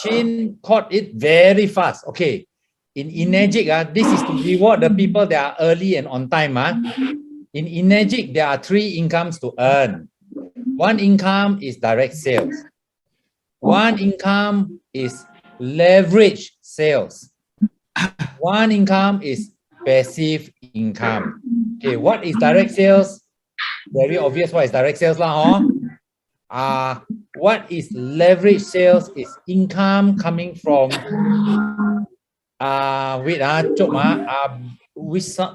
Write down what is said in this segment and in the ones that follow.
Chin caught it very fast. Okay. In 𝗎𝗫𝗃, this is to reward the people that are early and on time. In 𝗎𝗫𝗃, there are 3 incomes to earn. One income is direct sales. One income is leverage sales. One income is passive income. Okay, what is direct sales? Very obvious what is direct sales lah, huh? What is leverage sales is income coming from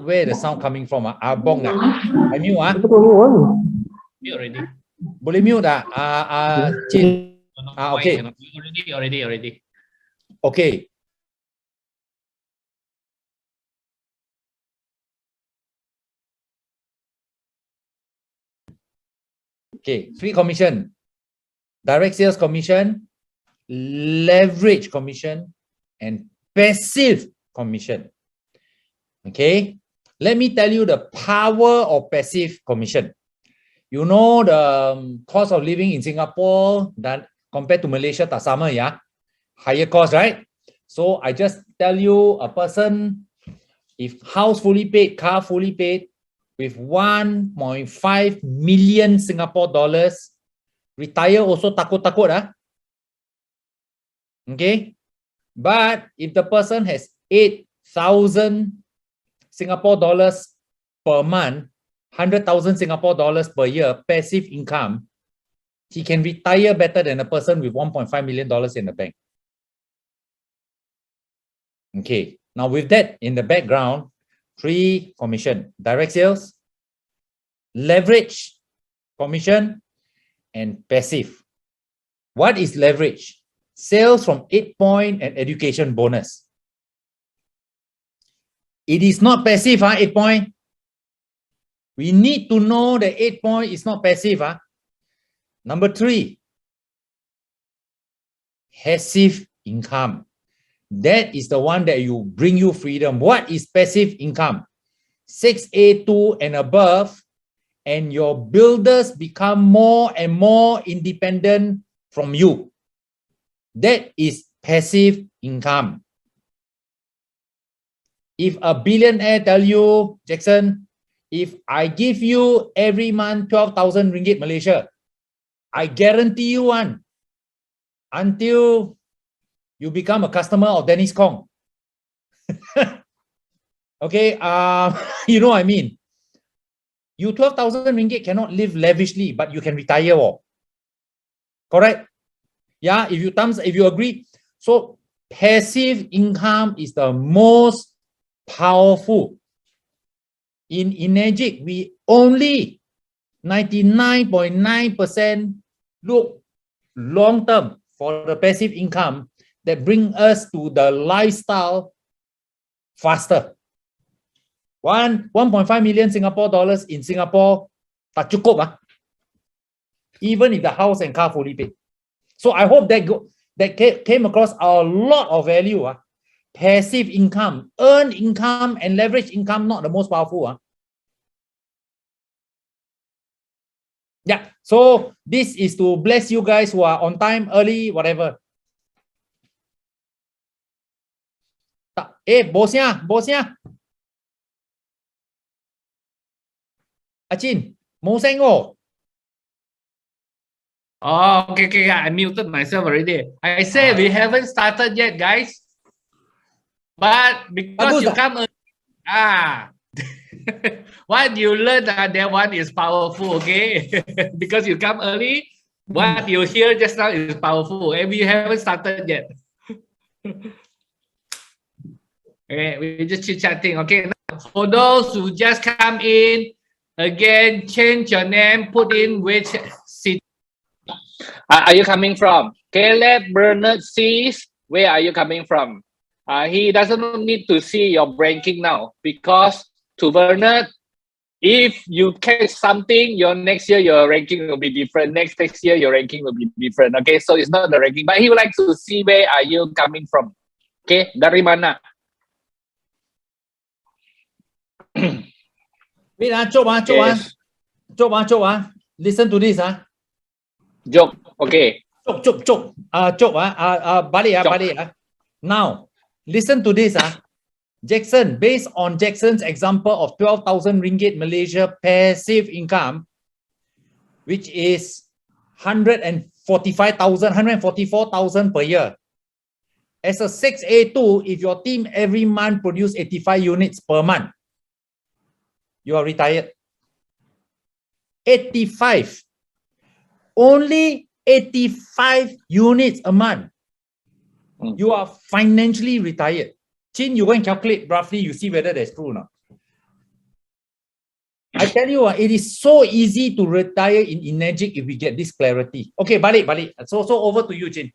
where the sound coming from? Abong I mute Mute already. Boleh mute Chin. Okay. Already. Okay. Okay, 3 commission. Direct sales commission, leverage commission, and passive commission. Okay, let me tell you the power of passive commission. You know the cost of living in Singapore that compared to Malaysia tak sama, yeah? Higher cost, right? So I just tell you, a person, if house fully paid, car fully paid, with 1.5 million Singapore dollars, retire also takut-takut. Okay? But if the person has 8,000 Singapore dollars per month, 100,000 Singapore dollars per year, passive income, he can retire better than a person with $1.5 million in the bank. Okay, now with that in the background, 3 commission: direct sales, leverage commission, and passive. What is leverage? Sales from 8-point and education bonus. It is not passive, 8-point. We need to know that 8-point is not passive. Number 3, passive income. That is the one that you bring you freedom. What is passive income? 6A2 and above, and your builders become more and more independent from you. That is passive income. If a billionaire tell you, Jackson, if I give you every month 12,000 ringgit Malaysia, I guarantee you one until you become a customer of Dennis Kong. Okay, you know what I mean. You 12,000 ringgit cannot live lavishly, but you can retire. Correct? Yeah, if you agree. So passive income is the most powerful. In 𝗎𝗫𝗃, we only 99.9% look long term for the passive income that bring us to the lifestyle faster. 1.5 million Singapore dollars in Singapore, tak cukup, even if the house and car fully paid. So I hope that came across a lot of value. Passive income, earned income and leverage income, not the most powerful. Yeah, so this is to bless you guys who are on time, early, whatever. Bosnya. Achin, mau sengo. Oh, okay. I muted myself already. I said we haven't started yet, guys. But because you come early, what you learn that one is powerful, okay? Because you come early, what you hear just now is powerful, and we haven't started yet. Okay, we're just chit-chatting, okay? Now, for those who just come in, again, change your name, put in which city are you coming from. Caleb Bernard sees, where are you coming from? He doesn't need to see your ranking now, because to Bernard, if you catch something, your next year your ranking will be different. Next year your ranking will be different. Okay, so it's not the ranking, but he would like to see where are you coming from. Okay, dari mana? Wait, Chop, listen to this. Joke. Okay. Chop. Balik. Now, listen to this. Jackson, based on Jackson's example of 12,000 ringgit Malaysia passive income, which is 144,000 per year. As a 6A2, if your team every month produce 85 units per month, you are retired. 85. Only 85 units a month. You are financially retired. Chin, you go and calculate roughly, you see whether that's true or not. I tell you, it is so easy to retire in Energic if we get this clarity. Okay, balik. So over to you, Chin.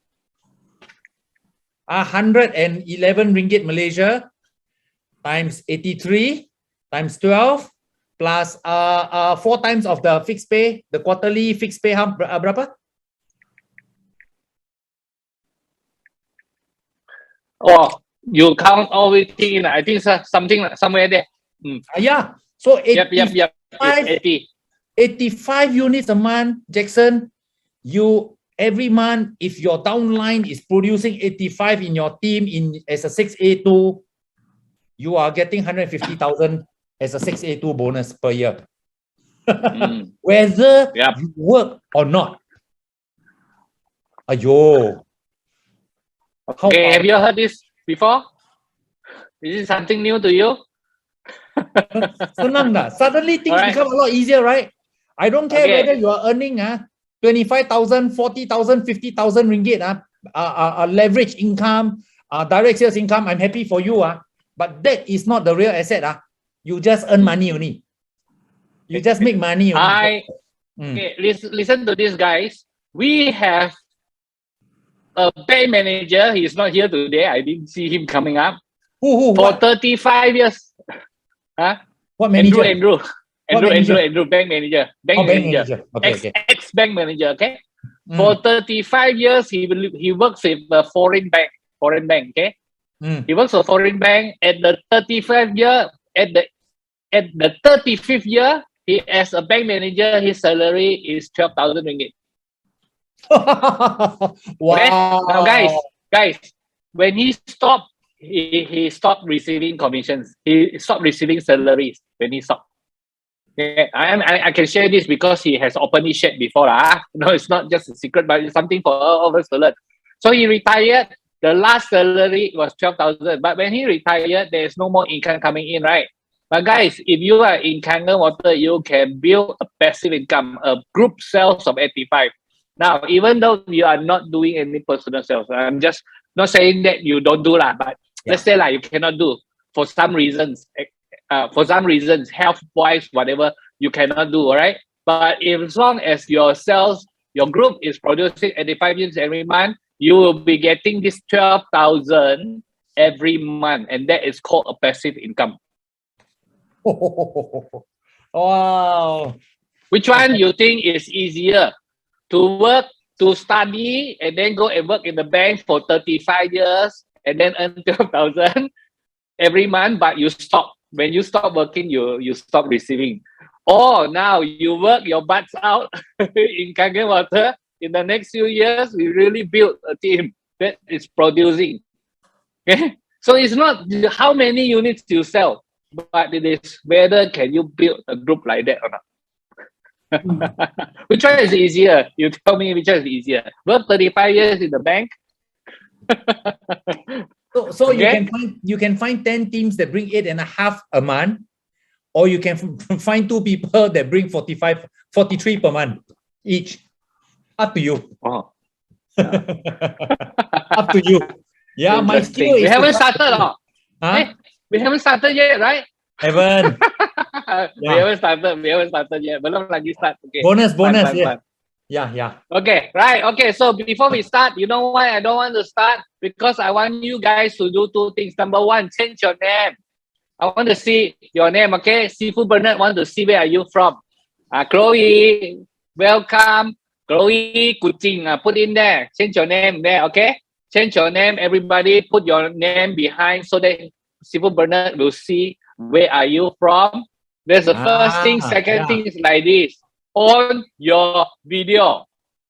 111 ringgit Malaysia times 83 times 12 plus 4 times of the fixed pay, the quarterly fixed pay berapa? Oh, you count everything in, I think something somewhere there. Yeah. So 85 units a month, Jackson. You every month, if your downline is producing 85 in your team as a 6A2, you are getting 150,000 as a 6A2 bonus per year. Whether you work or not. Ayo. Okay, have you heard this before? Is it something new to you? Suddenly things become a lot easier, right? I don't care whether you are earning 25,000, 40,000, 50,000 ringgit, leverage income, direct sales income. I'm happy for you, but that is not the real asset. You just earn money only. You just make money only. Okay, listen to this, guys. We have a bank manager. He's not here today. I didn't see him coming up. Who? For 35 years. What manager? Andrew, bank manager. Okay. Ex-bank manager, okay? For 35 years, he works with a foreign bank, okay? He works for foreign bank. At the 35th year, at the 35th year, he as a bank manager, his salary is 12,000 ringgit. Wow. Okay? Now, guys, when he stopped, he stopped receiving commissions. He stopped receiving salaries when he stopped. Okay? I can share this because he has openly shared before. No, it's not just a secret, but it's something for all of us to learn. So he retired. The last salary was 12,000. But when he retired, there's no more income coming in, right? But guys, if you are in Kangen Water, you can build a passive income, a group sales of 85. Now, even though you are not doing any personal sales, I'm just not saying that you don't do that, but let's say you cannot do for some reasons, health-wise, whatever, you cannot do, all right? But as long as your sales, your group is producing 85 units every month, you will be getting this 12,000 every month, and that is called a passive income. Wow. Which one you think is easier? To work, to study, and then go and work in the bank for 35 years, and then earn 12,000 every month, but you stop. When you stop working, you stop receiving. Or now you work your butts out in Kangen Water. In the next few years, we really build a team that is producing. Okay? So it's not how many units you sell, but it is whether can you build a group like that or not. Which one is easier? You tell me which one is easier. Work 35 years in the bank. So okay? you can find 10 teams that bring 8.5 a month, or you can find 2 people that bring 43 per month each. Up to you. Oh. Up to you. Yeah, my skill is. We haven't started. Hey, we haven't started yet, right? Haven't. We haven't started yet. Belum lagi start. Okay. Bonus. Fun. Yeah. Okay, right. Okay, so before we start, you know why I don't want to start? Because I want you guys to do 2 things. Number 1, change your name. I want to see your name, okay? Seafood Bernard want to see where are you from. Chloe, welcome. Chloe Kuching, put in there. Change your name there, okay? Change your name. Everybody put your name behind so that Seafood Bernard will see where are you from. That's the first thing. Second thing is like this. On your video.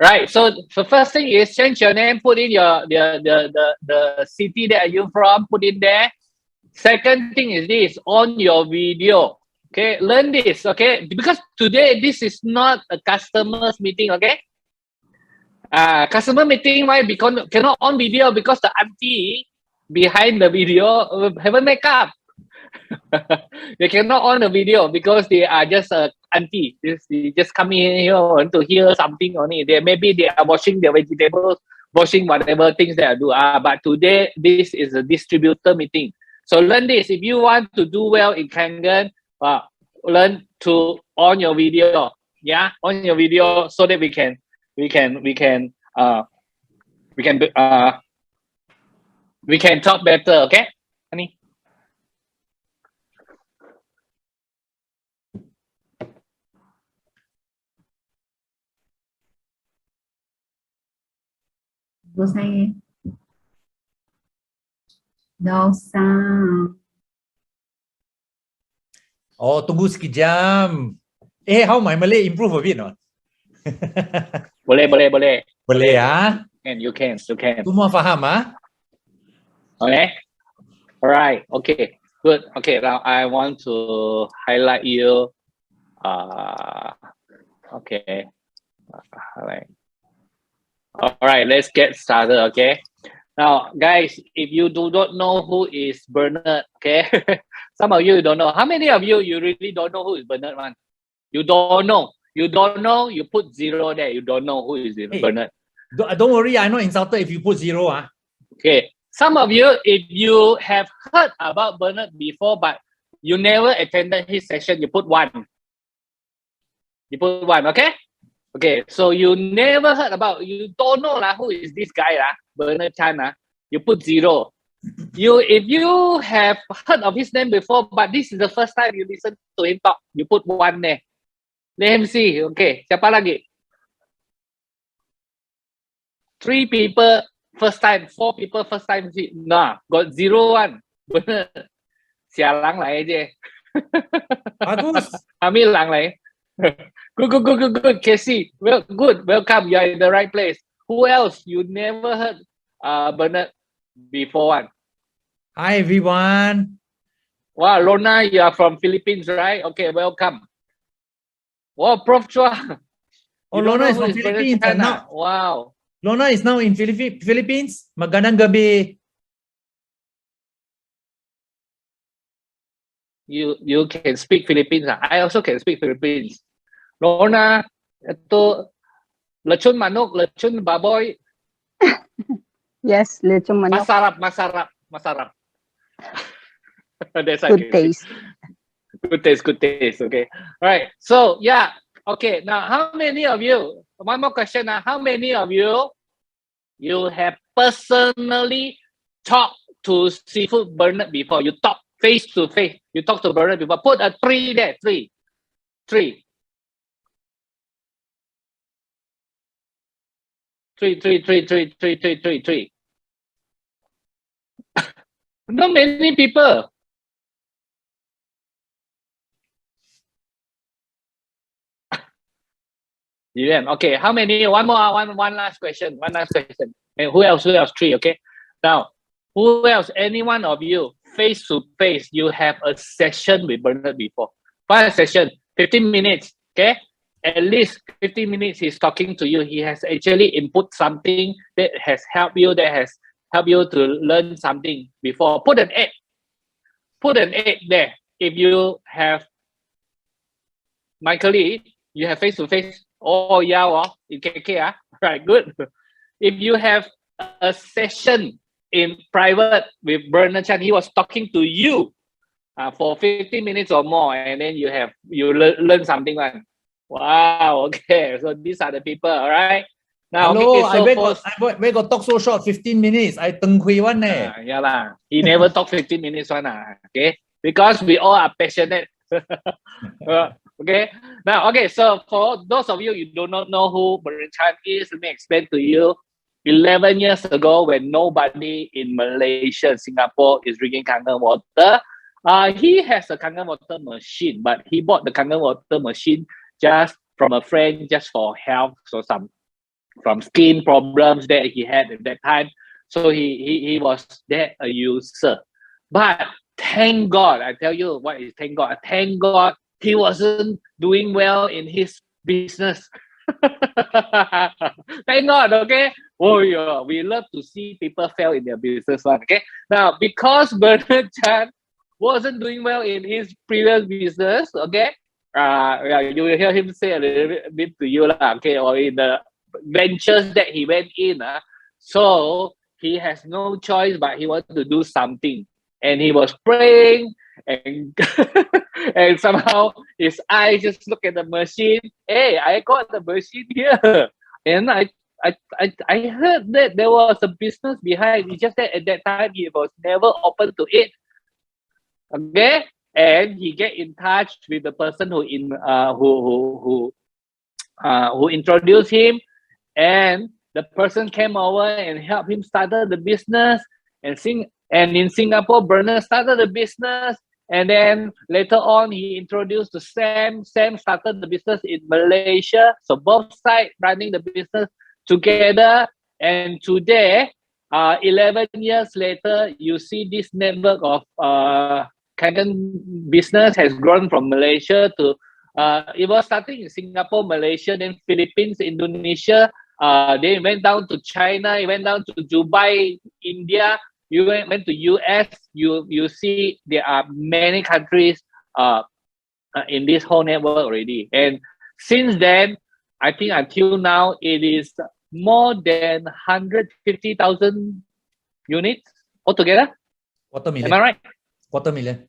Right. So the first thing is change your name, put in your the city that you're from, put in there. Second thing is this, on your video. Okay, learn this. Okay, because today this is not a customers meeting. Okay, customer meeting why? Because cannot on video because the auntie behind the video haven't make up. They cannot on the video because they are just auntie. They just come in here want to hear something only. Maybe they are washing their vegetables, washing whatever things they are do. But today this is a distributor meeting. So learn this. If you want to do well in Kangen, learn to on your video. Yeah, on your video so that we can talk better. Okay, honey. Oh, tunggu sekejap. How my Malay improve a bit not? Boleh. Boleh ah? You can. Semua faham ah? Okay. All right. Okay. Good. Okay. Now I want to highlight you. Okay. All right. Let's get started. Okay. Now, guys, if you do not know who is Bernard, okay, some of you don't know. How many of you really don't know who is Bernard, man? You don't know. You put 0 there. You don't know who is Bernard. Don't worry, I'm not insulted if you put 0 ah. Okay. Some of you, if you have heard about Bernard before, but you never attended his session, you put 1. You put 1, okay? Okay, so you never heard about, you don't know who is this guy, Bernard Chan, you put 0. If you have heard of his name before, but this is the first time you listen to him talk, you put 1 there. Let him see. Okay, siapa lagi? 3 people first time, 4 people first time. Nah, got 0 1. Bernard. Sialang lah je. Bagus. Ambil lang lah. Good. Casey, well, good. Welcome. You are in the right place. Who else? You never heard Bernard before one? Hi, everyone. Wow, Lorna, you are from Philippines, right? Okay, welcome. Wow, Prof. Chua. Oh, Lorna is from Philippines. Wow. Lorna is now in Philippines. Magandang gabi. You can speak Philippines. I also can speak Philippines. Lorna, itu lechon manok, lechon baboy. Yes, lechon manok. Masarap. That's good taste. Good taste. Okay. All right. So yeah. Okay. Now, how many of you? One more question. How many of you have personally talked to Seafood Bernard before? You talk face to face. You talk to Bernard before. Put a 3 there. 3. Not many people. Yeah. Okay. How many? One last question. And who else? 3. Okay. Now, who else? Any one of you, face to face, you have a session with Bernard before. One session, 15 minutes. Okay. At least 15 minutes he's talking to you. He has actually input something that has helped you, to learn something before. Put an 8. Put an 8 there. If you have Michael Lee, you have face to face. Oh yeah, in KK, right, good. If you have a session in private with Bernard Chan, he was talking to you for 15 minutes or more, and then you learn something. Wow, okay, so these are the people, all right? Now, hello, okay, I got talk so short, 15 minutes. I hui one yeah lah. He never talk 15 minutes one, okay? Because we all are passionate. Okay. Now, okay. So for those of you do not know who Bernard Chan is, let me explain to you. 11 years ago, when nobody in Malaysia, Singapore is drinking Kangen water, he has a Kangen water machine, but he bought the Kangen water machine just from a friend, just for health, so from skin problems that he had at that time. So he was there a user. But thank God, I tell you what is thank God. Thank God he wasn't doing well in his business. Thank God, okay? Oh yeah, we love to see people fail in their business one, okay? Now, because Bernard Chan wasn't doing well in his previous business, okay? Yeah, you will hear him say a little bit to you, okay? Or in the ventures that he went in, so he has no choice, but he wanted to do something, and he was praying, and and somehow his eyes just look at the machine. Hey, I got the machine here, and I heard that there was a business behind. It's just that at that time he was never open to it. Okay, and he get in touch with the person who introduced him, and the person came over and helped him start the business. And in Singapore, Bernard started the business, and then later on he introduced to Sam. Sam started the business in Malaysia, so both sides running the business together. And today, 11 years later, you see this network of Kangen business has grown from Malaysia to it was starting in Singapore, Malaysia, then Philippines, Indonesia. They went down to China, it went down to Dubai, India. You went to US. You see there are many countries in this whole network already. And since then, I think until now, it is more than 150,000 units altogether. Quarter million. Am I right? Quarter million.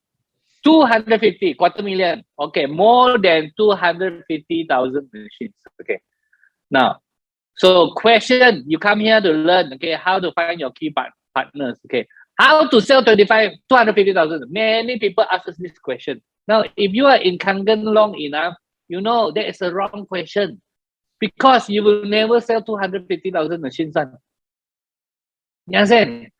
250, quarter million. Okay, more than 250,000 machines. Okay. Now, so question, you come here to learn, okay, how to find your key partners, okay. How to sell 250,000? Many people ask us this question. Now, if you are in Kangen long enough, you know that is a wrong question, because you will never sell 250,000 machines. You understand?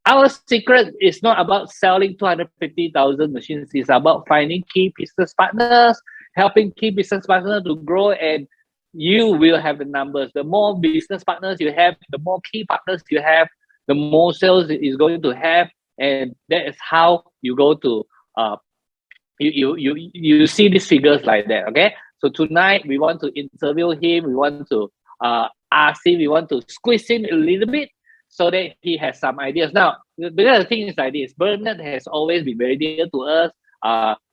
Our secret is not about selling 250,000 machines. It's about finding key business partners, helping key business partners to grow, and you will have the numbers. The more business partners you have, the more key partners you have, the more sales it is going to have, and that is how you go to you see these figures like that. Okay, so tonight we want to interview him. We want to ask him. We want to squeeze him a little bit, so that he has some ideas. Now, the thing is like this, Bernard has always been very dear to us.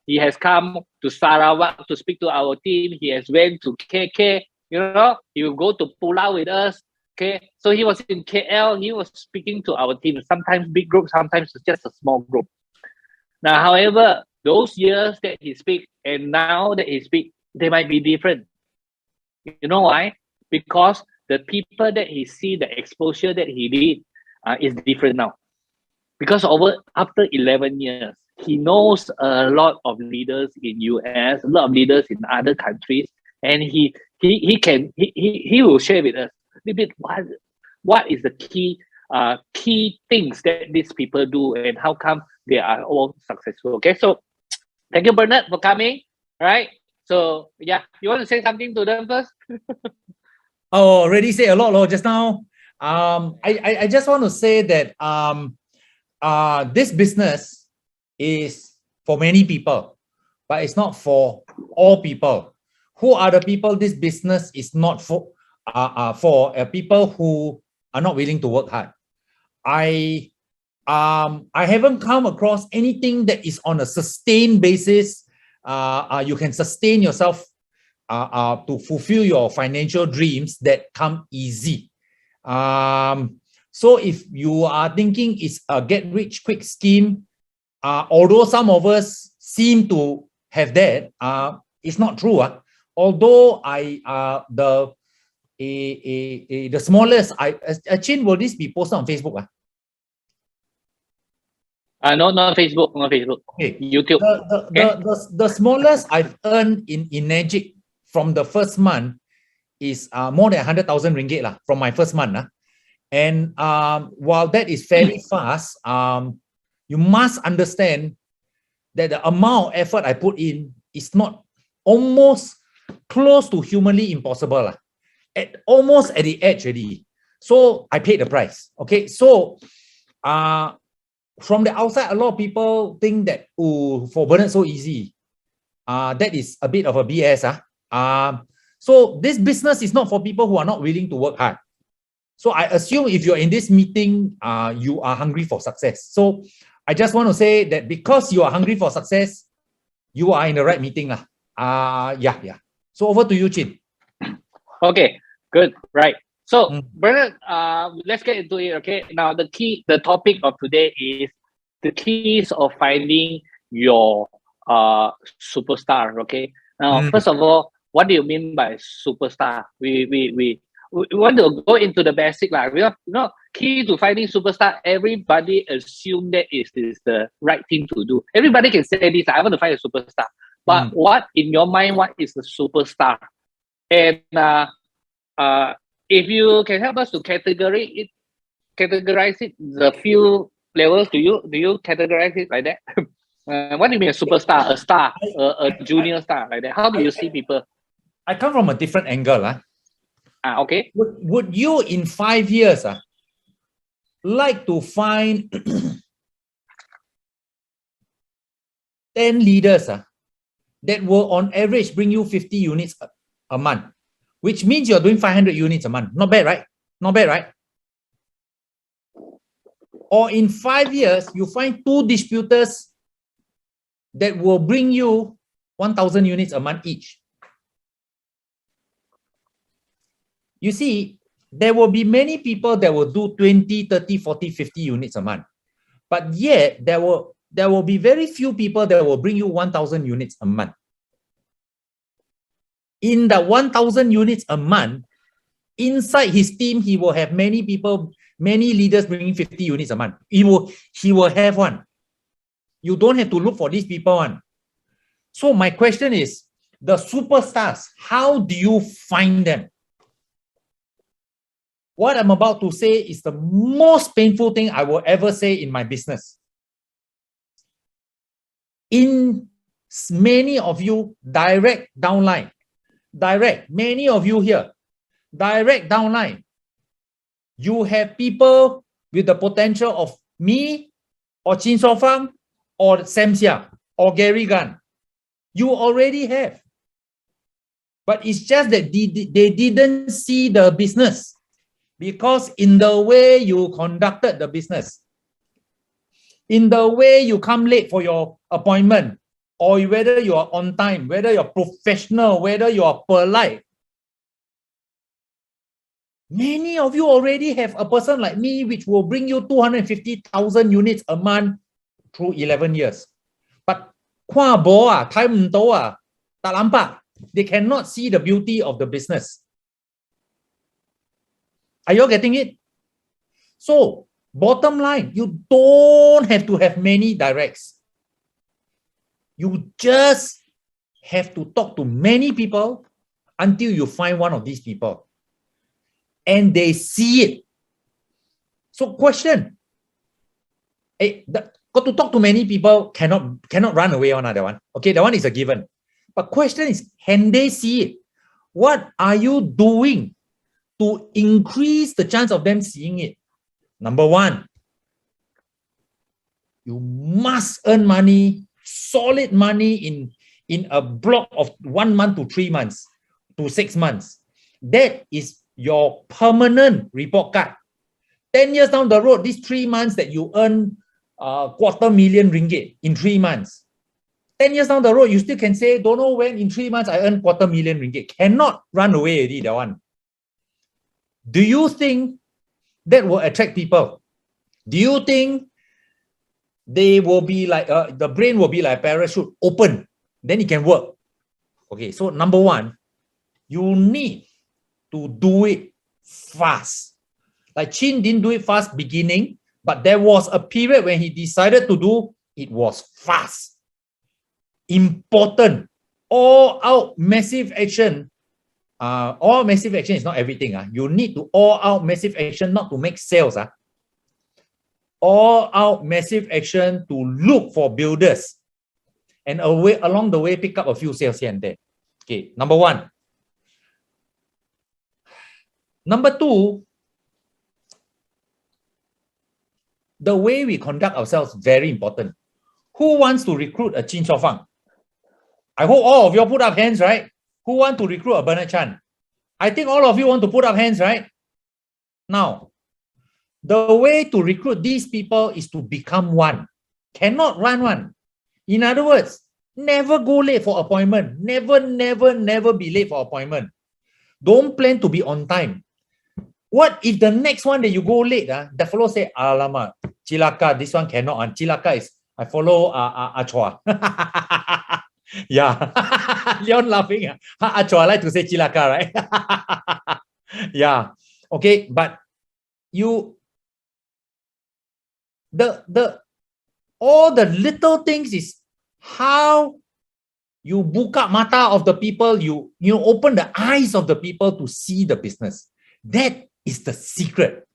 He has come to Sarawak to speak to our team. He has went to KK, you know, he will go to Pulau with us. Okay, so he was in KL, he was speaking to our team, sometimes big group, sometimes just a small group. Now, however, those years that he speak and now that he speak, they might be different. You know why? Because the people that he see, the exposure that he did is different now. Because after 11 years, he knows a lot of leaders in US, a lot of leaders in other countries, and he will share with us a little bit what is the key things that these people do and how come they are all successful. Okay, so thank you, Bernard, for coming. All right. So yeah, you want to say something to them first? Oh, already say a lot just now. I just want to say that this business is for many people, but it's not for all people. Who are the people this business is not for? People who are not willing to work hard. I haven't come across anything that is on a sustained basis. You can sustain yourself to fulfill your financial dreams that come easy. So if you are thinking it's a get rich quick scheme, although some of us seem to have that, it's not true. Although the smallest, Chin, will this be posted on Facebook? No, not Facebook, not Facebook. Okay. YouTube. The smallest I've earned in Magic from the first month is more than 100,000 ringgit lah, from my first month. And while that is fairly fast, you must understand that the amount of effort I put in is not almost close to humanly impossible. Almost at the edge already. So I paid the price. Okay. So from the outside, a lot of people think that, oh, for Bernard so easy. That is a bit of a BS. So this business is not for people who are not willing to work hard. So I assume if you're in this meeting, you are hungry for success. So I just want to say that because you are hungry for success, you are in the right meeting. Yeah. So over to you, Chin. Okay, good, right. So, Bernard, let's get into it, okay? Now, the topic of today is the keys of finding your superstar, okay? Now, first of all, what do you mean by superstar? We want to go into the basic, like, key to finding superstar, everybody assume that is the right thing to do. Everybody can say this, I want to find a superstar. But what, in your mind, what is the superstar? And if you can help us to categorize it, the few levels, do you categorize it like that? What do you mean a superstar, a star, a junior star, like that? How do you see people? I come from a different angle. Okay. Would you in 5 years like to find 10 leaders that will on average bring you 50 units a month? Which means you're doing 500 units a month. Not bad, right? Not bad, right? Or in 5 years, you find 2 distributors that will bring you 1,000 units a month each. You see, there will be many people that will do 20, 30, 40, 50 units a month. But yet, there will be very few people that will bring you 1,000 units a month. In the 1,000 units a month, inside his team, he will have many people, many leaders bringing 50 units a month. He will have one. You don't have to look for these people one. So my question is, the superstars, how do you find them? What I'm about to say is the most painful thing I will ever say in my business. In many of you, direct downline, many of you here, direct downline, you have people with the potential of me or Chin So Fang or Sam Sia or Gary Gunn. You already have. But it's just that they didn't see the business because in the way you conducted the business, in the way you come late for your appointment, or whether you are on time, whether you're professional, whether you are polite. Many of you already have a person like me which will bring you 250,000 units a month through 11 years. But they cannot see the beauty of the business. Are you getting it? So, bottom line, you don't have to have many directs. You just have to talk to many people until you find one of these people. And they see it. So question. Got to talk to many people, cannot run away on that one. Okay, that one is a given. But question is, can they see it? What are you doing to increase the chance of them seeing it? Number one, you must earn money, solid money in a block of 1 month to 3 months to 6 months. That is your permanent report card. 10 years down the road, these 3 months that you earn 250,000 ringgit in 3 months. 10 years down the road, you still can say, don't know when in 3 months I earn 250,000 ringgit. Cannot run away already, that one. Do you think that will attract people? Do you think they will be like, the brain will be like a parachute, open, then it can work? Okay, so number one, you need to do it fast. Like Chin didn't do it fast beginning, But there was a period when he decided to do, it was fast, important, all out massive action. All massive action is not everything. You need to all out massive action, not to make sales. All out massive action to look for builders. And along the way, pick up a few sales here and there. Okay, number one. Number two, the way we conduct ourselves, very important. Who wants to recruit a Chin Shaw Fang? I hope all of you put up hands, right? Who want to recruit a Bernard Chan? I think all of you want to put up hands, right? Now, the way to recruit these people is to become one. Cannot run one. In other words, never go late for appointment. Never be late for appointment. Don't plan to be on time. What if the next one that you go late, the fellow say, alamak, Cilaka, this one cannot. Cilaka is, I follow Achua. Yeah. Leon laughing. Achua like to say Cilaka, right? Yeah. Okay, but you, all the little things is how you book up mata of the people, you open the eyes of the people to see the business. That is the secret.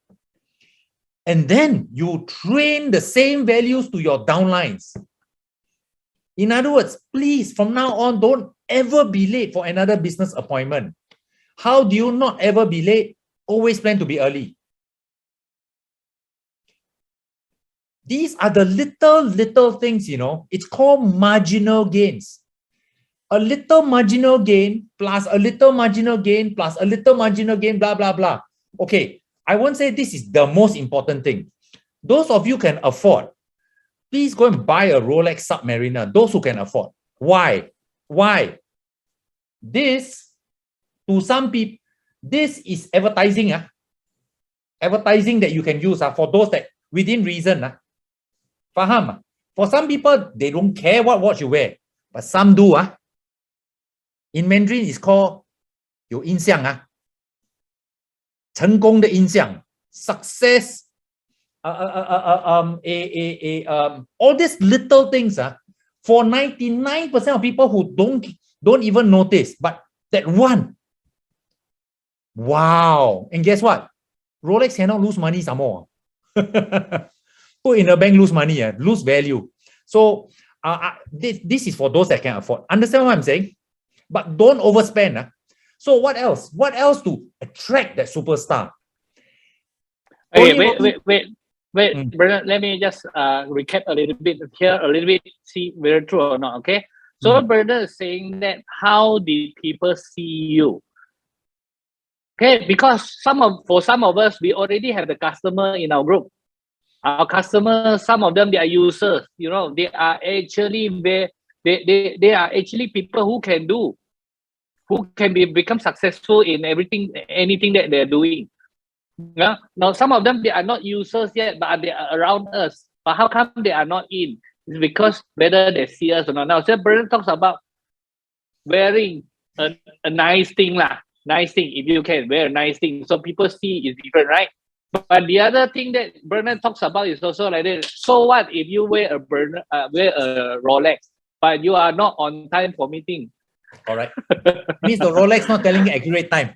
And then you train the same values to your downlines. In other words, please, from now on, don't ever be late for another business appointment. How do you not ever be late? Always plan to be early. These are the little things, it's called marginal gains. A little marginal gain plus a little marginal gain plus a little marginal gain, blah, blah, blah. Okay, I won't say this is the most important thing. Those of you can afford, please go and buy a Rolex Submariner. Those who can afford. Why? Why? This, to some people, this is advertising. Advertising that you can use for those that within reason. Faham? For some people, they don't care what watch you wear. But some do. In Mandarin, it's called 有印象成功的印象 success, all these little things for 99% of people who don't even notice, but that one, wow. And guess what? Rolex cannot lose money some more. Put in a bank, lose money, lose value. So this is for those that can afford. Understand what I'm saying? But don't overspend. So what else? What else to attract that superstar? Okay, wait, brother, let me just recap a little bit here, a little bit, see whether true or not, okay? So brother is saying that how did people see you? Okay, because for some of us, we already have the customer in our group. Our customers, some of them, they are users, they are actually, they are actually people who can become successful in anything that they're doing. Yeah. Now, some of them, they are not users yet, but they are around us. But how come they are not in? It's because whether they see us or not. Now, so Bernard talks about wearing a nice thing, nice thing. If you can wear a nice thing, so people see is different, right? But the other thing that Bernard talks about is also like this. So what if you wear a Rolex, but you are not on time for meeting? All right. Means the Rolex not telling you accurate time.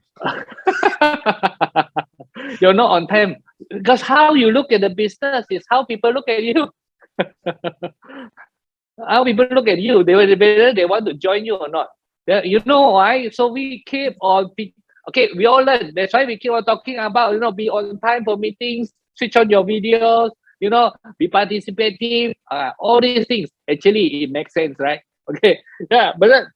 You're not on time. Because how you look at the business is how people look at you. How people look at you, whether they want to join you or not. You know why? So we keep on, okay, we all learn. That's why we keep on talking about, be on time for meetings, switch on your videos, be participative, all these things. Actually, it makes sense, right? Okay. Yeah, but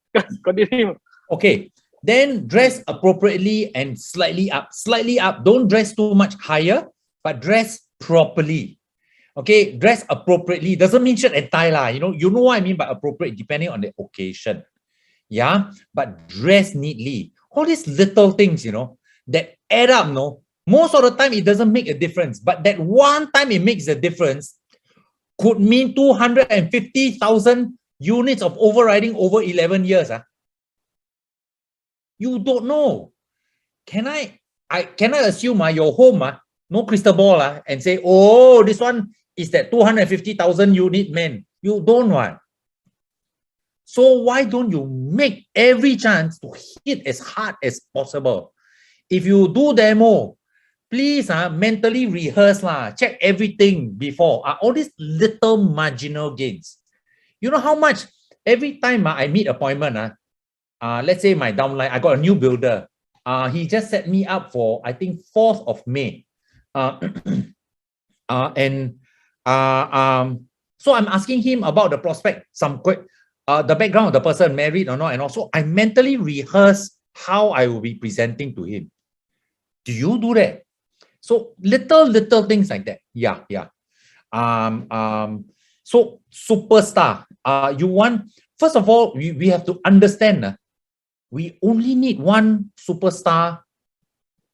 continue. Okay. Then dress appropriately and slightly up. Slightly up. Don't dress too much higher, but dress properly. Okay, dress appropriately. Doesn't mean shirt and tie. You know what I mean by appropriate, depending on the occasion. Yeah, but dress neatly. All these little things, that add up, most of the time it doesn't make a difference. But that one time it makes a difference could mean 250,000 units of overriding over 11 years. You don't know. Can I assume your home, no crystal ball and say, oh, this one is that 250,000 unit man. You don't want. So why don't you make every chance to hit as hard as possible? If you do demo, please mentally rehearse, check everything before. All these little marginal gains. You know how much every time I meet appointment, let's say my downline, I got a new builder. He just set me up for, I think, 4th of May. So I'm asking him about the prospect, the background of the person, married or not, and also I mentally rehearse how I will be presenting to him. Do you do that? So little things like that. Yeah. So superstar. You want, first of all, we have to understand we only need one superstar,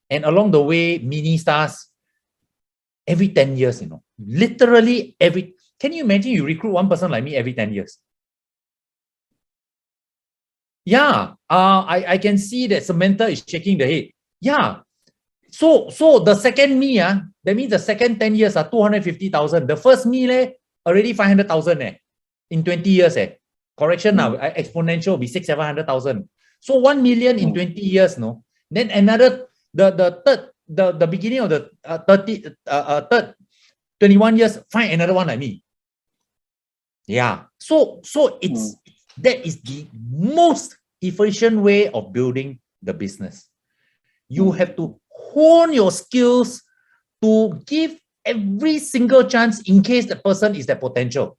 and along the way, mini stars every 10 years, literally every. Can you imagine you recruit one person like me every 10 years? Yeah, I can see that Samantha is shaking the head. Yeah. So the second me, that means the second 10 years are 250,000. The first me already 500,000 in 20 years. Correction now, exponential will be 600,000-700,000. So 1 million in 20 years, no? Then another, the beginning of the 21 years, find another one like me. Yeah. So it's that is the most efficient way of building the business. You have to hone your skills to give every single chance in case the person is the potential.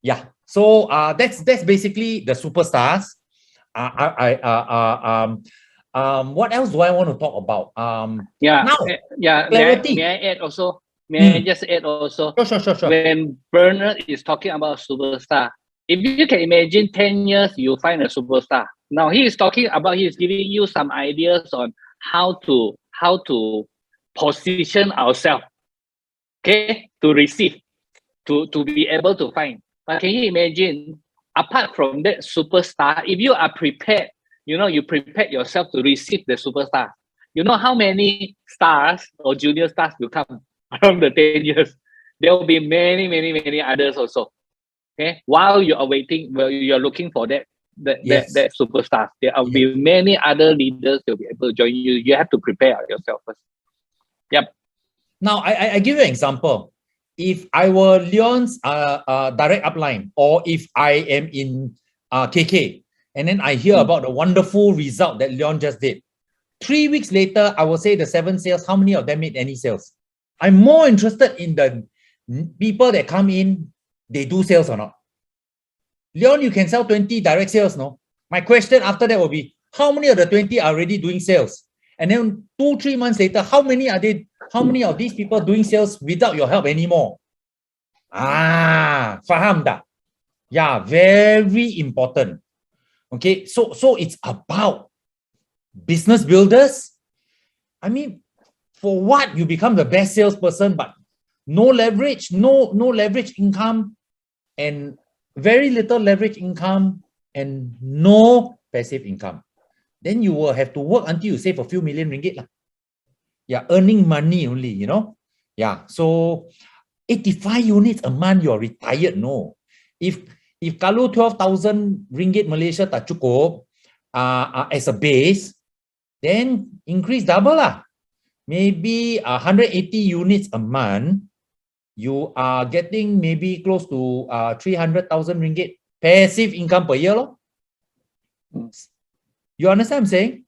Yeah. So that's basically the superstars. What else do I want to talk about? Clarity. May I add also? May I just add also? Sure. When Bernard is talking about superstar, if you can imagine 10 years, you find a superstar. Now he is talking about, he is giving you some ideas on how to position ourselves, okay, to receive, to be able to find. But can you imagine, apart from that superstar, if you are prepared, you prepare yourself to receive the superstar. You know how many stars or junior stars will come from the 10 years? There will be many others also. Okay, while you are waiting, you are looking for that superstar, there will be many other leaders that will be able to join you. You have to prepare yourself first. Yep. Now I give you an example. If I were Leon's direct upline, or if I am in KK, and then I hear about the wonderful result that Leon just did, 3 weeks later, I will say the 7 sales, how many of them made any sales? I'm more interested in the people that come in, they do sales or not. Leon, you can sell 20 direct sales, no? My question after that will be, how many of the 20 are already doing sales? And then 2-3 months later, how many of these people doing sales without your help anymore? Faham dah? Yeah, very important. Okay, so it's about business builders. I mean, for what you become the best salesperson, but no leverage, no leverage income, and very little leverage income, and no passive income. Then you will have to work until you save a few million ringgit. Yeah, earning money only, Yeah, so 85 units a month, you're retired, no. If kalau 12,000 ringgit Malaysia tak cukup as a base, then increase double lah. Maybe 180 units a month, you are getting maybe close to 300,000 ringgit passive income per year. You understand what I'm saying?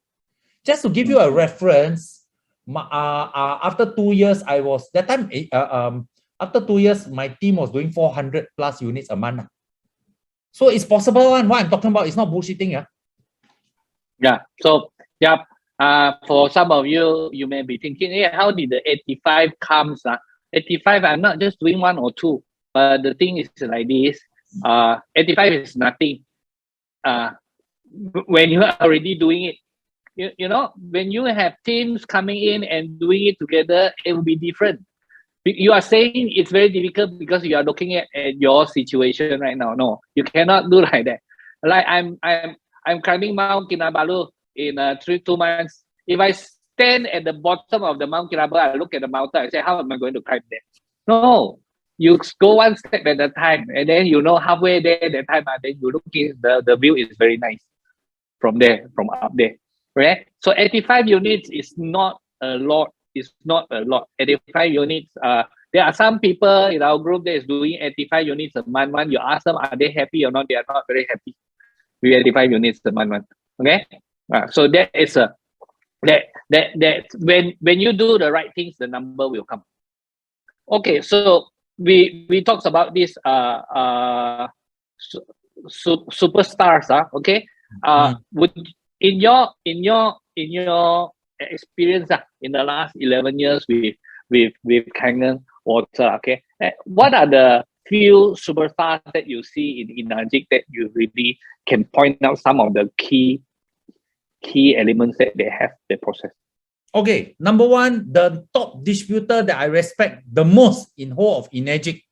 Just to give you a reference, after 2 years, after 2 years, my team was doing 400 plus units a month. So it's possible. What I'm talking about is not bullshitting. Yeah. So, for some of you, you may be thinking, hey, how did the 85 comes? 85, I'm not just doing 1 or 2. But the thing is like this. 85 is nothing. When you are already doing it, when you have teams coming in and doing it together, it will be different. You are saying it's very difficult because you are looking at your situation right now. No, you cannot do like that. Like I'm climbing Mount Kinabalu in 2 months. If I stand at the bottom of the Mount 𝗬𝗪𝗏, I look at the mountain, I say, how am I going to climb there? No, you go one step at a time, and then you know halfway there that time, then you look in the view is very nice from there, from up there. Right? So 85 units is not a lot. It's not a lot. 85 units. There are some people in our group that is doing 85 units a month. You ask them, are they happy or not? They are not very happy with 85 units a month. Okay. So that is a that when you do the right things, the number will come. Okay. So we talked about this superstars. Okay. Would in your experience in the last 11 years with 𝗓𝗓𝗄𝗃 Water, okay, what are the few superstars that you see in Najik that you really can point out some of the key elements that they have, they possess? Okay, number one, the top distributor that I respect the most in whole of Najik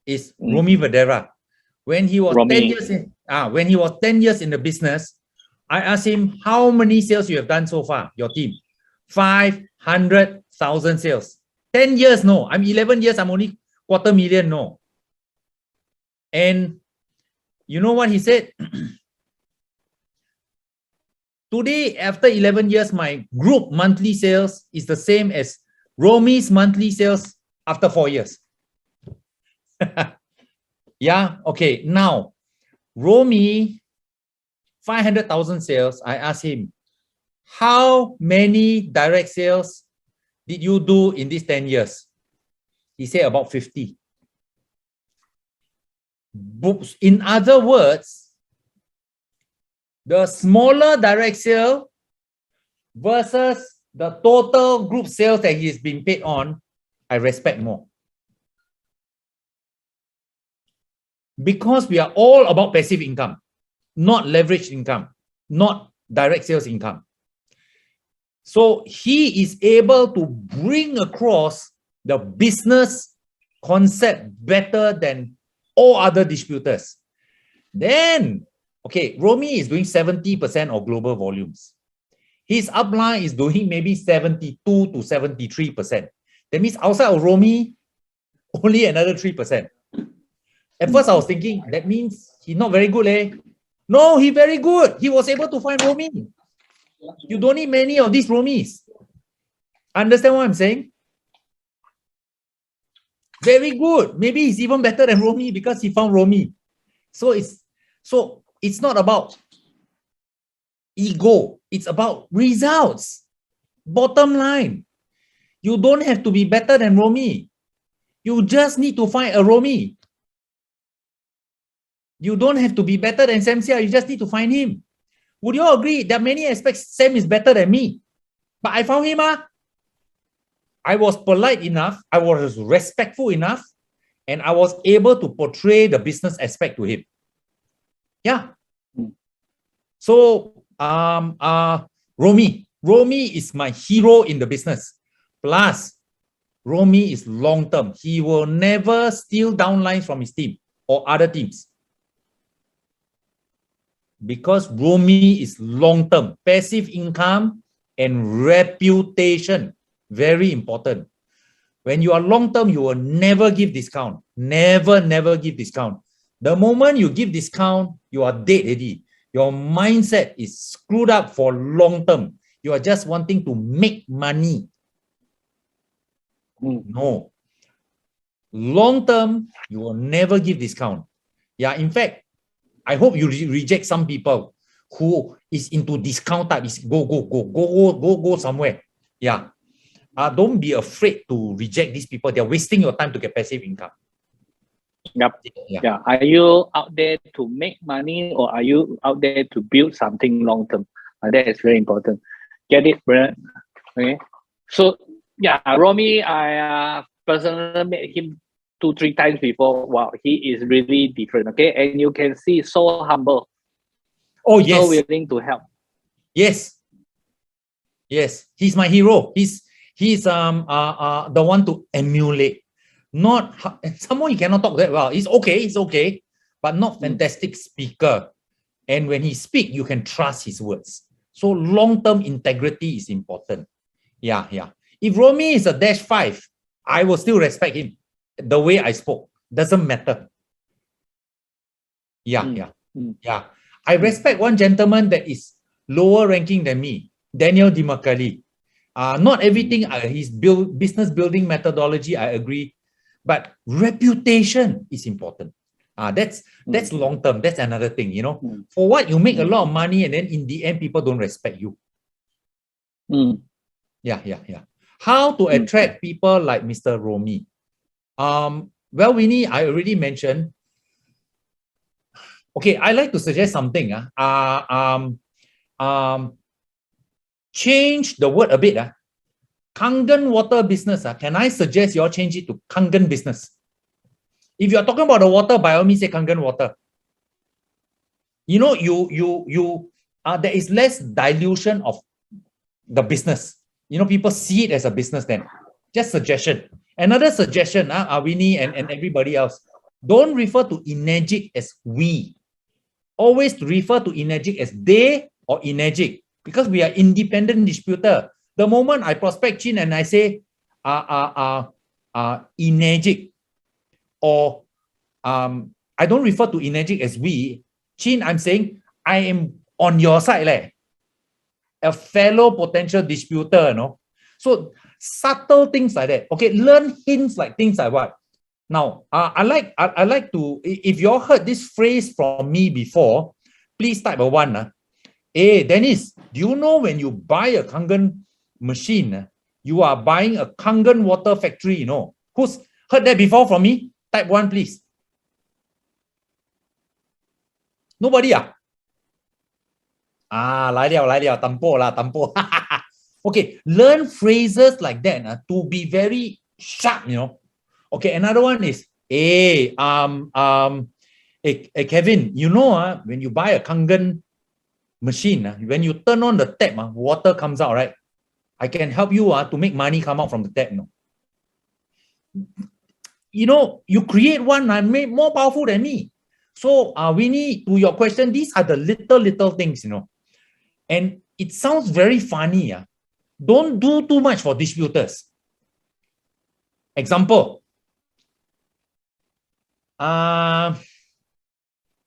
is 𝗨𝗏𝗪𝗏. When he was 10 years in the business, I asked him, how many sales you have done so far, your team? 500,000 sales. 10 years, no. I'm 11 years, I'm only 250,000, no. And you know what he said? Today, after 11 years, my group monthly sales is the same as 𝗨𝗏's monthly sales after 4 years. Yeah, okay. Now, 𝗨𝗏, 500,000 sales. I asked him, how many direct sales did you do in these 10 years? He said about 50. In other words, the smaller direct sale versus the total group sales that he's been paid on, I respect more. Because we are all about passive income, not leveraged income, not direct sales income. So he is able to bring across the business concept better than all other distributors. Then, okay, 𝗨𝗏 is doing 70% of global volumes. His upline is doing maybe 72 to 73%. That means outside of 𝗨𝗏, only another 3%. At first, I was thinking, that means he's not very good, eh? No, he's very good. He was able to find 𝗨𝗏. You don't need many of these 𝗨𝗏s. Understand what I'm saying? Very good. Maybe he's even better than 𝗨𝗏 because he found 𝗨𝗏. So it's not about ego. It's about results. Bottom line. You don't have to be better than 𝗨𝗏. You just need to find a 𝗨𝗏. You don't have to be better than Sam Seah. You just need to find him. Would you all agree that many aspects Sam is better than me? But I found him. I was polite enough, I was respectful enough, and I was able to portray the business aspect to him. Yeah. So 𝗨𝗏 is my hero in the business. Plus, 𝗨𝗏 is long-term. He will never steal downlines from his team or other teams. Because 𝗨𝗏 is long-term, passive income and reputation, very important. When you are long-term, you will never give discount. Never give discount. The moment you give discount, you are dead already. Your mindset is screwed up for long-term. You are just wanting to make money. No. Long-term, you will never give discount. Yeah, in fact, I hope you reject some people who is into discount type. Is go somewhere. Yeah. Don't be afraid to reject these people. They're wasting your time to get passive income. Yep. Yeah. Are you out there to make money or are you out there to build something long term? That is very important. Get it, Brad? Okay. So yeah, 𝗨𝗏, I personally met him 2-3 times before. Wow, he is really different. Okay, and you can see so humble. Oh yes. So willing to help. Yes. Yes, he's my hero. He's the one to emulate. Not someone you cannot talk that well. It's okay, but not fantastic speaker. And when he speaks, you can trust his words. So long-term integrity is important. Yeah, yeah. If Romy is a -5, I will still respect him. The way I spoke doesn't matter. Yeah, yeah, yeah. I respect one gentleman that is lower ranking than me, Daniel 𝗎𝗪𝗀𝗧. Not everything his business building methodology I agree, but reputation is important. That's long term. That's another thing, you know. For what you make a lot of money and then in the end people don't respect you. Yeah, yeah, yeah. How to attract people like Mr. Romy? Well, Winnie, I already mentioned. Okay, I like to suggest something. Change the word a bit. Kangen water business. Can I suggest you all change it to Kangen business? If you're talking about the water, by all means say Kangen water. You know, there is less dilution of the business. You know, people see it as a business then. Just suggestion. Another suggestion, Winnie and everybody else. Don't refer to 𝗎𝗫𝗳𝗐 as we. Always refer to 𝗎𝗫𝗳𝗐 as they or 𝗎𝗫𝗳𝗐, because we are independent distributor. The moment I prospect Chin and I say 𝗎𝗫𝗳𝗐, or I don't refer to 𝗎𝗫𝗳𝗐 as we, Chin, I'm saying I am on your side, a fellow potential distributor, you know. So subtle things like that. Okay, learn hints like things like what. Now, I like to, if you all heard this phrase from me before, please type a 1. Hey, Dennis, do you know when you buy a Kangen machine, you are buying a Kangen water factory, you know? Who's heard that before from me? Type 1, please. Nobody? 来了, tampo. Okay, learn phrases like that to be very sharp, you know. Okay, another one is, hey, Kevin, you know, when you buy a Kangen machine, when you turn on the tap, water comes out, right? I can help you to make money come out from the tap, you know. You know, you create one, more powerful than me. So, Winnie, to your question, these are the little things, you know. And it sounds very funny. Don't do too much for distributors. Example.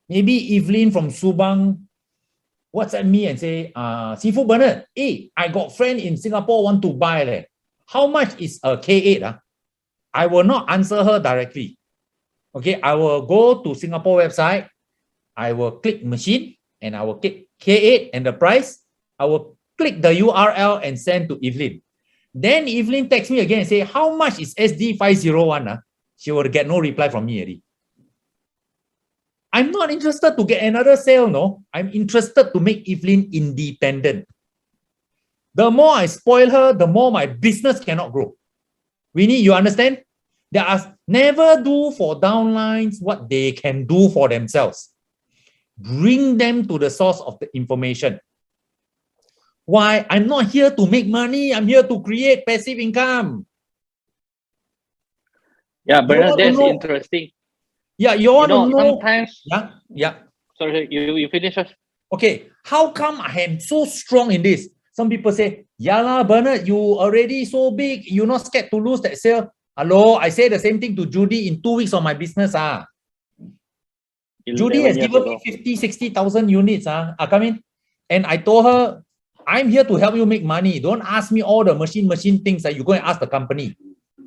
Maybe Evelyn from Subang WhatsApp me and say, Seafood Bernard, hey, I got friend in Singapore want to buy. How much is a K8? I will not answer her directly. Okay, I will go to Singapore website. I will click machine and I will click K8 and the price. I will click the URL and send to Evelyn. Then Evelyn texts me again and say, how much is SD501? She will get no reply from me already. I'm not interested to get another sale, no. I'm interested to make Evelyn independent. The more I spoil her, the more my business cannot grow. Winnie, you understand? There are never do for downlines what they can do for themselves. Bring them to the source of the information. Why? I'm not here to make money. I'm here to create passive income. Yeah, Bernard, that's interesting. Yeah, you want to know. Sometimes. Yeah. Sorry, you finish first. Okay, how come I am so strong in this? Some people say, yeah lah, Bernard, you already so big. You're not scared to lose that sale. Hello, I say the same thing to Judy in 2 weeks of my business. Judy has given me 50, 60,000 units. Come in. And I told her, I'm here to help you make money. Don't ask me all the machine things that you go and ask the company.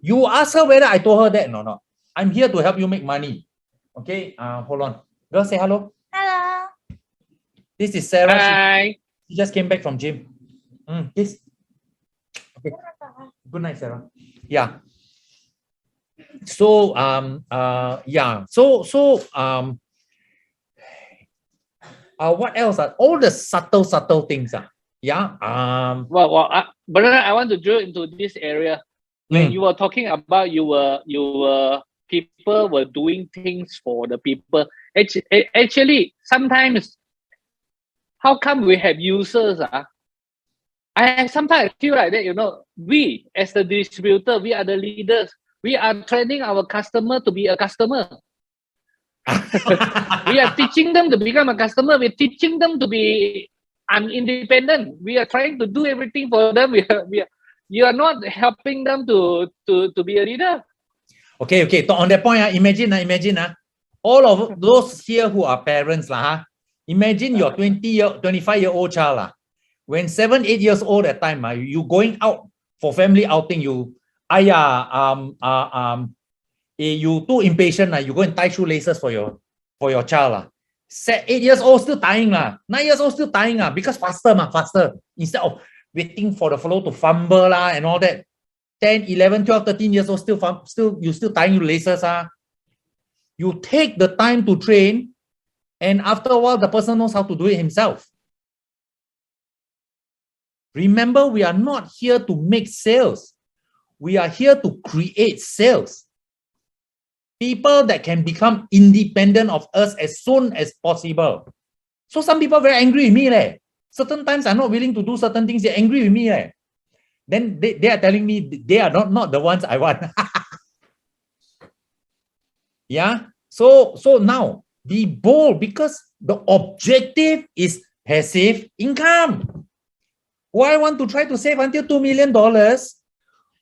You ask her whether I told her that. No. I'm here to help you make money. Okay, hold on. Girl, say hello. Hello. This is Sarah. Hi. She just came back from gym. This. Okay. Good night, Sarah. Yeah. So yeah. What else? All the subtle things. Yeah. Bernard, I want to drill into this area. When you were talking about your people were doing things for the people. Actually, sometimes, how come we have users? I sometimes feel like that, you know, we as the distributor, we are the leaders. We are training our customer to be a customer. We are teaching them to become a customer. We're teaching them to be independent. We are trying to do everything for them. you are not helping them to be a leader. Okay. So on that point, imagine, all of those here who are parents, imagine your 25-year-old child. When 7, 8 years old at time, you going out for family outing, you too impatient, you go and tie shoelaces for your child. 8 years old still tying, 9 years old still tying, because faster. Instead of waiting for the fellow to fumble and all that. 10, 11, 12, 13 years old you still tying your laces. You take the time to train, and after a while the person knows how to do it himself. Remember, we are not here to make sales. We are here to create sales. People that can become independent of us as soon as possible. So some people are very angry with me. Certain times I'm not willing to do certain things. They're angry with me. Then they are telling me they are not the ones I want. Yeah. So now be bold, because the objective is passive income. Why I want to try to save until $2 million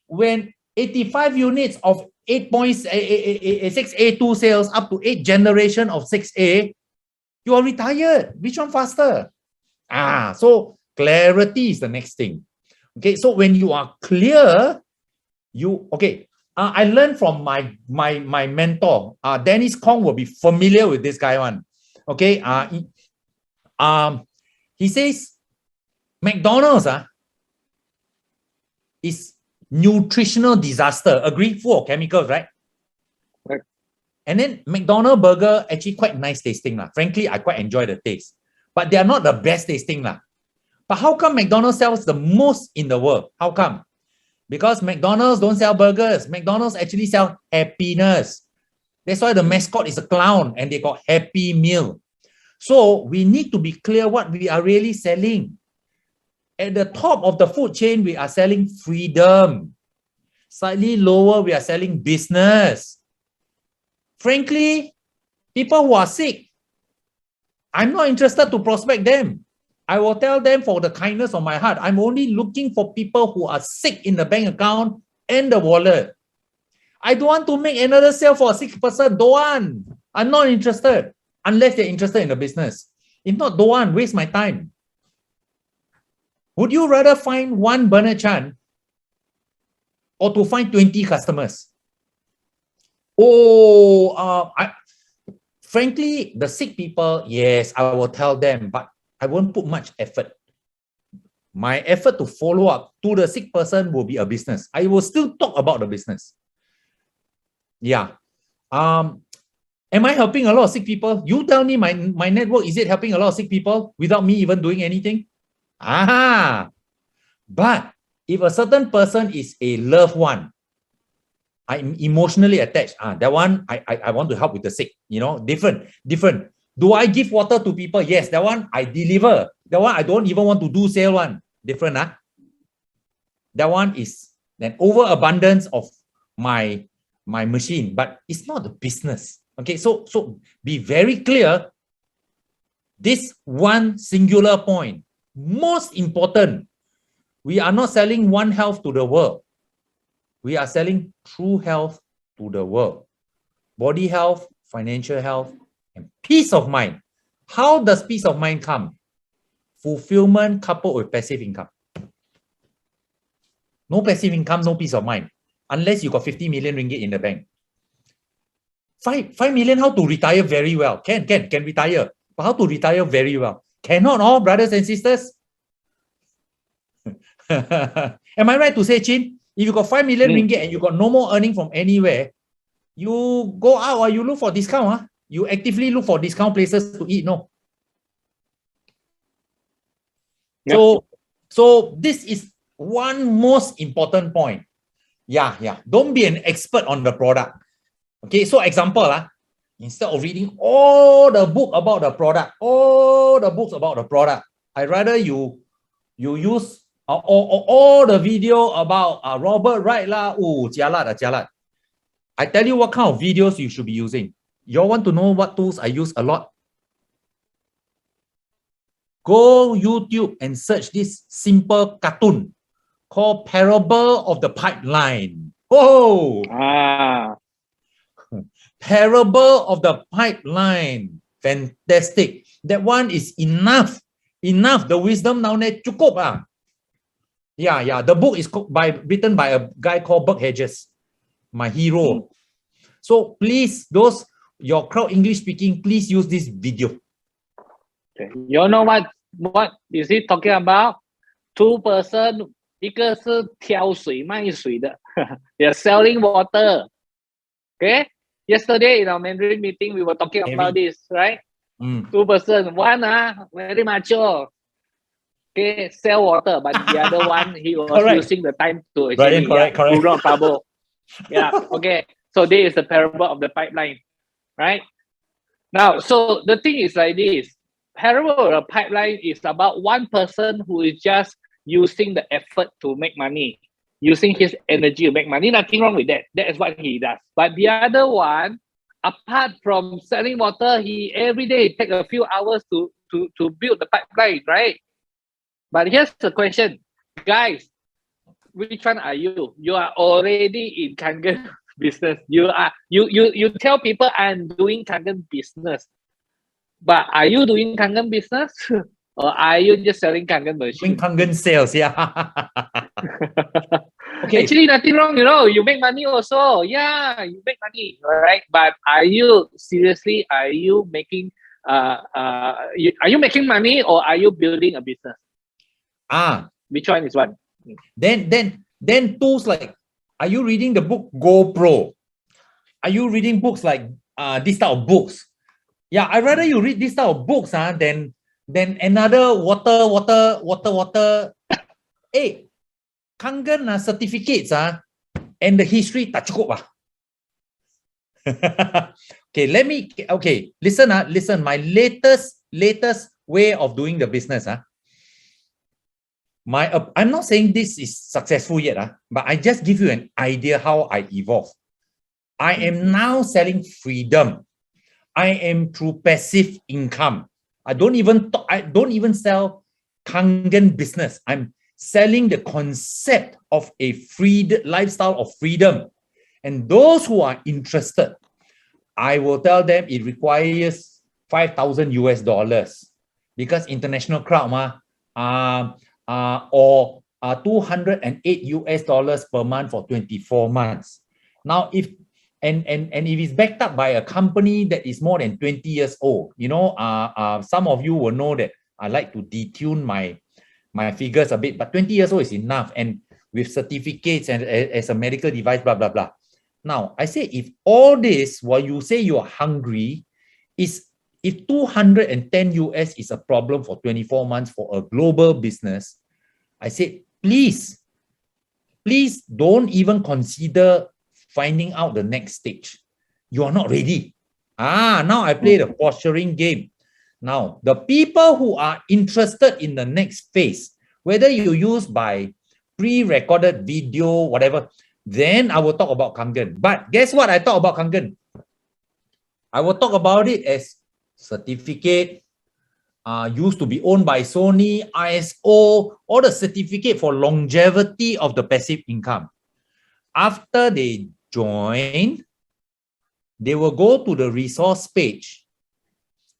when 85 units of 6A2 sales up to 8 generation of 6A, you are retired. Which one faster? So clarity is the next thing. Okay, so when you are clear, I learned from my mentor. Dennis Kong will be familiar with this guy one. Okay, he says McDonald's is nutritional disaster. Agree? Full of chemicals, right? Right. And then McDonald's burger actually quite nice tasting. Frankly, I quite enjoy the taste. But they are not the best tasting. But how come McDonald's sells the most in the world? How come? Because McDonald's don't sell burgers. McDonald's actually sell happiness. That's why the mascot is a clown and they got Happy Meal. So we need to be clear what we are really selling. At the top of the food chain, we are selling freedom. Slightly lower, we are selling business. Frankly, people who are sick, I'm not interested to prospect them. I will tell them for the kindness of my heart, I'm only looking for people who are sick in the bank account and the wallet. I don't want to make another sale for a sick person. Don't want. I'm not interested unless they're interested in the business. If not, don't want. Waste my time. Would you rather find one Bernard Chan or to find 20 customers? Frankly, the sick people, yes, I will tell them, but I won't put much effort. My effort to follow up to the sick person will be a business. I will still talk about the business. Yeah. Am I helping a lot of sick people? You tell me my network, is it helping a lot of sick people without me even doing anything? But if a certain person is a loved one, I'm emotionally attached. That one, I want to help with the sick, different. Do I give water to people? Yes, that one I deliver. That one I don't even want to do sale one. Different, That one is an overabundance of my machine, but it's not the business. Okay, so be very clear. This one singular point, most important, we are not selling one health to the world. We are selling true health to the world. Body health, financial health, and peace of mind. How does peace of mind come? Fulfillment coupled with passive income. No passive income, no peace of mind. Unless you got 50 million ringgit in the bank. 5 million, how to retire very well? Can retire. But how to retire very well? Cannot, all brothers and sisters. Am I right to say, Chin? If you got 5 million ringgit and you got no more earning from anywhere, you go out or you look for discount. You actively look for discount places to eat, no? Yep. So this is one most important point. Yeah. Don't be an expert on the product. Okay, so example, instead of reading all the book about the product, I'd rather you use all the video about Robert Wright jialat. I tell you what kind of videos you should be using. You all want to know what tools I use a lot? Go YouTube and search this simple cartoon called Parable of the Pipeline. Oh, Parable of the Pipeline. Fantastic. That one is enough. Enough. The wisdom down there, cukup ah. Yeah. The book is written by a guy called 𝗏𝗪𝗧, my hero. So please, those your crowd English speaking, please use this video. Okay. You know what is he talking about? Two person, 一个是挑水卖水的 they're selling water. Okay. Yesterday in our Mandarin meeting, we were talking about this, right? Two person, one very mature. Okay, sell water, but the other one he was using the time to actually correct. Yeah, okay. So this is the parable of the pipeline, right? Now, so the thing is like this. Parable of the pipeline is about one person who is just using the effort to make money, using his energy to make money. Nothing wrong with that. That is what he does. But the other one, apart from selling water, he every day take a few hours to build the pipeline, right? But here's the question, guys. Which one are you? You are already in Kangen business. You tell people I'm doing Kangen business. But are you doing Kangen business? Or are you just selling Kangen machines? Doing Kangen sales, yeah. Okay. Actually, nothing wrong, you make money also. Yeah, you make money, right? But are you seriously, are you making are you making money or are you building a business? Which one is one? Then tools like, are you reading the book GoPro? Are you reading books like this type of books? Yeah, I'd rather you read this type of books than another water. Hey, Kangen certificates and the history tak cukup Okay, listen, my latest way of doing the business I'm not saying this is successful yet, but I just give you an idea how I evolve. I am now selling freedom. I am through passive income. I don't even sell Kangen business. I'm selling the concept of a lifestyle of freedom. And those who are interested, I will tell them it requires $5,000 because international crowd or $208 per month for 24 months. Now, if it's backed up by a company that is more than 20 years old, some of you will know that I like to detune my figures a bit, but 20 years old is enough, and with certificates and as a medical device, blah, blah, blah. Now, I say if all this, while you say you're hungry, if $210 is a problem for 24 months for a global business, I said, please don't even consider finding out the next stage. You are not ready. Now I play the posturing game. Now, the people who are interested in the next phase, whether you use by pre-recorded video, whatever, then I will talk about Kangen. But guess what I talk about Kangen? I will talk about it as certificate, used to be owned by Sony, ISO, or the certificate for longevity of the passive income. After they join, they will go to the resource page,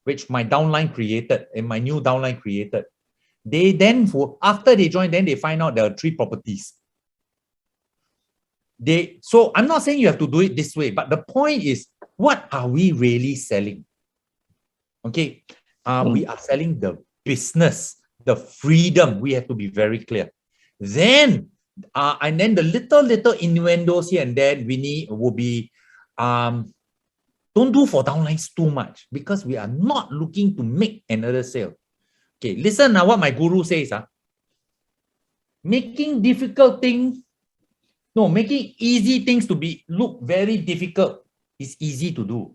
which my downline created and my new downline created. They then, after they join, then they find out there are 3 properties. So I'm not saying you have to do it this way, but the point is, what are we really selling? Okay, we are selling the business, the freedom. We have to be very clear. Then, and then the little innuendos here and there will be, don't do for downlines too much because we are not looking to make another sale. Okay, listen now what my guru says. Making easy things to look very difficult is easy to do.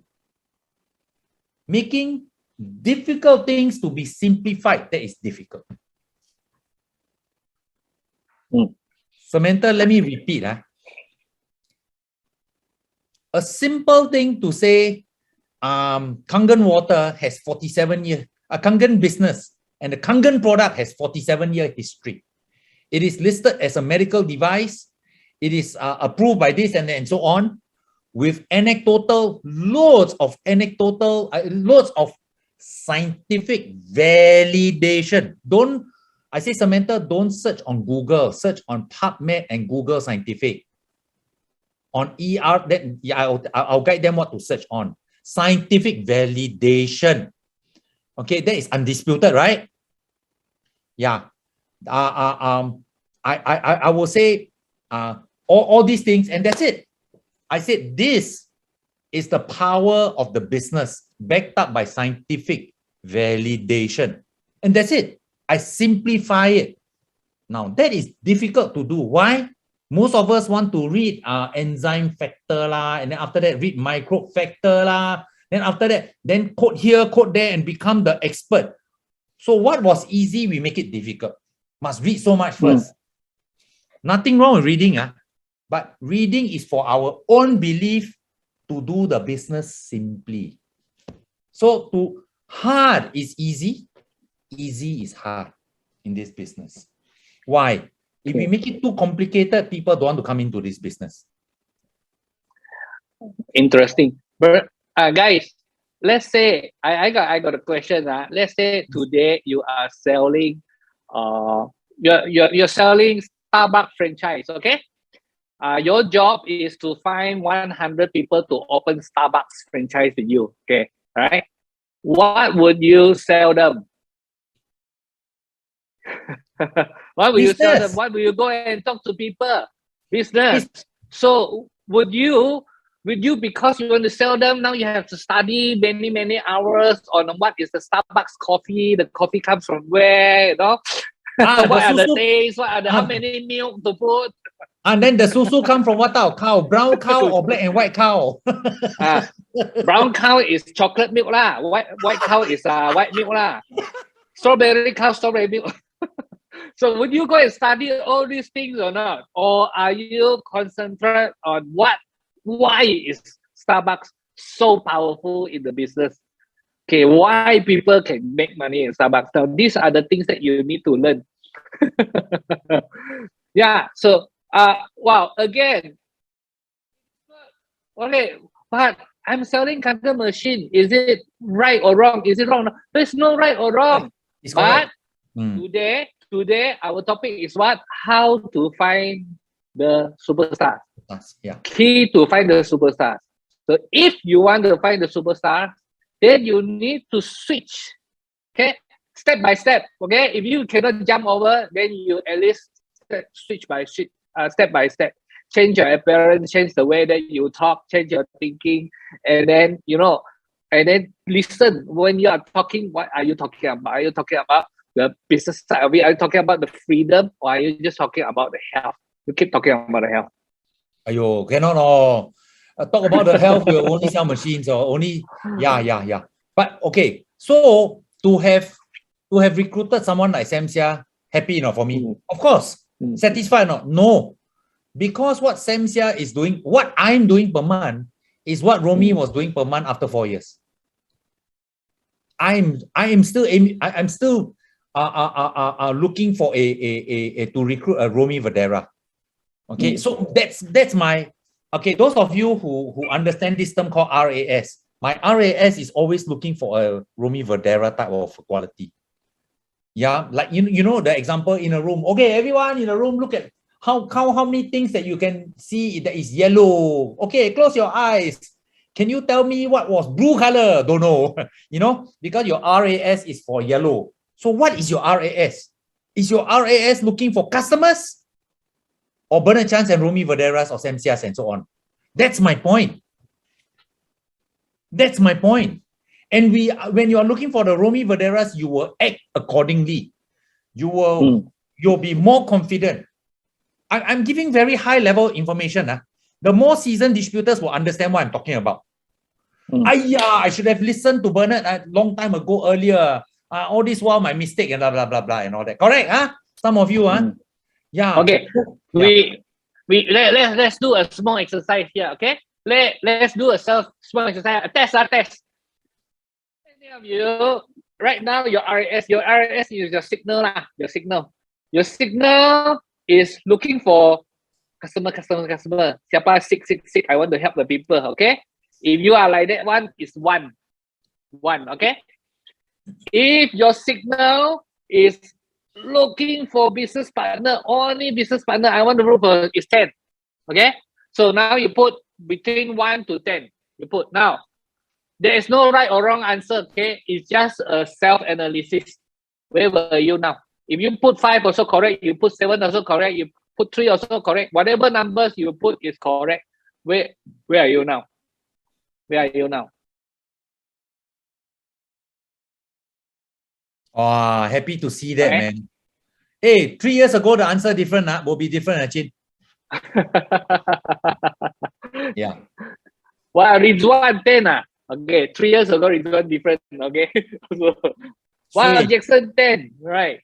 Making difficult things to be simplified, that is difficult. Samantha, let me repeat. A simple thing to say, Kangen water has 47 years, a Kangen business and the Kangen product has 47-year history. It is listed as a medical device. It is approved by this and so on, with loads of scientific validation. I say, Samantha, don't search on Google, search on PubMed and Google Scientific. On ER, then I'll guide them what to search on. Scientific validation. Okay, that is undisputed, right? Yeah. I will say all these things, and that's it. I said this is the power of the business backed up by scientific validation. And that's it. I simplify it. Now, that is difficult to do. Why? Most of us want to read enzyme factor lah, and then after that read microbe factor lah. Then after that, then code here, code there, and become the expert. So what was easy, we make it difficult. Must read so much first. Nothing wrong with reading, but reading is for our own belief to do the business simply. So hard is easy, easy is hard in this business. Why? If we make it too complicated, people don't want to come into this business. Interesting. But guys, let's say I got a question. Let's say today you are selling you're selling Starbucks franchise, okay? Your job is to find 100 people to open Starbucks franchise with you, okay? All right? What would you sell them? What will you sell them? What will you go and talk to people? Business. So would you, because you want to sell them, now you have to study many hours on what is the Starbucks coffee, the coffee comes from where, you know? What are the days, how many milk to put? And then the susu come from what cow? Brown cow or black and white cow? Brown cow is chocolate milk lah. White cow is white milk lah. Strawberry cow, strawberry milk. So would you go and study all these things or not? Or are you concentrate on why is Starbucks so powerful in the business? Okay, why people can make money in Starbucks? Now, these are the things that you need to learn. Yeah, so, wow, again, okay, but I'm selling counter machine. Is it right or wrong? Is it wrong? There's no right or wrong. It's but correct. Today, our topic is what? How to find the superstars. Yeah. Key to find the superstars. So if you want to find the superstar, then you need to switch, okay, step by step, okay? If you cannot jump over, then you at least switch by step by step. Change your appearance, change the way that you talk, change your thinking, and then, you know, and then listen when you are talking. What are you talking about? Are you talking about the business side of it? Are you talking about the freedom, or are you just talking about the health? You keep talking about the health. Ayo, cannot talk about the health, you only sell machines or only, yeah. But okay, so to have recruited someone like Samsia, happy enough for me? Of course. Satisfied or not? No. Because what Samsia is doing, what I'm doing per month, is what Romy was doing per month after 4 years. I'm still looking for to recruit a 𝗲𝗂𝗪𝗔. Okay, so that's my. Okay, those of you who understand this term called RAS, my RAS is always looking for a 𝗲𝗪𝗪𝗧 type of quality. Yeah, like you know the example in a room. Okay, everyone in a room, look at how many things that you can see that is yellow. Okay, close your eyes. Can you tell me what was blue color? Don't know. You know, because your RAS is for yellow. So what is your RAS? Is your RAS looking for customers? Or Bernard Chans and 𝗲𝗪𝗪𝗧s or Samsias and so on. That's my point. That's my point. And when you are looking for the 𝗲𝗪𝗪𝗧s, you will act accordingly. You'll be more confident. I'm giving very high level information. The more seasoned distributors will understand what I'm talking about. I should have listened to Bernard a long time ago earlier. All this while my mistake and blah blah blah and all that. Correct? Some of you, yeah. Okay. Let's do a small exercise here. Okay. Let's do a small exercise. A test. Any of you right now, your RAS is your signal lah. Your signal. Your signal is looking for customer. Siapa sick. I want to help the people. Okay. If you are like that one, it's one. Okay. If your signal is looking for business partner, only business partner I want to look for is 10. Okay. So now you put between 1 to 10. You put now. There is no right or wrong answer. Okay. It's just a self-analysis. Where were you now? If you put 5 also correct, you put 7 also correct, you put 3 also correct. Whatever numbers you put is correct. Where are you now? Where are you now? Oh, happy to see that, Right? man. Hey, 3 years ago, the answer different, will be different, Chin. Yeah. Wow, Rizwan 10. Okay, 3 years ago, Rizwan different. Okay. So, wow, Jackson 10. Right.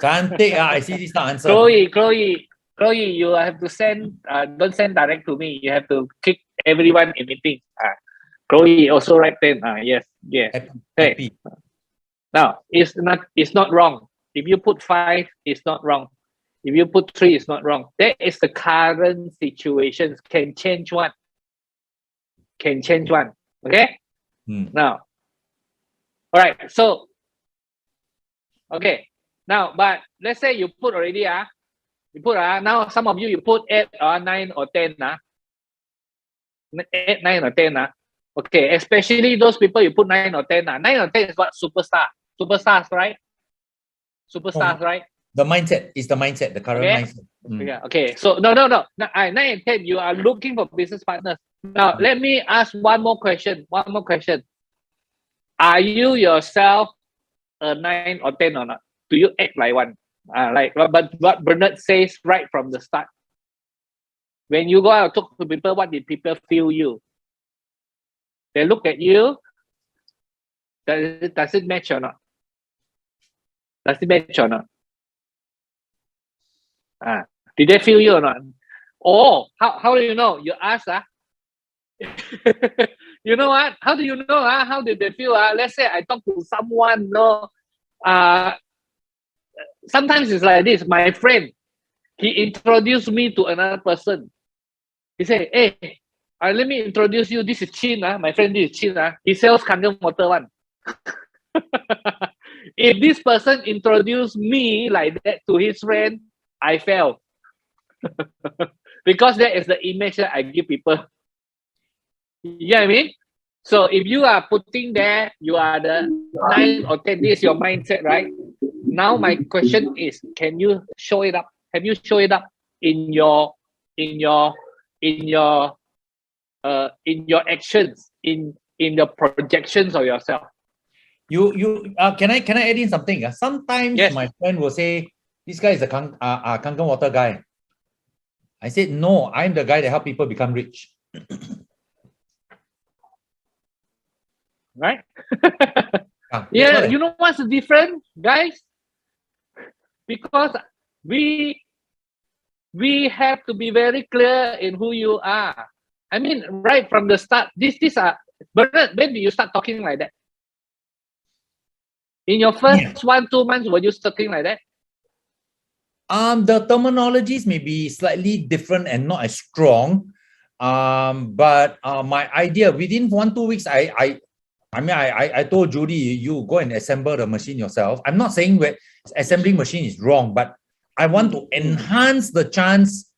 Cantik, I see this answer. Chloe, you have to send, don't send direct to me. You have to kick everyone in meeting. Chloe also right 10. Yes. Happy. Now, it's not wrong. If you put 5, it's not wrong. If you put 3, it's not wrong. That is the current situations. Can change one. Okay? Now, all right. So, okay. Now, but let's say you put already, you put, now some of you put 8 or 9 or 10, 8, 9 or 10, okay, especially those people you put 9 or 10, 9 or 10 is what? Superstars, right? Right? The mindset is the mindset, the current mindset. Yeah, okay. So, no. 9 and 10, you are looking for business partners. Now, let me ask one more question. Are you yourself a 9 or 10 or not? Do you act like one? Like what Bernard says right from the start. When you go out talk to people, what did people feel you? They look at you. Does it match or not? Did they feel you or not? Oh, how do you know? You ask, you know what? How do you know? How did they feel? Let's say I talk to someone, sometimes it's like this. My friend, he introduced me to another person. He said, hey, let me introduce you. This is Chin. My friend, this is Chin. He sells Kangen water one. If this person introduced me like that to his friend, I fell. Because that is the image that I give people. You know what I mean? So if you are putting there, you are the 9 or 10, this is your mindset, right? Now my question is, can you show it up? Have you shown it up in your actions, in your projections of yourself? Can I add in something? Sometimes my friend will say, this guy is a Kangen water guy. I said, no, I'm the guy that help people become rich. Right? Yeah, you know what's the difference, guys? Because we have to be very clear in who you are. I mean, right from the start, Bernard, when did you start talking like that? In your first 1-2 months, were you talking like that? The terminologies may be slightly different and not as strong. But my idea within 1-2 weeks, I told Judy, you go and assemble the machine yourself. I'm not saying that assembling machine is wrong, but I want to enhance the chance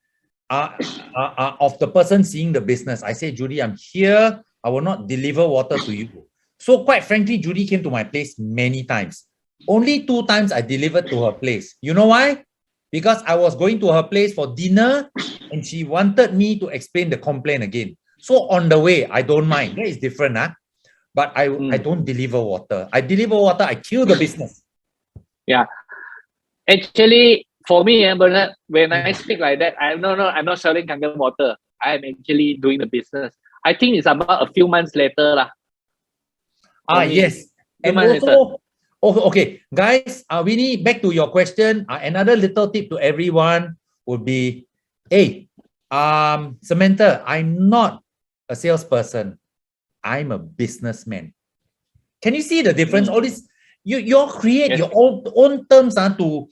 of the person seeing the business. I say, Judy, I'm here. I will not deliver water to you. So quite frankly, Judy came to my place many times. Only 2 times I delivered to her place. You know why? Because I was going to her place for dinner and she wanted me to explain the complaint again. So on the way, I don't mind. That is different. But I don't deliver water. I deliver water, I kill the business. Yeah. Actually, for me, Bernard, when I speak like that, I'm not selling Kangen water. I'm actually doing the business. I think it's about a few months later. Yes. And also, okay, guys, Winnie, back to your question. Another little tip to everyone would be, hey, Samantha, I'm not a salesperson. I'm a businessman. Can you see the difference? All this, you all create your own terms to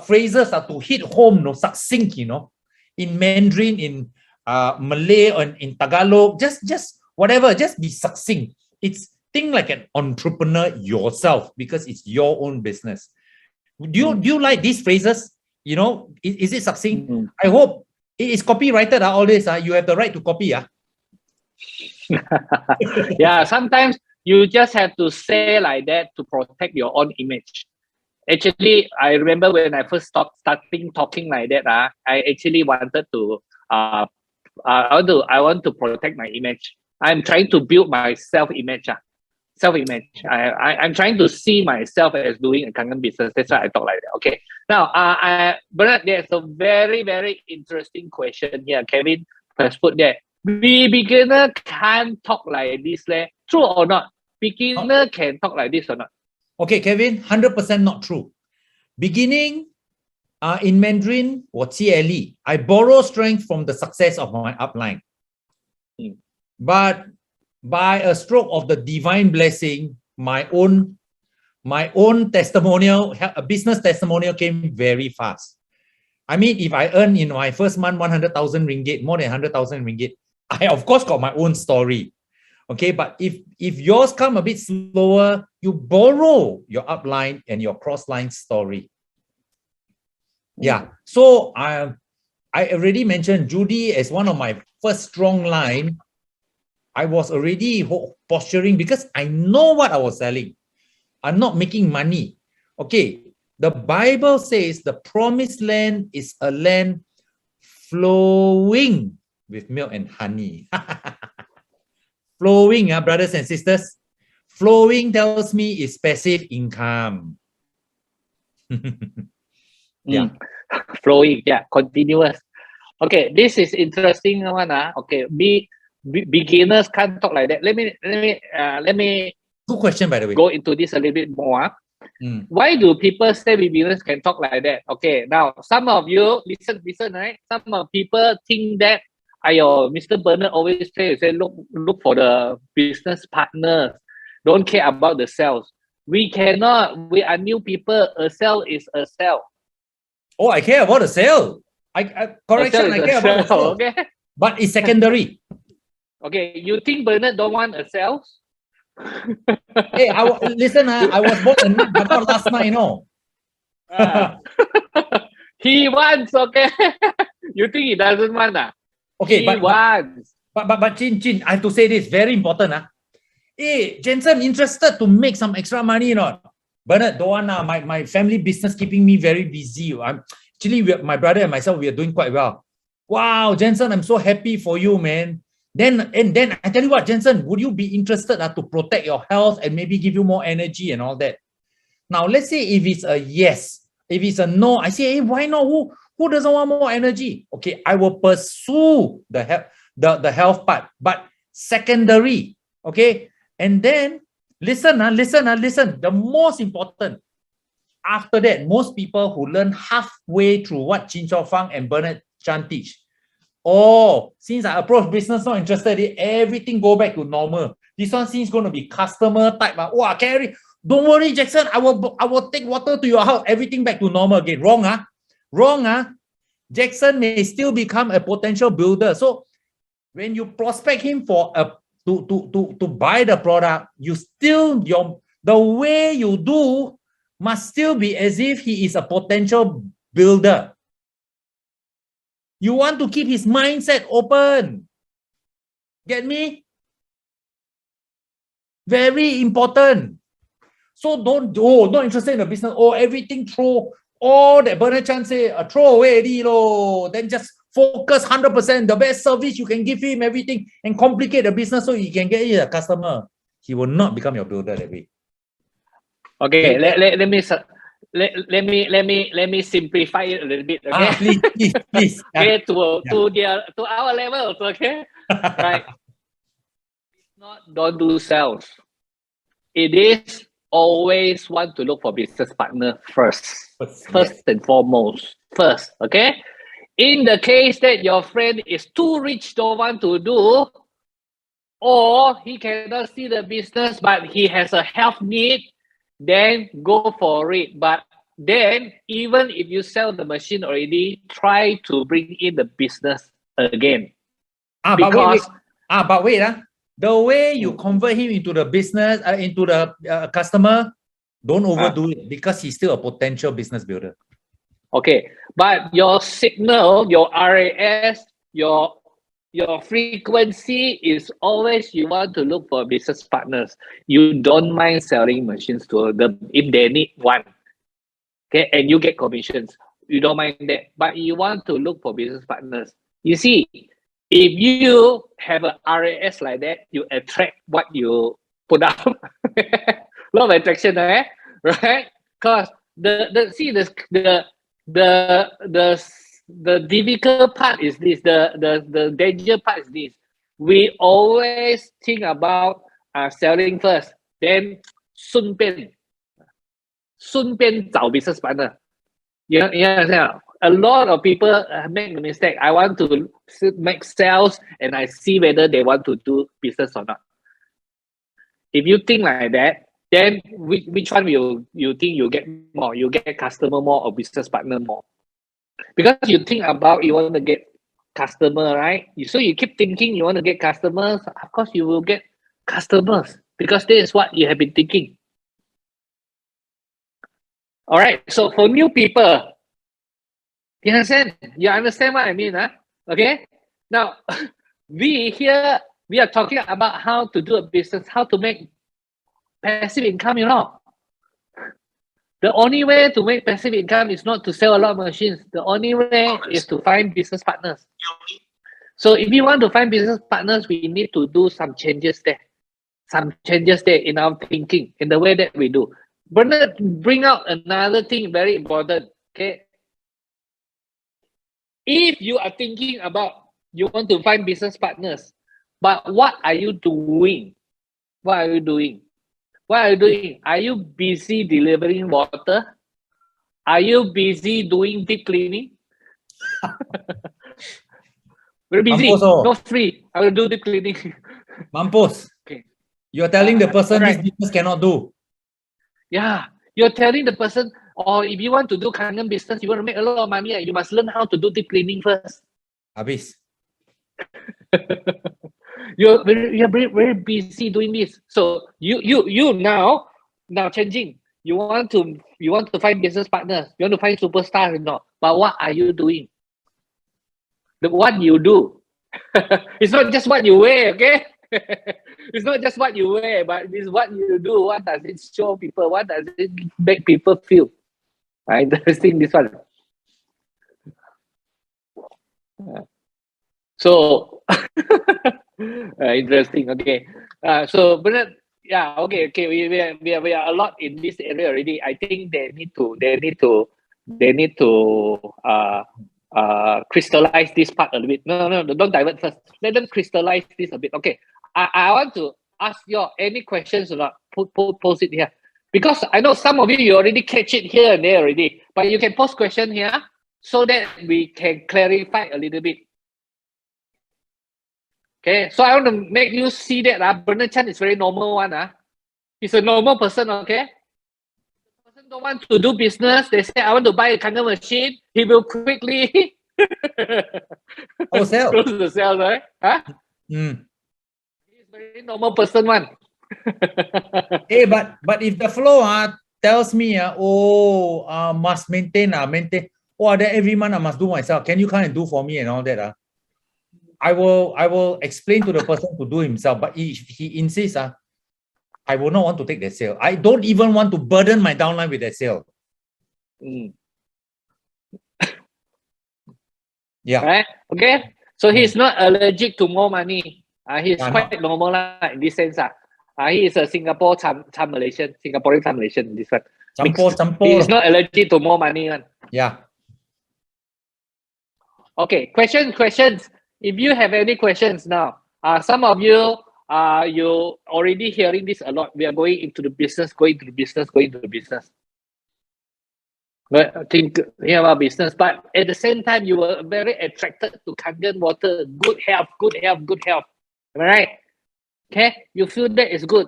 phrases to hit home, succinct, in Mandarin, in Malay, or in Tagalog, just whatever, just be succinct. It's think like an entrepreneur yourself because it's your own business. Do you like these phrases? Is it succinct? I hope it is copyrighted. All this, you have the right to copy. Yeah, sometimes you just have to say like that to protect your own image. Actually, I remember when I first starting talking like that, I actually wanted to I want to protect my image. I'm trying to build my self-image. I'm trying to see myself as doing a Kangen business. That's why I talk like that. Okay. Now, Bernard, there's a very, very interesting question here. Kevin has put there. We beginner can't talk like this. True or not? Beginner can talk like this or not? Okay, Kevin, 100% not true. Beginning in Mandarin, 我借力. I borrow strength from the success of my upline. But by a stroke of the divine blessing, my own testimonial, a business testimonial came very fast. I mean, if I earn in my first month 100,000 ringgit, more than 100,000 ringgit, I of course got my own story. Okay, but if yours come a bit slower, you borrow your upline and your cross-line story. Yeah, so I already mentioned Judy as one of my first strong line. I was already posturing because I know what I was selling. I'm not making money. Okay, the Bible says the promised land is a land flowing with milk and honey. Flowing, brothers and sisters. Flowing tells me is passive income. Yeah. Flowing, yeah, continuous. Okay, this is interesting one. Okay, beginners can't talk like that. Let me. Good question, by the way. Go into this a little bit more. Why do people say beginners can talk like that? Okay, now some of you listen, right? Some of people think that Mr. Bernard always say look for the business partners. Don't care about the sales. We cannot. We are new people. A sale is a sale. Oh, I care about the sale. Correction, I care about the sale. Okay. But it's secondary. Okay, you think Bernard don't want a sales? Hey, listen, I was born a night, but not last night, He wants, okay? You think he doesn't want? Okay, he wants. But Chin, I have to say this, very important. Hey, Jensen, interested to make some extra money or not? Bernard, don't want. My family business keeping me very busy. My brother and myself, we are doing quite well. Wow, Jensen, I'm so happy for you, man. Then I tell you what, Jensen, would you be interested to protect your health and maybe give you more energy and all that? Now, let's say if it's a yes, if it's a no, I say, hey, why not? Who doesn't want more energy? Okay, I will pursue the health part, but secondary. Okay, and then listen. The most important. After that, most people who learn halfway through what Chin Chow Fang and Bernard Chan teach. Oh, since I approach business, not interested, everything go back to normal. This one seems going to be customer type. Wow, carry. Don't worry, Jackson. I will take water to your house. Everything back to normal again. Wrong. Jackson may still become a potential builder. So when you prospect him for to buy the product, you still the way you do must still be as if he is a potential builder. You want to keep his mindset open. Get me? Very important. So not interested in the business. Everything throw, all that Bernard Chan say, throw away already. Then just focus 100%, the best service you can give him, everything, and complicate the business so he can get you a customer. He will not become your builder that way. Okay, let me simplify it a little bit. Okay, please. Okay, to our levels. Okay, right. It's not don't do sales. It is always want to look for business partner first and foremost. Okay. In the case that your friend is too rich, don't want to do, or he cannot see the business, but he has a health need, then go for it. But then even if you sell the machine already, try to bring in the business again. But wait, the way you convert him into the business, into the customer, don't overdo it, because he's still a potential business builder. Okay, but your signal, your RAS, your frequency is always you want to look for business partners. You don't mind selling machines to them if they need one. Okay, and you get commissions. You don't mind that, but you want to look for business partners. You see, if you have a RAS like that, you attract what you put out. Law of attraction, right? Because the difficult part is this. The danger part is this. We always think about selling first, then 顺便找 business partner. You understand? A lot of people make the mistake. I want to make sales and I see whether they want to do business or not. If you think like that, then which one you think you get more? You get customer more or business partner more? Because you think about you want to get customer, right? So you keep thinking you want to get customers. Of course, you will get customers because this is what you have been thinking. All right. So for new people, you understand? You understand what I mean, huh? Okay. Now, we are talking about how to do a business, how to make passive income, you know. The only way to make passive income is not to sell a lot of machines. The only way is to find business partners. So if you want to find business partners, we need to do some changes there. Some changes there in our thinking, in the way that we do. Bernard, bring out another thing very important, okay? If you are thinking about you want to find business partners, but what are you doing? What are you doing? What are you doing? Are you busy delivering water? Are you busy doing deep cleaning? Very busy, no free. I will do deep cleaning. Mampus. Okay. You're telling the person this business cannot do. Yeah, you're telling the person, or if you want to do kangen business, you want to make a lot of money, you must learn how to do deep cleaning first. Habis. You're very busy doing this. So you now changing. You want to find business partners. You want to find superstars, you know. But what are you doing? What you do. It's not just what you wear, okay? It's not just what you wear, but it's what you do. What does it show people? What does it make people feel? Interesting, this one. So interesting. Okay. So Bernard, yeah. Okay. We are a lot in this area already. I think they need to crystallize this part a little bit. No, don't divert first. Let them crystallize this a bit. Okay. I want to ask you any questions or not. Post it here, because I know some of you already catch it here and there already. But you can post question here so that we can clarify a little bit. Okay, so I want to make you see that Bernard Chan is very normal one. He's a normal person, okay? If the person don't want to do business, they say, I want to buy a kangen machine, he will quickly close the sale, right? He's a very normal person one. Hey, but if the flow tells me, must maintain. Then every month I must do myself. Can you come and do for me and all that? I will explain to the person to do himself, but if he insists, I will not want to take that sale. I don't even want to burden my downline with that sale. Yeah. Right? Okay. So he's not allergic to more money. He's quite normal in this sense. He is a Singaporean Malaysian. This one. He is not allergic to more money. Yeah. Okay. Questions. If you have any questions now, some of you you already hearing this a lot. We are going into the business. Think about business, but at the same time, you were very attracted to kangen water. Good health. Am I right? Okay, you feel that is good.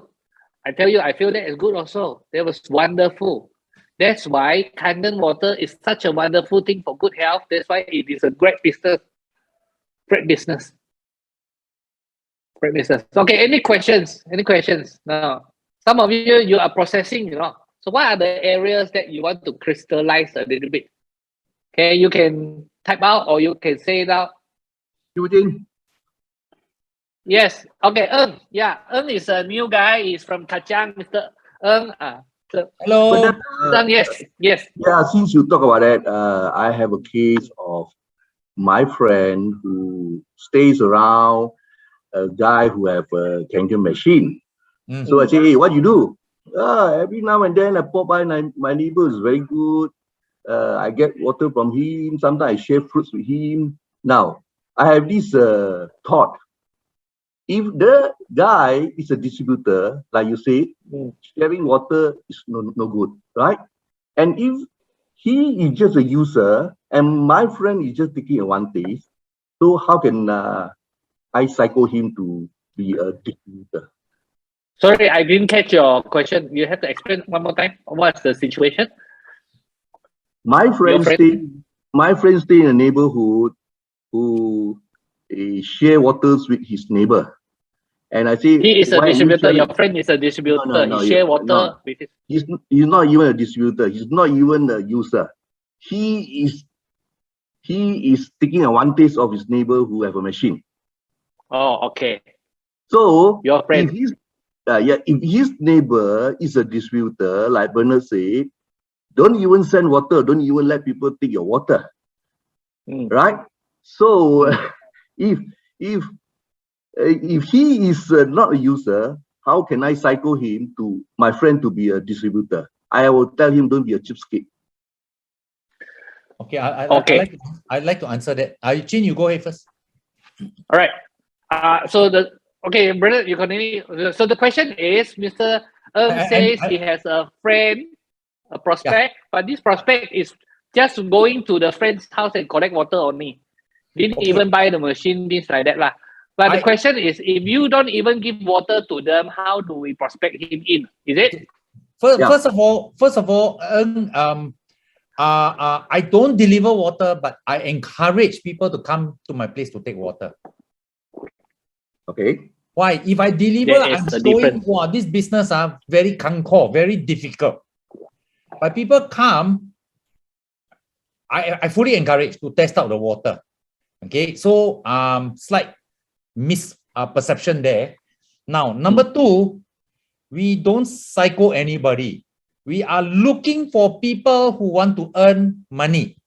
I tell you, I feel that is good also. That was wonderful. That's why Kangen water is such a wonderful thing for good health. That's why it is a great business. Great business. Great business. Okay, any questions? Any questions? No. Some of you are processing, you know. So what are the areas that you want to crystallize a little bit? Okay, you can type out or you can say it out. Yes. Okay, yeah, is a new guy. He's from Kachang, Mr. Hello. Yes, yes. Yeah, since you talk about that, I have a case of my friend who stays around a guy who have a Kangen machine. So I say, hey, what you do? Every now and then I pop by my neighbor is very good. I get water from him. Sometimes I share fruits with him. Now, I have this thought. If the guy is a distributor, like you say, sharing water is no good, right? And if he is just a user and my friend is just taking advantage, so how can I psycho him to be a distributor? Sorry, I didn't catch your question. You have to explain one more time. What's the situation? My friend stay in a neighborhood who share waters with his neighbor. And I say he is a distributor. Your friend is a distributor. No, he share water with his. He's not even a distributor. He's not even a user. He is taking advantage of his neighbor who have a machine. Oh, okay. So your friend. If his neighbor is a distributor, like Bernard said, don't even send water. Don't even let people take your water. Right? So if he is not a user, how can I psycho him to my friend to be a distributor? I will tell him, don't be a cheapskate. Okay, I'd like to answer that. Chin, you go ahead first. All right. Okay, brother, you continue. So the question is, Mr. says he has a friend, a prospect, but this prospect is just going to the friend's house and collect water only. Didn't even buy the machine, things like that lah. But the question is, if you don't even give water to them, how do we prospect him in? Is it? First of all, I don't deliver water, but I encourage people to come to my place to take water. Okay. Why? If I deliver, I'm showing, wow, this business are very kankor, very difficult. But people come, I fully encourage to test out the water. Okay, so slight misperception there. Now, number two, we don't psycho anybody. We are looking for people who want to earn money.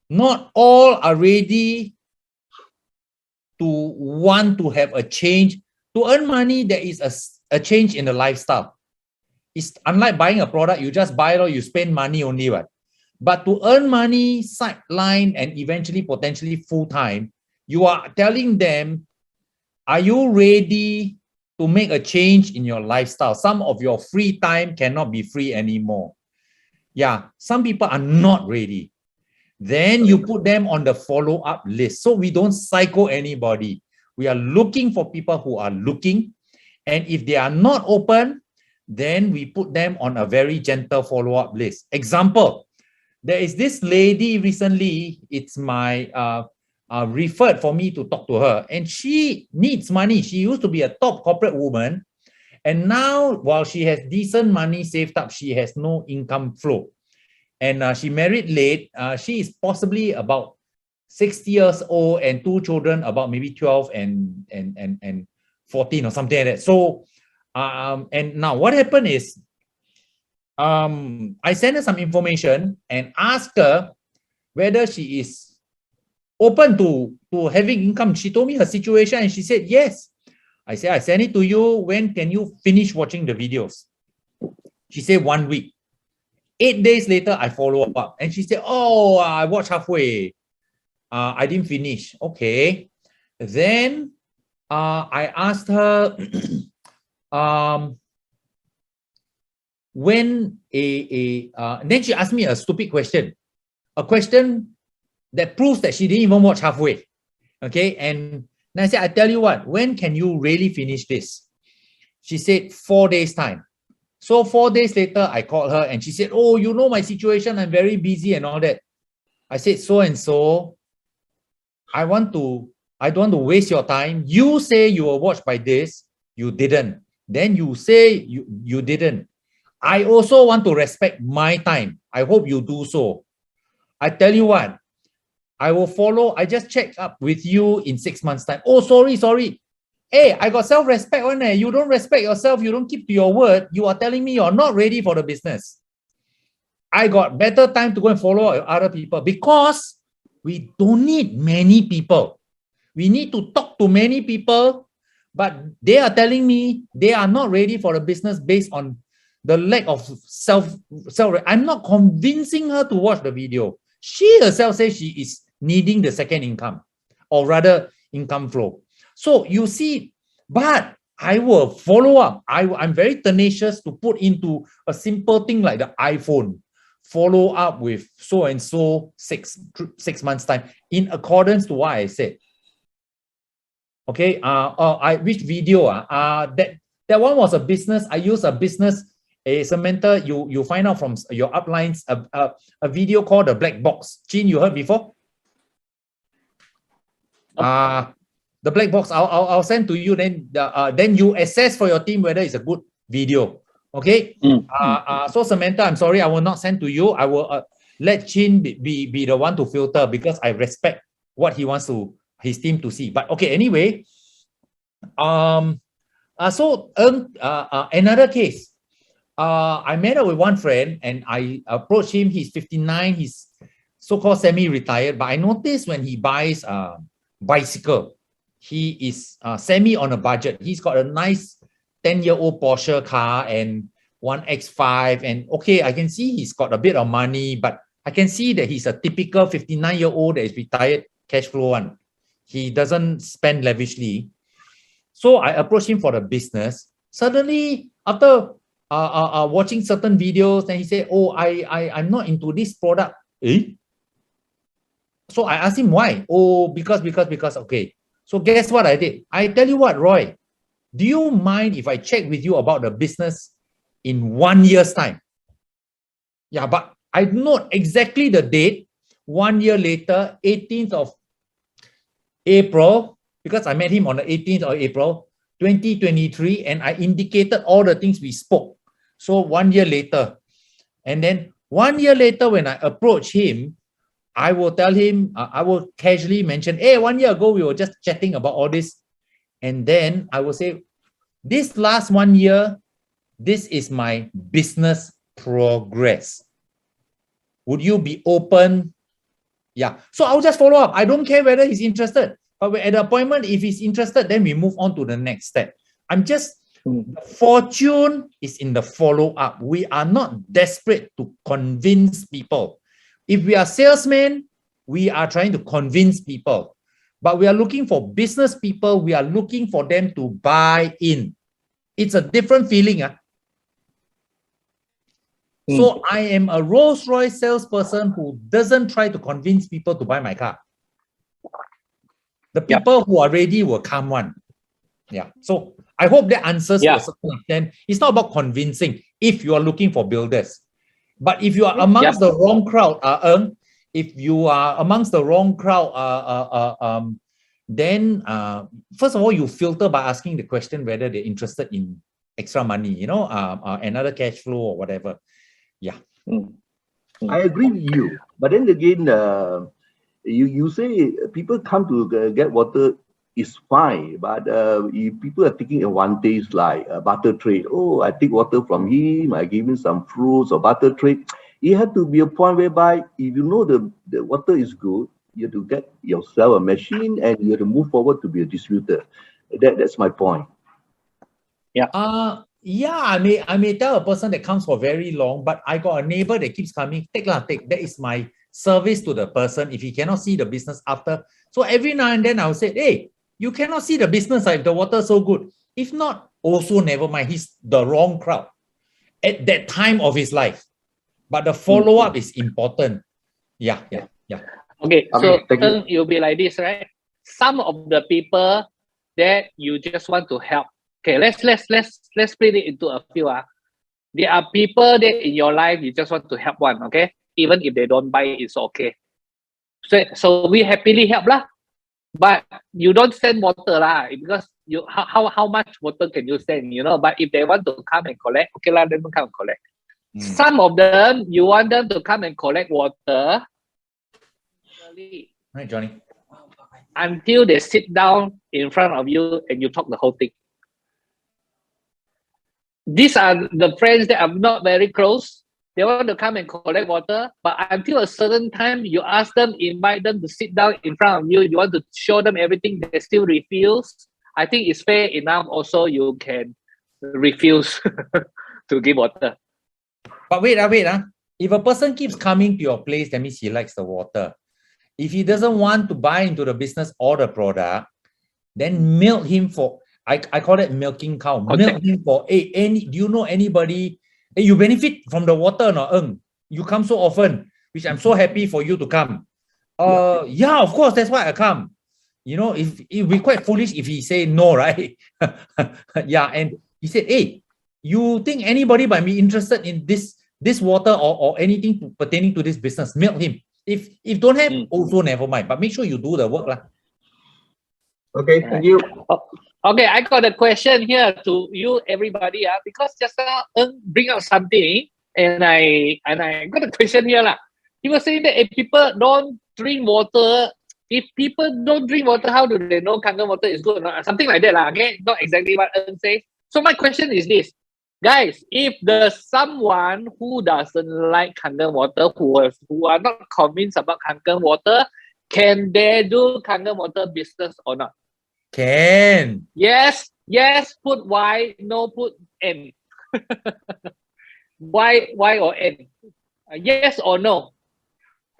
Not all are ready to want to have a change. To earn money, there is a change in the lifestyle. It's unlike buying a product, you just buy it or you spend money only, right? But to earn money, sideline, and eventually potentially full-time, you are telling them, are you ready to make a change in your lifestyle? Some of your free time cannot be free anymore. Yeah, some people are not ready. Then you put them on the follow-up list. So we don't psycho anybody. We are looking for people who are looking. And if they are not open, then we put them on a very gentle follow-up list. Example, there is this lady recently, it's my referred for me to talk to her, and she needs money. She used to be a top corporate woman, and now while she has decent money saved up, she has no income flow. And she married late. She is possibly about 60 years old and 2 children, about maybe 12 and 14 or something like that. So, and now what happened is, I sent her some information and asked her whether she is open to having income. She told me her situation and she said, yes. I said, I sent it to you. When can you finish watching the videos? She said 1 week. 8 days later, I follow up and she said, oh, I watched halfway. I didn't finish. Okay. Then I asked her, when then she asked me a stupid question, a question that proves that she didn't even watch halfway. Okay. And I said, I tell you what, when can you really finish this? She said 4 days time. So 4 days later, I called her and she said, oh, you know my situation, I'm very busy and all that. I said, so and so, I don't want to waste your time. You say you were watched by this, you didn't. Then you say you didn't. I also want to respect my time. I hope you do so. I tell you what, I will follow. I just check up with you in 6 months' time. Oh, sorry. Hey, I got self-respect one. You don't respect yourself. You don't keep to your word. You are telling me you're not ready for the business. I got better time to go and follow other people because we don't need many people. We need to talk to many people, but they are telling me they are not ready for a business based on the lack of self. I'm not convincing her to watch the video. She herself says she is needing the second income, or rather income flow. So you see, but I will follow up. I'm very tenacious to put into a simple thing like the iPhone. Follow up with so and so 6 months time in accordance to what I said. Okay. Which video? That one was a business. I use a business. Samantha, you find out from your uplines a video called the black box. Jean, you heard before? The black box. I'll send to you. Then you assess for your team whether it's a good video. Okay. So Samantha, I'm sorry, I will not send to you. I will let Chin be the one to filter because I respect what he wants his team to see. But okay, anyway, another case. I met up with one friend and I approached him. He's 59. He's so-called semi-retired. But I noticed when he buys a bicycle, he is semi on a budget. He's got a nice 10-year-old Porsche car and one X5. And okay, I can see he's got a bit of money, but I can see that he's a typical 59-year-old that is retired cash flow one. He doesn't spend lavishly. So I approached him for the business. Suddenly, after watching certain videos, then he said, oh, I'm not into this product. So I asked him why. Oh, because, okay. So guess what I did? I tell you what, Roy, do you mind if I check with you about the business in 1 year's time? Yeah, but I know exactly the date. 1 year later, 18th of April, because I met him on the 18th of April, 2023, and I indicated all the things we spoke. So 1 year later, and then 1 year later, when I approach him, I will tell him, I will casually mention, hey, 1 year ago, we were just chatting about all this. And then I will say, this last 1 year, this is my business progress. Would you be open? Yeah. So I'll just follow up. I don't care whether he's interested. But at the appointment, if he's interested, then we move on to the next step. The fortune is in the follow-up. We are not desperate to convince people. If we are salesmen, we are trying to convince people. But we are looking for business people. We are looking for them to buy in. It's a different feeling. So I am a Rolls-Royce salesperson who doesn't try to convince people to buy my car. The people who are ready will come one. Yeah. So I hope that answers to a certain extent. It's not about convincing if you are looking for builders. But if you are amongst the wrong crowd, if you are amongst the wrong crowd, then first of all, you filter by asking the question whether they're interested in extra money, another cash flow or whatever. Yeah. I agree with you. But then again, you say people come to get water is fine, but if people are taking advantage like butter trade, oh, I take water from him, I give him some fruits or butter trade. It had to be a point whereby if you know the water is good, you have to get yourself a machine and you have to move forward to be a distributor. That's my point. I may tell a person that comes for very long, but I got a neighbor that keeps coming. Take. That is my service to the person if he cannot see the business after. So every now and then I'll say, hey, you cannot see the business if the water is so good. If not, also never mind. He's the wrong crowd at that time of his life. But the follow-up is important. Yeah. Okay, so you'll be like this, right? Some of the people that you just want to help. Okay, let's split it into a few. There are people that in your life you just want to help one, okay? Even if they don't buy, it's okay. So we happily help lah. But you don't send water lah, because you how much water can you send, you know? But if they want to come and collect, okay lah, then come and collect. Some of them you want them to come and collect water, right, Johnny? Until they sit down in front of you and you talk the whole thing. These are the friends that are not very close. They want to come and collect water, but until a certain time, you ask them, invite them to sit down in front of you. You want to show them everything, they still refuse. I think it's fair enough. Also, you can refuse to give water. But wait. If a person keeps coming to your place, that means he likes the water. If he doesn't want to buy into the business or the product, then milk him for, I call it milking cow. Okay. Milk him for, hey, do you know anybody? Hey, you benefit from the water, no? You come so often, which I'm so happy for you to come. Yeah, of course, that's why I come. You know, if it would be quite foolish if he say no, right? Yeah, and he said, hey, you think anybody might be interested in this water or anything pertaining to this business? Milk him. If don't have, also never mind. But make sure you do the work lah. Okay, thank you. Okay, I got a question here to you, everybody. Because just now bring out something, and I got a question here lah. He was saying that if people don't drink water, how do they know Kangen water is good or not? Something like that lah. Okay, not exactly what Eng says. So my question is this, guys: if there's someone who doesn't like Kangen water, who are not convinced about Kangen water, can they do Kangen water business or not? Can. Yes, put Y, no put N. Y or N. Yes or no.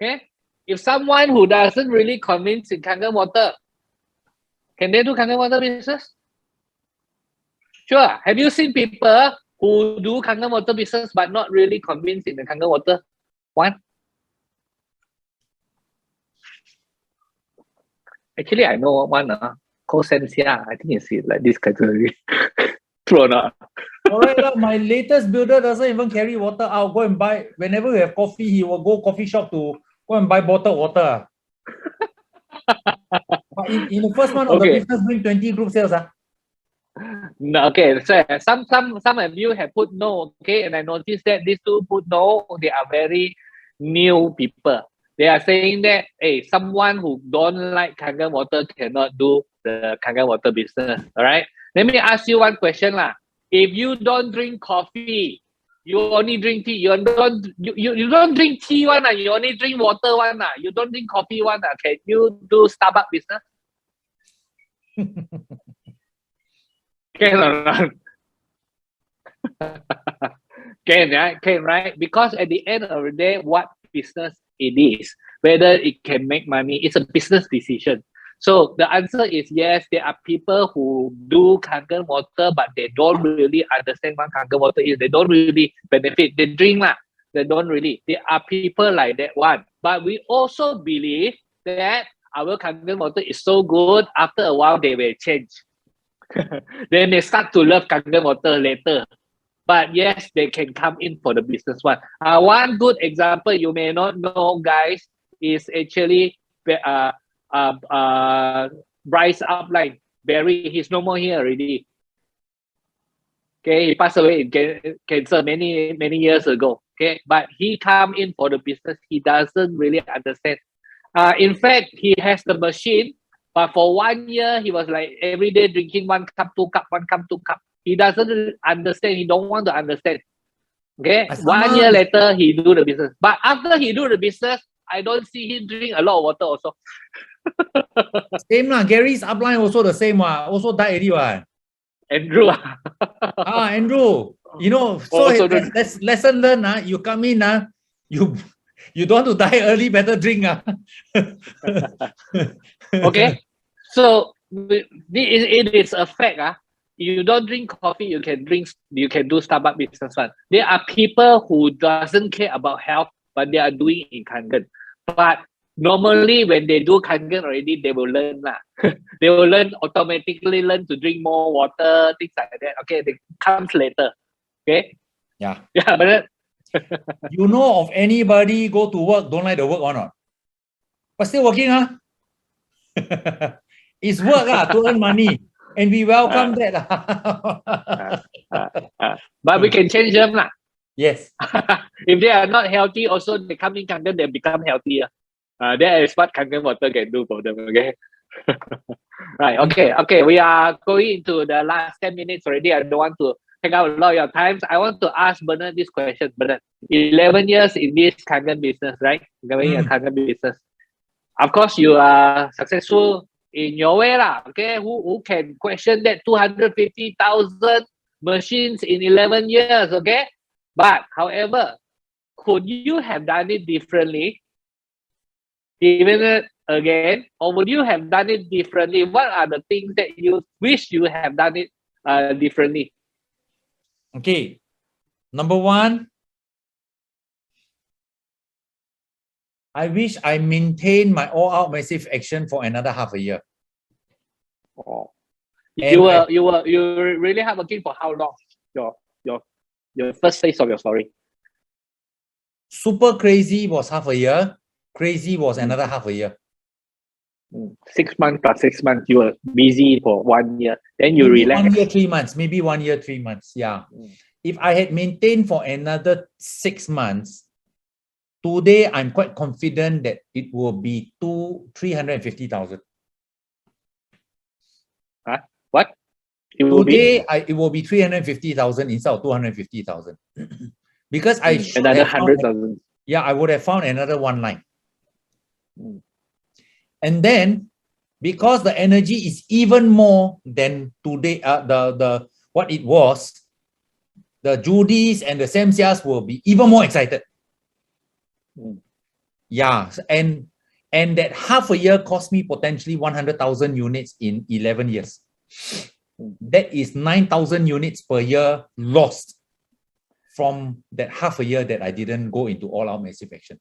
Okay. If someone who doesn't really convince in Kangen water, can they do Kangen water business? Sure. Have you seen people who do Kangen water business but not really convinced in the Kangen water? One. Actually, I know one. Co-Sensia, I think it's like this category. True or not? All right, my latest builder doesn't even carry water out. Go and buy. Whenever we have coffee, he will go coffee shop to go and buy bottled water. But in the first month of the business, bring 20 group sales. No, okay, so some of you have put no, okay, and I noticed that these two put no. They are very new people. They are saying that, hey, someone who don't like Kangen water cannot do the Kangen water business. All right. Let me ask you one question lah. If you don't drink coffee, you only drink tea. You don't drink tea one. You only drink water one. You don't drink coffee one. Can you do Starbucks business? Can or not? Can, right? Because at the end of the day, what business it is, whether it can make money, it's a business decision. So the answer is yes, there are people who do Kangen water, but they don't really understand what Kangen water is. They don't really benefit. They drink lah. They don't really. There are people like that one. But we also believe that our Kangen water is so good, after a while they will change. Then they start to love Kangen water later. But yes, they can come in for the business one. One good example you may not know, guys, is actually Bryce upline, Barry. He's no more here already. Okay, he passed away in cancer many years ago. Okay, but he come in for the business. He doesn't really understand. In fact, he has the machine, but for 1 year he was like every day drinking 1 cup, 2 cup, 1 cup, 2 cup. He doesn't understand. He don't want to understand. Okay, 1 year later he do the business. But after he do the business, I don't see him drink a lot of water also. Same lah. Gary's upline also the same one. Also died already. Andrew. Andrew. You know, so that's lesson learned. You come in, you don't want to die early, better drink. Okay, so it is a fact. You don't drink coffee, you can do Starbucks business one. There are people who doesn't care about health, but they are doing in Kangen. But normally when they do Kangen already, they will learn lah. They will automatically learn to drink more water, things like that. Okay, it comes later. Okay, Yeah. Yeah, but You know of anybody go to work, don't like the work or not? But still working, huh? It's work to earn money. And we welcome that. but we can change them. Yes. If they are not healthy, also they come in Kangen, they become healthier. That is what Kangen water can do for them. Okay. Right. Okay. We are going into the last 10 minutes already. I don't want to take out a lot of your time. I want to ask Bernard this question. Bernard, 11 years in this Kangen business, right? Going a Kangen business. Of course, you are successful in your way, lah. Okay. Who can question that 250,000 machines in 11 years? Okay. But however, could you have done it differently? Given it again, or would you have done it differently? What are the things that you wish you have done it differently? Okay. Number one, I wish I maintained my all-out massive action for another half a year. Oh. And You really hardworking for how long? Your first phase of your story. super crazy was half a year. Crazy was another half a year. 6 months plus 6 months, you were busy for 1 year. Then you Maybe relax. 1 year, 3 months. Maybe 1 year, 3 months. Yeah. If I had maintained for another 6 months, today I'm quite confident that it will be 350,000. What? It will Today, be it will be 350,000 instead of 250,000. Because I should another have found, 100,000. yeah, I would have found another one line. And then, because the energy is even more than today, what it was, the Judies and the Samsias will be even more excited. Yeah, and that half a year cost me potentially 100,000 units in 11 years. That is 9,000 units per year lost from that half a year that I didn't go into all-out massive action.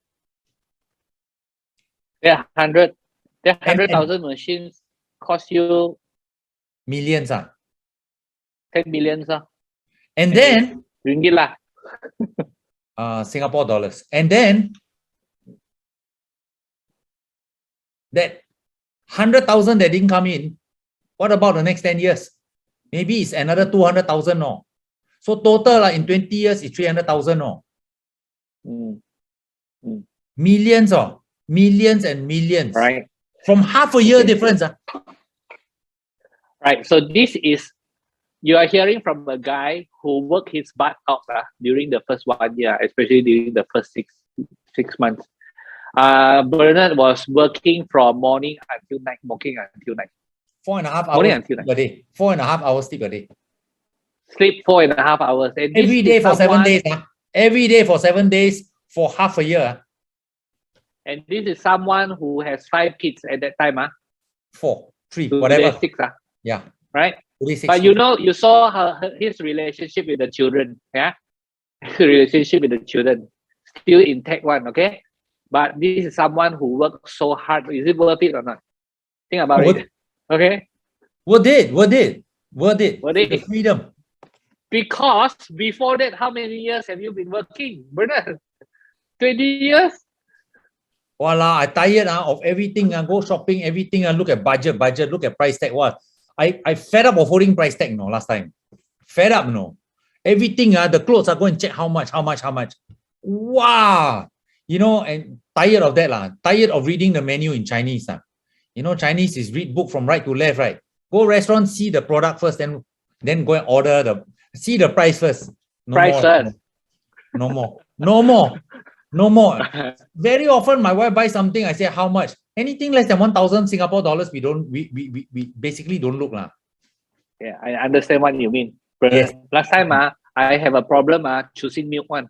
Yeah, 100,000 machines cost you Millions. 10 million. And then Ringgit lah. Singapore dollars. And then that 100,000 that didn't come in, what about the next 10 years? Maybe it's another 200,000 no. So total in 20 years is 300,000 no. Millions or millions and millions. Right. From half a year difference. Right. So this is, you are hearing from a guy who worked his butt out during the first 1 year, especially during the first six months. Bernard was working from morning until night, working until night. 4.5 hours a day. 4.5 hours sleep a day. Sleep 4.5 hours. And every day for 7 days. Every day for 7 days for half a year. And this is someone who has 5 kids at that time. 4, 3, whatever. 6. Yeah. Right? But you saw his relationship with the children. Yeah. His relationship with the children. Still intact one, okay? But this is someone who worked so hard. Is it worth it or not? Think about it. Okay? Worth it. The freedom. Because before that, how many years have you been working, Bernard? 20 years? Voila, I tired of everything. Go shopping, everything. Look at budget, look at price tag. What? I fed up of holding price tag, no, last time. Fed up, no. Everything, the clothes are going to check how much. Wow. You know, and tired of that. Tired of reading the menu in Chinese. You know, Chinese is read book from right to left, right? Go restaurant, see the product first, then go and order see the price first. No more. Very often my wife buys something, I say how much? Anything less than 1,000 Singapore dollars, we basically don't look. Yeah, I understand what you mean. Yes. Last time I have a problem choosing milk one.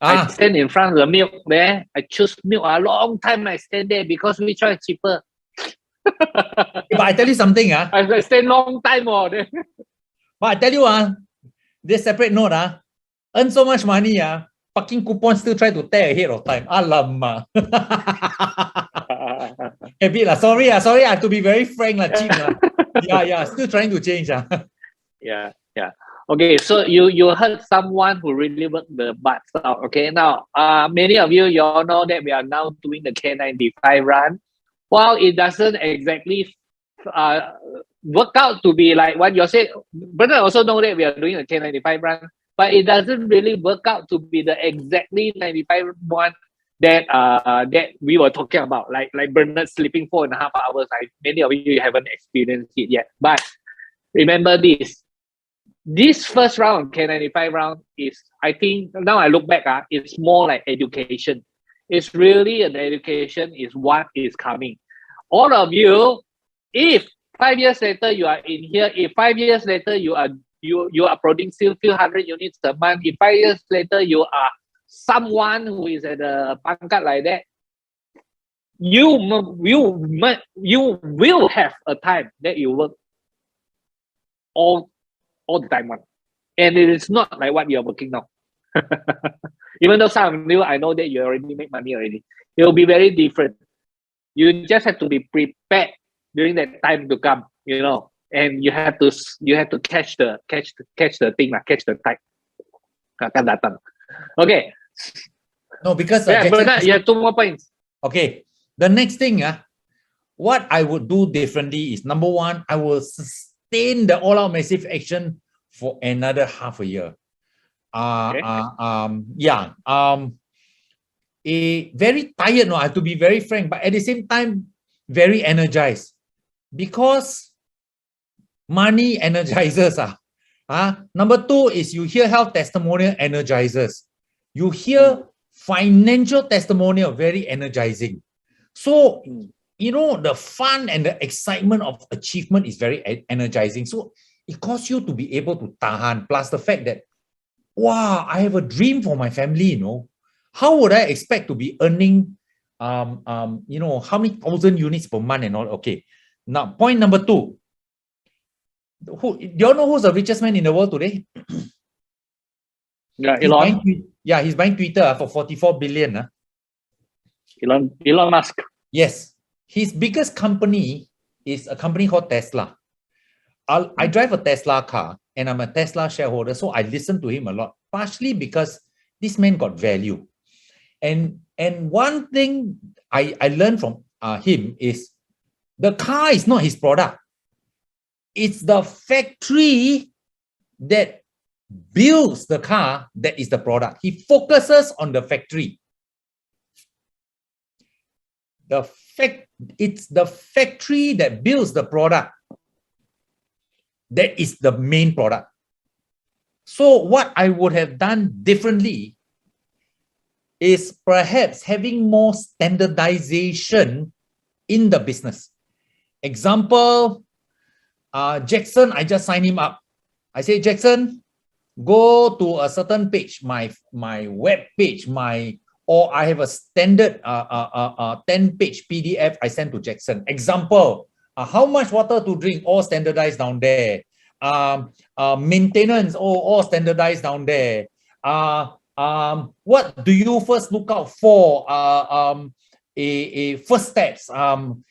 I stand in front of the milk there. I choose milk a long time. I stand there because which one is cheaper. But I tell you something. I stand long time more. But I tell you, this separate note, earn so much money, fucking coupon still try to tear ahead of time. Alamak. A bit sorry, I have to be very frank, cheap. Yeah, still trying to change. Yeah. Okay, so you heard someone who really worked the butts out. Okay, now many of you all know that we are now doing the K95 run. While it doesn't exactly work out to be like what you said, Bernard also know that we are doing a K95 run, but it doesn't really work out to be the exactly 95 one that that we were talking about. Like Bernard sleeping 4.5 hours. Many of you haven't experienced it yet, but remember this. This first round, K95 round, is, I think, now I look back, it's more like education. It's really an education, is what is coming. All of you, if 5 years later you are in here, if 5 years later you are producing few hundred units a month, if 5 years later you are someone who is at a pangkat like that, you will have a time that you work all the time one. And it is not like what you are working now. Even though some of you, I know that you already make money already. It will be very different. You just have to be prepared during that time to come, you know, and you have to catch the thing, catch the tide. Okay. No, because yeah, Bernard, you have 2 more points. Okay. The next thing, what I would do differently is, number one, I will sustain the all-out massive action for another half a year. Very tired, no, I have to be very frank, but at the same time, very energized, because money energizes. Number 2 is, you hear health testimonial energizes. You hear financial testimonial, very energizing. So, you know, the fun and the excitement of achievement is very energizing. So it costs you to be able to tahan, plus the fact that, wow, I have a dream for my family, you know. How would I expect to be earning, you know, how many thousand units per month and all? Okay. Now, point number 2. Do you know who's the richest man in the world today? Yeah, Elon. He's buying Twitter for 44 billion. Elon Musk. Yes. His biggest company is a company called Tesla. I drive a Tesla car, and I'm a Tesla shareholder, so I listen to him a lot, partially because this man got value. And one thing I learned from him is, the car is not his product. It's the factory that builds the car that is the product. He focuses on the factory. It's the factory that builds the product that is the main product. So what I would have done differently is perhaps having more standardization in the business. Example, Jackson, I just signed him up. I say, Jackson, go to a certain page, my web page, or I have a standard 10-page PDF I send to Jackson. Example, how much water to drink, all standardized down there. Maintenance, all standardized down there. What do you first look out for? First steps, and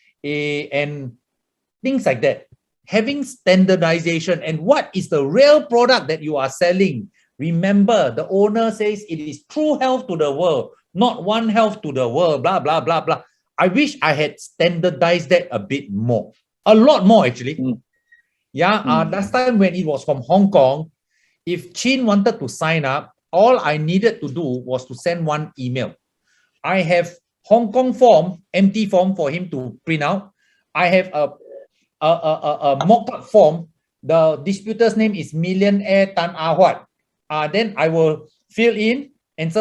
things like that. Having standardization, and what is the real product that you are selling. Remember, the owner says it is true health to the world, not one health to the world, blah, blah, blah, blah. I wish I had standardized that a bit more. A lot more, actually. Last time when it was from Hong Kong, if Chin wanted to sign up, all I needed to do was to send one email. I have Hong Kong form, empty form for him to print out. I have a mock-up form. The disputor's name is Millionaire Tan Ah Huat. Then I will fill in, and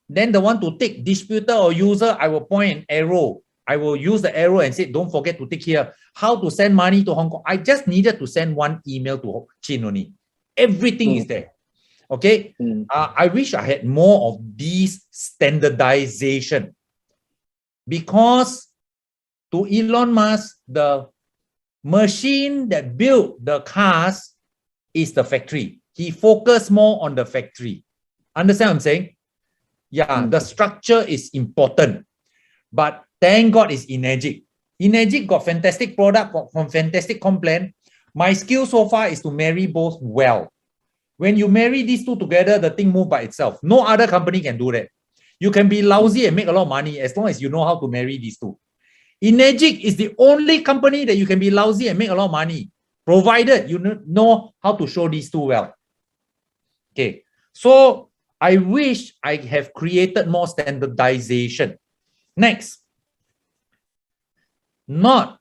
then the one to tick, disputer or user, I will point an arrow. I will use the arrow and say, don't forget to tick here. How to send money to Hong Kong. I just needed to send one email to Chin only. Everything is there. Okay. I wish I had more of these standardization, because to Elon Musk, the machine that built the cars is the factory. He focused more on the factory. Understand what I'm saying? Yeah, the structure is important, but thank God it's Energic. Energic got fantastic product from fantastic complaint. My skill so far is to marry both well. When you marry these two together, the thing moves by itself. No other company can do that. You can be lousy and make a lot of money as long as you know how to marry these two. 𝗎𝗎𝗡 is the only company that you can be lousy and make a lot of money, provided you know how to show these two well. Okay, so I wish I have created more standardization. Next, not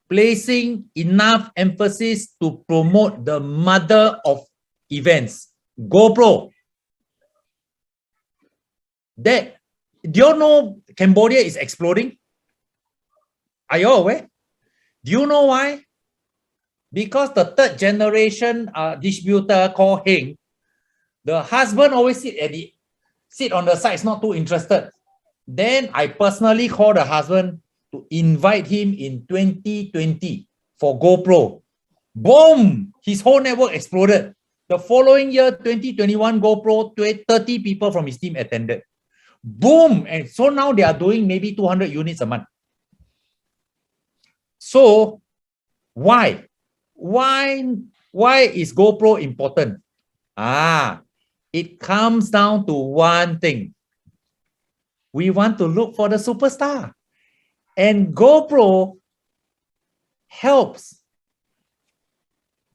placing enough emphasis to promote the mother of events, GoPro. That, do you know Cambodia is exploding? Are you aware? Do you know why? Because the third generation distributor called Heng, the husband always sit on the sides, not too interested. Then I personally called the husband to invite him in 2020 for GoPro. Boom! His whole network exploded. The following year, 2021 GoPro, 30 people from his team attended. Boom! And so now they are doing maybe 200 units a month. So why? Why is GoPro important? It comes down to one thing. We want to look for the superstar. And GoPro helps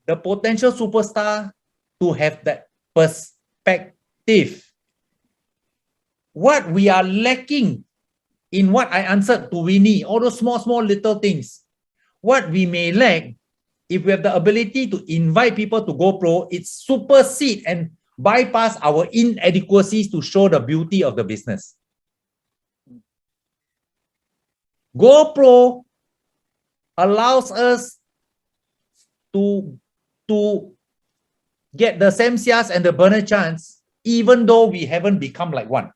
the potential superstar to have that perspective. What we are lacking in what I answered to Winnie, all those small little things, what we may lack, if we have the ability to invite people to GoPro, it supersedes and bypass our inadequacies to show the beauty of the business. GoPro allows us to get the 𝗬𝗎𝗂𝗧 and the 𝗙𝗪𝗀𝗀 even though we haven't become like one.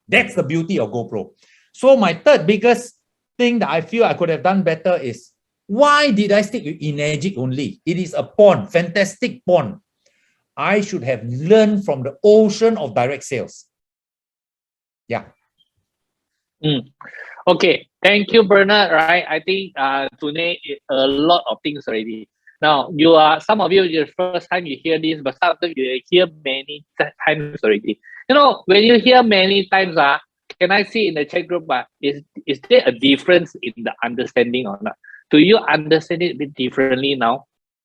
That's the beauty of GoPro. So my third biggest thing that I feel I could have done better is, why did I stick with 𝗎𝗎𝗡 only? It is a pond, fantastic pond. I should have learned from the ocean of direct sales. Yeah. Okay, thank you, Bernard. Right, I think today a lot of things already. Now you are, some of you, the first time you hear this, but some of you hear many times already. You know, when you hear many times, can I see in the chat group, is there a difference in the understanding or not? Do you understand it a bit differently now?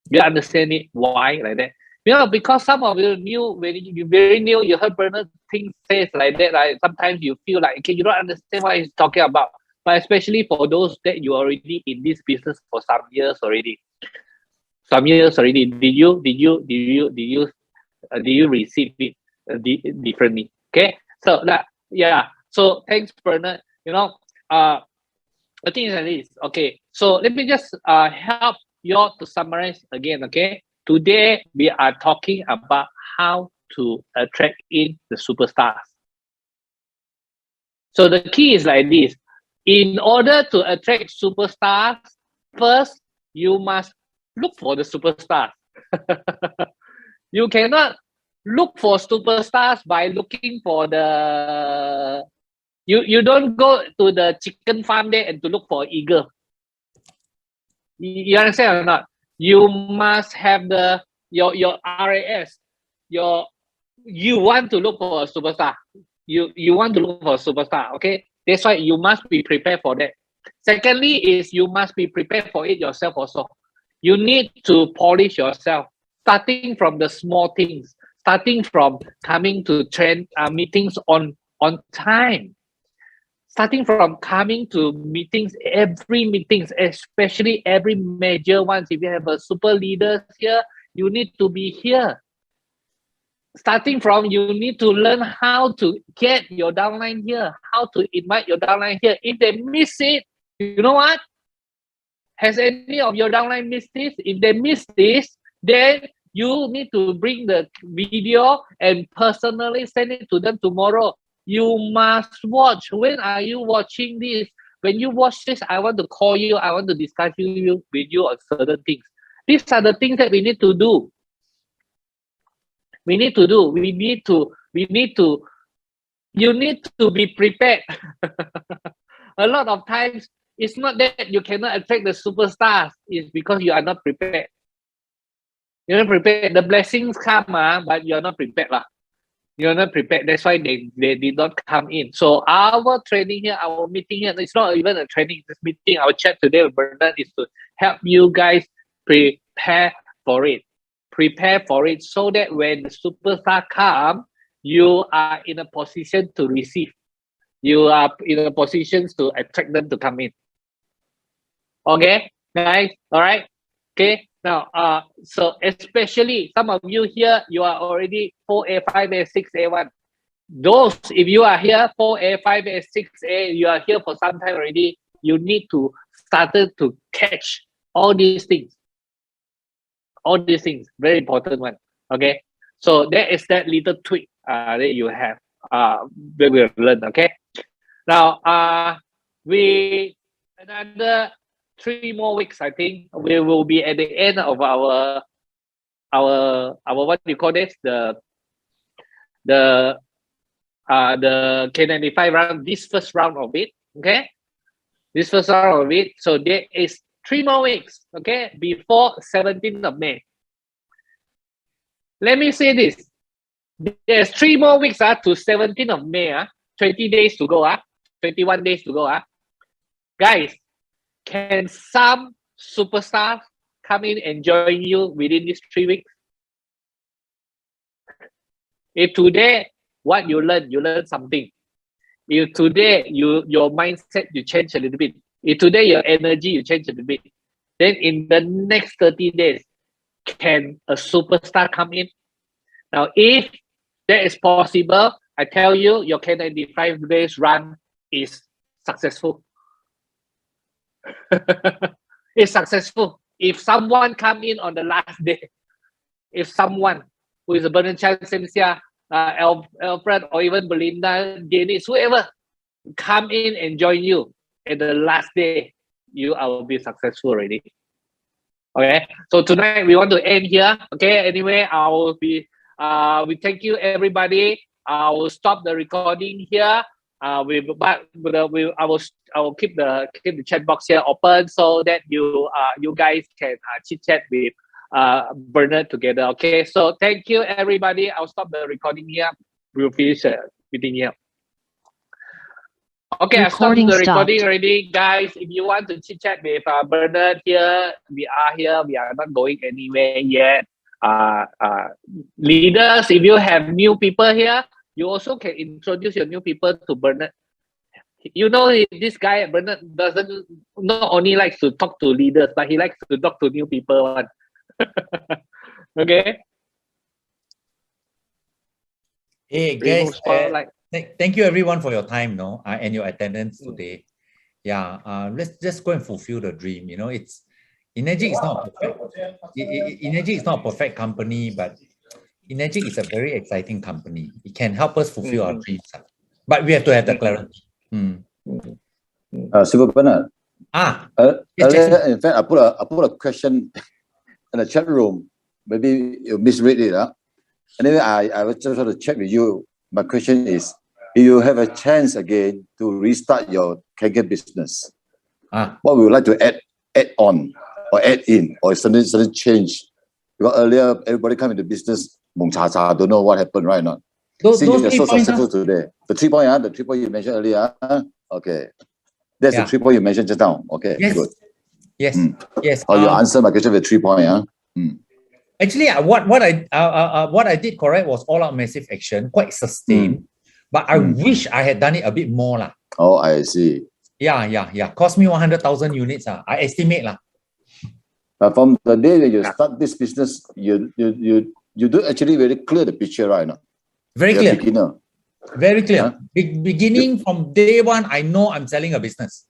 Do you understand it? Why like that? You know, because some of you new, when you very new, you heard Bernard things says like that, right? Sometimes you feel like, okay, you don't understand what he's talking about. But especially for those that you already in this business for some years already. Some years already. Did you receive it differently? Okay. So that, yeah. So thanks, Bernard. You know, I think it's like this. Okay. So let me just help you all to summarize again. Okay. Today we are talking about how to attract in the superstars. So the key is like this. In order to attract superstars, first you must look for the superstars. You cannot look for superstars by looking for the... You don't go to the chicken farm there and to look for eagle. You understand or not? You must have the your RAS. You want to look for a superstar. You want to look for a superstar. Okay, that's why you must be prepared for that. Secondly, is you must be prepared for it yourself also. You need to polish yourself, starting from the small things, starting from coming to meetings on time. Starting from coming to meetings, every meetings, especially every major ones. If you have a super leaders here, you need to be here. Starting from, you need to learn how to get your downline here, how to invite your downline here. If they miss it, you know what? Has any of your downline missed this? If they miss this, then you need to bring the video and personally send it to them tomorrow. You must watch. When are you watching this? When you watch this, I want to call you. I want to discuss with you on certain things. These are the things that we need to do. We need to do. You need to be prepared. A lot of times, it's not that you cannot attract the superstars. It's because you are not prepared. You're not prepared. The blessings come, but you're not prepared. You're not prepared. That's why they did not come in. So our training here, our meeting here, it's not even a training, this meeting, our chat today with Bernard is to help you guys prepare for it. Prepare for it so that when the superstar come, you are in a position to receive. You are in a position to attract them to come in. Okay, guys, all right? Okay, now, so especially some of you here, you are already 4A, 5A, 6A1. Those, if you are here, 4A, 5A, 6A, you are here for some time already, you need to start to catch all these things. All these things, very important one. Okay, so that is that little tweak that you have that we'll learn. Okay, now we another 3 more weeks, I think we will be at the end of our what do you call this, the K95 round, this first round of it. Okay, this first round of it. So there is 3 more weeks, okay, before 17th of May. Let me say this. There's 3 more weeks to 17th of May. 20 days to go. 21 days to go. Guys, can some superstars come in and join you within these 3 weeks? If today, what you learn something. If today, your mindset, you change a little bit. If today your energy you change a little bit, then in the next 30 days, can a superstar come in? Now, if that is possible, I tell you, your K95 days run is successful. It's successful. If someone come in on the last day, if someone who is a Bernard Chan, Cynthia, Alfred, or even Belinda, Dennis, whoever, come in and join you at the last day, you will be successful already. Okay, so tonight we want to end here. Okay, anyway, I will be we thank you everybody. I will stop the recording here. I will keep the chat box here open so that you guys can chit chat with Bernard together. Okay, so thank you everybody. I'll stop the recording here. We'll finish meeting here. Okay, I stopped the recording already, guys. If you want to chit chat with Bernard here, we are here. We are not going anywhere yet. Leaders, if you have new people here, you also can introduce your new people to Bernard. You know, this guy Bernard doesn't not only likes to talk to leaders, but he likes to talk to new people. Okay. Hey guys, thank you everyone for your time, and your attendance today. Yeah, let's just go and fulfill the dream. It's 𝗎𝗫𝗎𝗔 is not perfect. 𝗎𝗫𝗎𝗎𝗔 is not a perfect company, but 𝗎𝗫𝗎𝗎𝗎𝗎 is a very exciting company. It can help us fulfill our dreams, but we have to have the clarity. Super Bernard. Yes, in fact, I put a question in the chat room. Maybe you misread it. Anyway, I was just want to check with you. My question is, if you have a chance again to restart your KK business, what would you like to add on or add in or something change? Because earlier everybody come into business, 𝗙𝗧𝗧, don't know what happened right now. Since you're so successful today, the 3 point, the 3 point you mentioned earlier. Okay, that's the 3 point you mentioned just now. Okay, yes. Good. Yes, yes. You answer my question with 3 point. Actually, what I did correct was all out massive action, quite sustained. But I wish I had done it a bit more lah. Oh, I see. Yeah. Cost me 100,000 units. I estimate lah. But from the day that you start this business, you do actually very clear the picture right now. Very You're clear. a beginner. Very clear. Beginning from day one, I know I'm selling a business.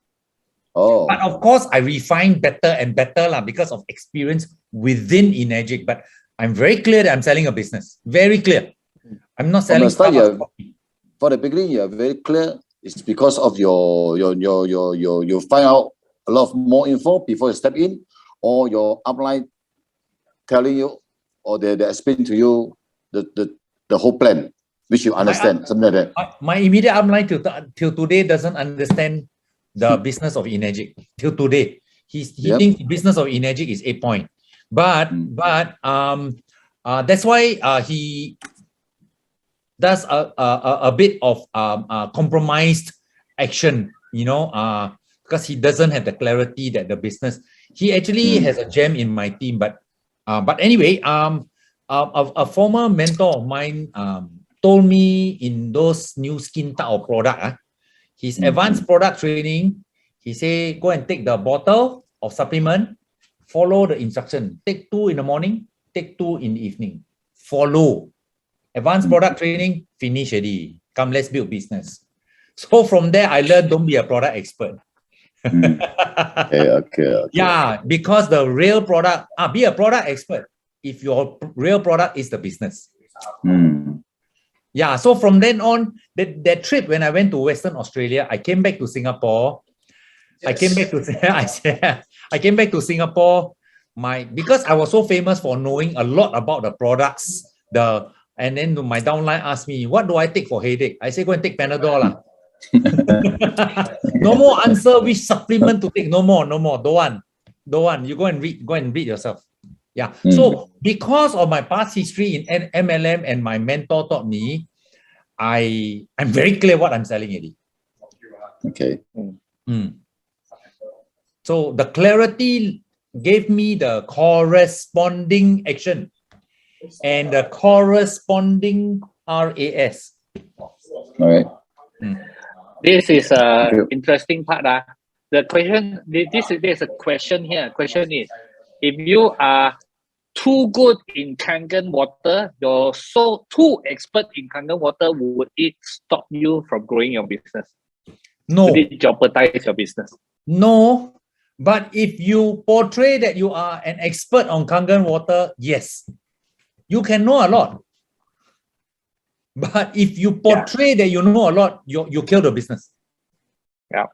Oh. But of course, I refine better and better lah because of experience within 𝗎𝗎𝗎𝗎𝗎, but I'm very clear that I'm selling a business. Very clear. I'm not selling stuff. For the beginning, you're very clear. It's because of you find out a lot of more info before you step in, or your upline telling you, or they explain to you the whole plan, which you understand, something like that. My immediate upline till today doesn't understand the business of 𝗎𝗎𝗎𝗎𝗎 till today. He thinks the business of 𝗎𝗎𝗎𝗎𝗎 is 8 point. But that's why he does a bit of compromised action, you know, because he doesn't have the clarity that the business. He actually has a gem in my team, but anyway, a former mentor of mine told me in those new skin type of product, his advanced product training, he say go and take the bottle of supplement, follow the instruction, take 2 in the morning, take 2 in the evening, follow. Advanced product training, finish already. Come, let's build business. So from there, I learned don't be a product expert. Okay. Yeah, because the real product, be a product expert if your real product is the business. Yeah, so from then on, that trip when I went to Western Australia, I came back to Singapore. Yes. I came back to Singapore. Because I was so famous for knowing a lot about the products, and then my downline asked me, what do I take for headache? I say, go and take Panadol. No more answer which supplement to take. No more. Don't want. You go and read yourself. Yeah. So because of my past history in MLM and my mentor taught me, I'm very clear what I'm selling already. Okay. So the clarity gave me the corresponding action and the corresponding RAS. All right. This is an interesting part. The question, there's a question here. Question is, if you are too good in Kangen water, you're so too expert in Kangen water, would it stop you from growing your business? No. Would it jeopardize your business? No. But if you portray that you are an expert on Kangen water, yes, you can know a lot. But if you portray that you know a lot, you kill the business. Yeah.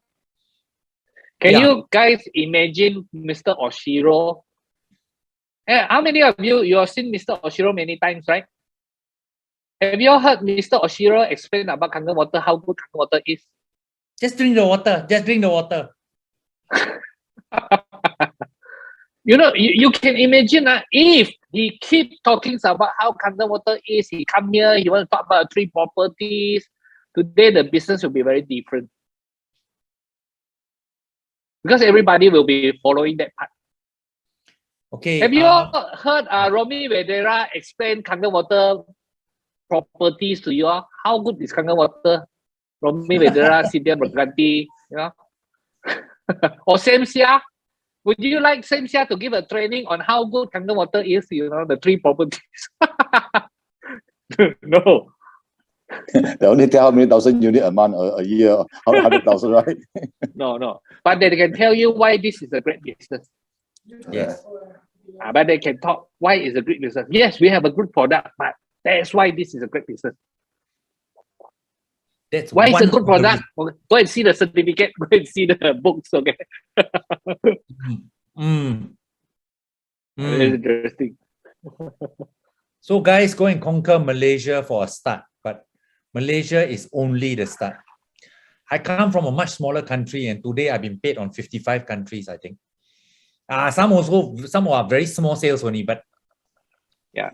Can you guys imagine Mr. Oshiro? How many of you have seen Mr. Oshiro many times, right? Have you all heard Mr. Oshiro explain about Kangen water, how good Kangen water is? Just drink the water. Just drink the water. You know, you can imagine if he keeps talking about how Kangen water is, he come here, he want to talk about 3 properties. Today, the business will be very different. Because everybody will be following that part. Okay. Have you all heard 𝗏𝗏𝗡𝗏 explain Kangen water properties to you all? How good is Kangen water? 𝗏𝗏𝗡𝗏 berganti, you know? Or Samsia? Would you like Samsia to give a training on how good Kangen water is? You know, the 3 properties. No. They only tell how many thousand units a month or a year, 100,000, right? No. But they can tell you why this is a great business. Yes. But they can talk why it's a great business. Yes, we have a good product, but that's why this is a great business. That's why it's a good product. Go and see the certificate. Go and see the books. Okay. It's interesting. So guys, go and conquer Malaysia for a start. But Malaysia is only the start. I come from a much smaller country, and today I've been paid on 55 countries, I think. Some are very small sales only, but yeah.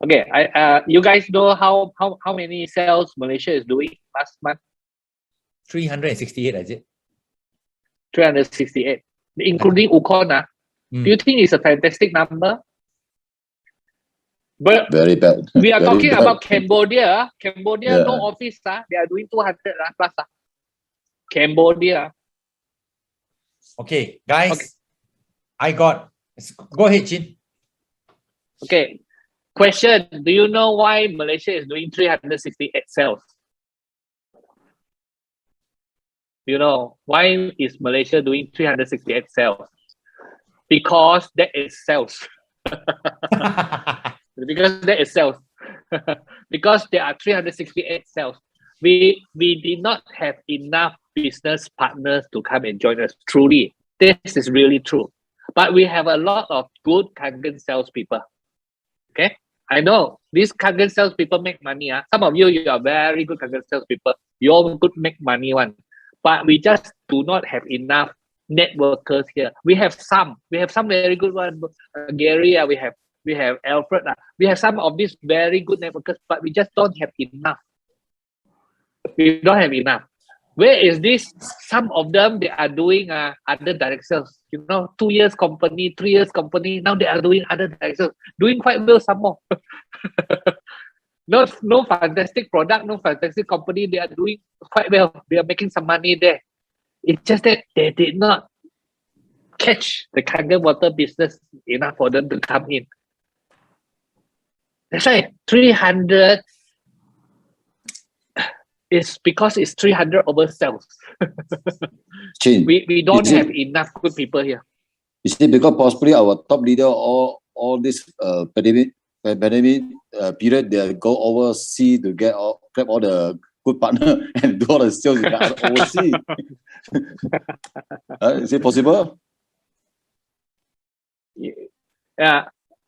Okay, you guys know how many sales Malaysia is doing last month? 368, is it? 368, including Ukon. Do you think it's a fantastic number? But very bad. We are talking about Cambodia. Cambodia, no office. They are doing 200 plus. Cambodia. Okay, guys. Okay. Go ahead, Chin. Okay. Question. Do you know why Malaysia is doing 368 sales? You know, why is Malaysia doing 368 sales? Because that is sales. Because that is sales. Because there are 368 sales. We did not have enough business partners to come and join us. Truly, this is really true. But we have a lot of good Kangen salespeople. Okay, I know these Kangen salespeople make money. Some of you are very good Kangen salespeople. You all could make money one, but we just do not have enough networkers here. We have some very good one. Gary, we have Alfred. We have some of these very good networkers, but we just don't have enough. We don't have enough. Where is this? Some of them, they are doing other direct sales. 2 years company, 3 years company. Now they are doing other direct sales, doing quite well some more. No fantastic product, no fantastic company. They are doing quite well. They are making some money there. It's just that they did not catch the Kangen water business enough for them to come in. That's why 300 is because it's 300 over sales. we don't have enough good people here. You see, because possibly our top leader all this pandemic period, they go overseas to grab all the good partner and do all the sales overseas. Is it possible? Yeah,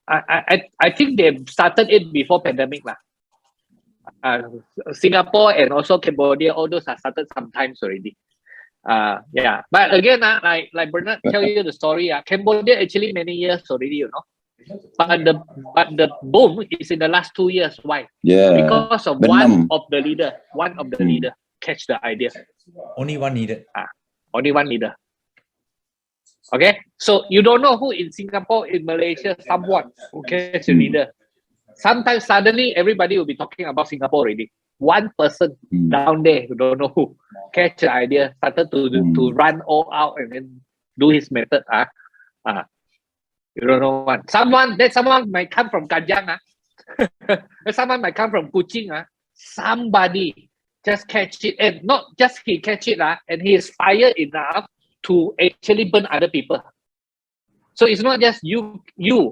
I think they started it before pandemic lah. Singapore and also Cambodia, all those are started sometimes already. Yeah, but again, like Bernard tell you the story. Cambodia actually many years already, but the boom is in the last 2 years. Why? Yeah, because of one of the leader catch the idea. Only one needed. Only one leader. Okay, so you don't know who in Singapore, in Malaysia, someone who catch the leader. Sometimes suddenly everybody will be talking about Singapore already. One person down there who don't know who catch the idea, started to run all out and then do his method. You don't know what. Someone might come from Kajang. Someone might come from Kuching. Somebody just catch it, and not just he catch it, and he is fired enough to actually burn other people. So it's not just you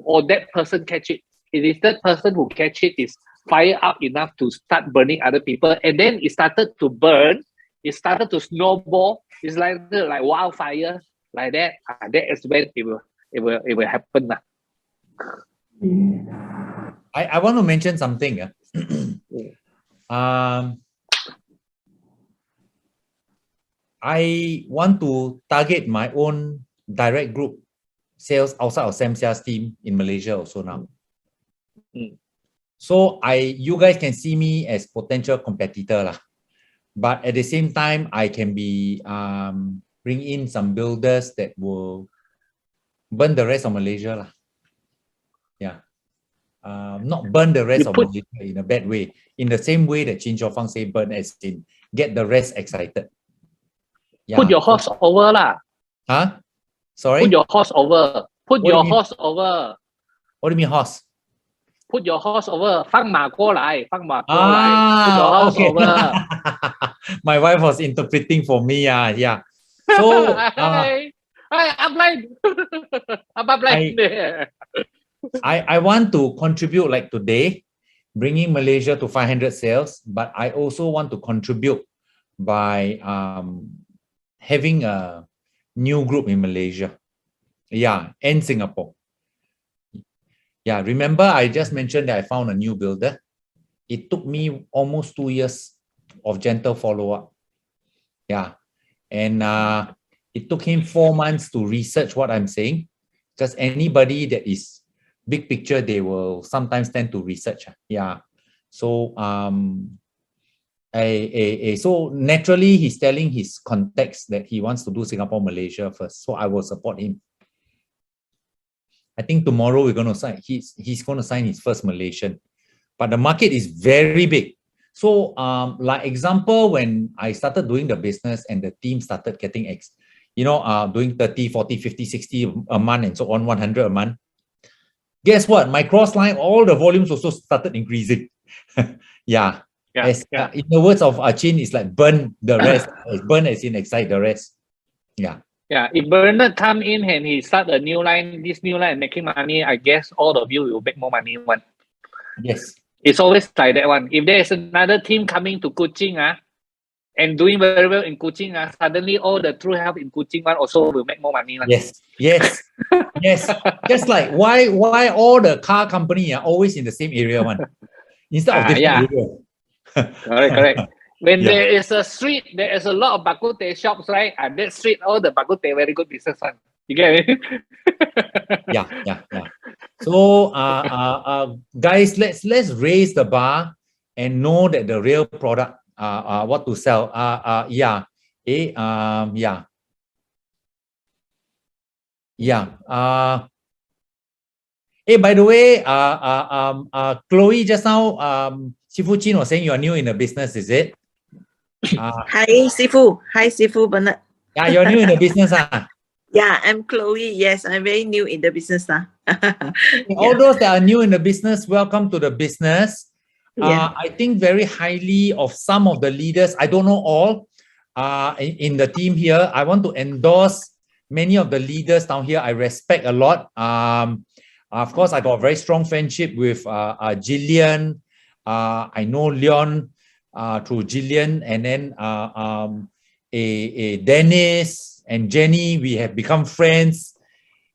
or that person catch it. It is that person who catch it is fired up enough to start burning other people, and then it started to burn. It started to snowball. It's like wildfire, like that. That is when it will happen. I want to mention something. I want to target my own direct group sales outside of Samsia's team in Malaysia also now. So you guys can see me as potential competitor lah. But at the same time, I can be bring in some builders that will burn the rest of Malaysia lah. Yeah. Not burn the rest of Malaysia in a bad way. In the same way that 𝗙𝗎𝘓 say burn, as in get the rest excited. Yeah. Put your horse over lah. Huh? Sorry? Put your horse over. Put your horse over. What do you mean horse? Put your horse over. 放马过来. Put your horse okay. over. My wife was interpreting for me. Yeah. So upline. I want to contribute like today, bringing Malaysia to 500 sales, but I also want to contribute by having a new group in Malaysia. Yeah, and Singapore. Yeah, remember I just mentioned that I found a new builder. It took me almost 2 years of gentle follow-up. Yeah, and it took him 4 months to research what I'm saying. Because anybody that is big picture, they will sometimes tend to research. Yeah, so so naturally he's telling his context that he wants to do Singapore, Malaysia first. So I will support him. I think tomorrow we're going to sign. He's going to sign his first Malaysian, but the market is very big. So like example, when I started doing the business and the team started getting doing 30, 40, 50, 60 a month and so on, 100 a month. Guess what? My cross line, all the volumes also started increasing. Yeah. In the words of Achin, it's like burn the rest. Burn as in excite the rest. Yeah. Yeah, if Bernard come in and he start a new line, this new line making money, I guess all of you will make more money one. Yes. It's always like that one. If there is another team coming to Kuching and doing very well in Kuching, suddenly all the true help in Kuching one also will make more money. Yes. Yes. Yes. Just like why all the car company are always in the same area one instead of different area. Correct. When there is a street, there is a lot of bak kut teh shops, right? And that street, all the bak kut teh very good business one. You get it? Yeah. So, guys, let's raise the bar and know that the real product, what to sell. Yeah. By the way, Chloe, just now, Sifu Chin was saying you are new in the business, is it? Hi, Sifu. Hi, Sifu Bernard. Yeah, you're new in the business. Yeah, I'm Chloe. Yes, I'm very new in the business. All those that are new in the business, welcome to the business. I think very highly of some of the leaders. I don't know all in the team here. I want to endorse many of the leaders down here. I respect a lot. Of course, I got a very strong friendship with Jillian. I know Leon through Jillian, and then Dennis and Jenny. We have become friends.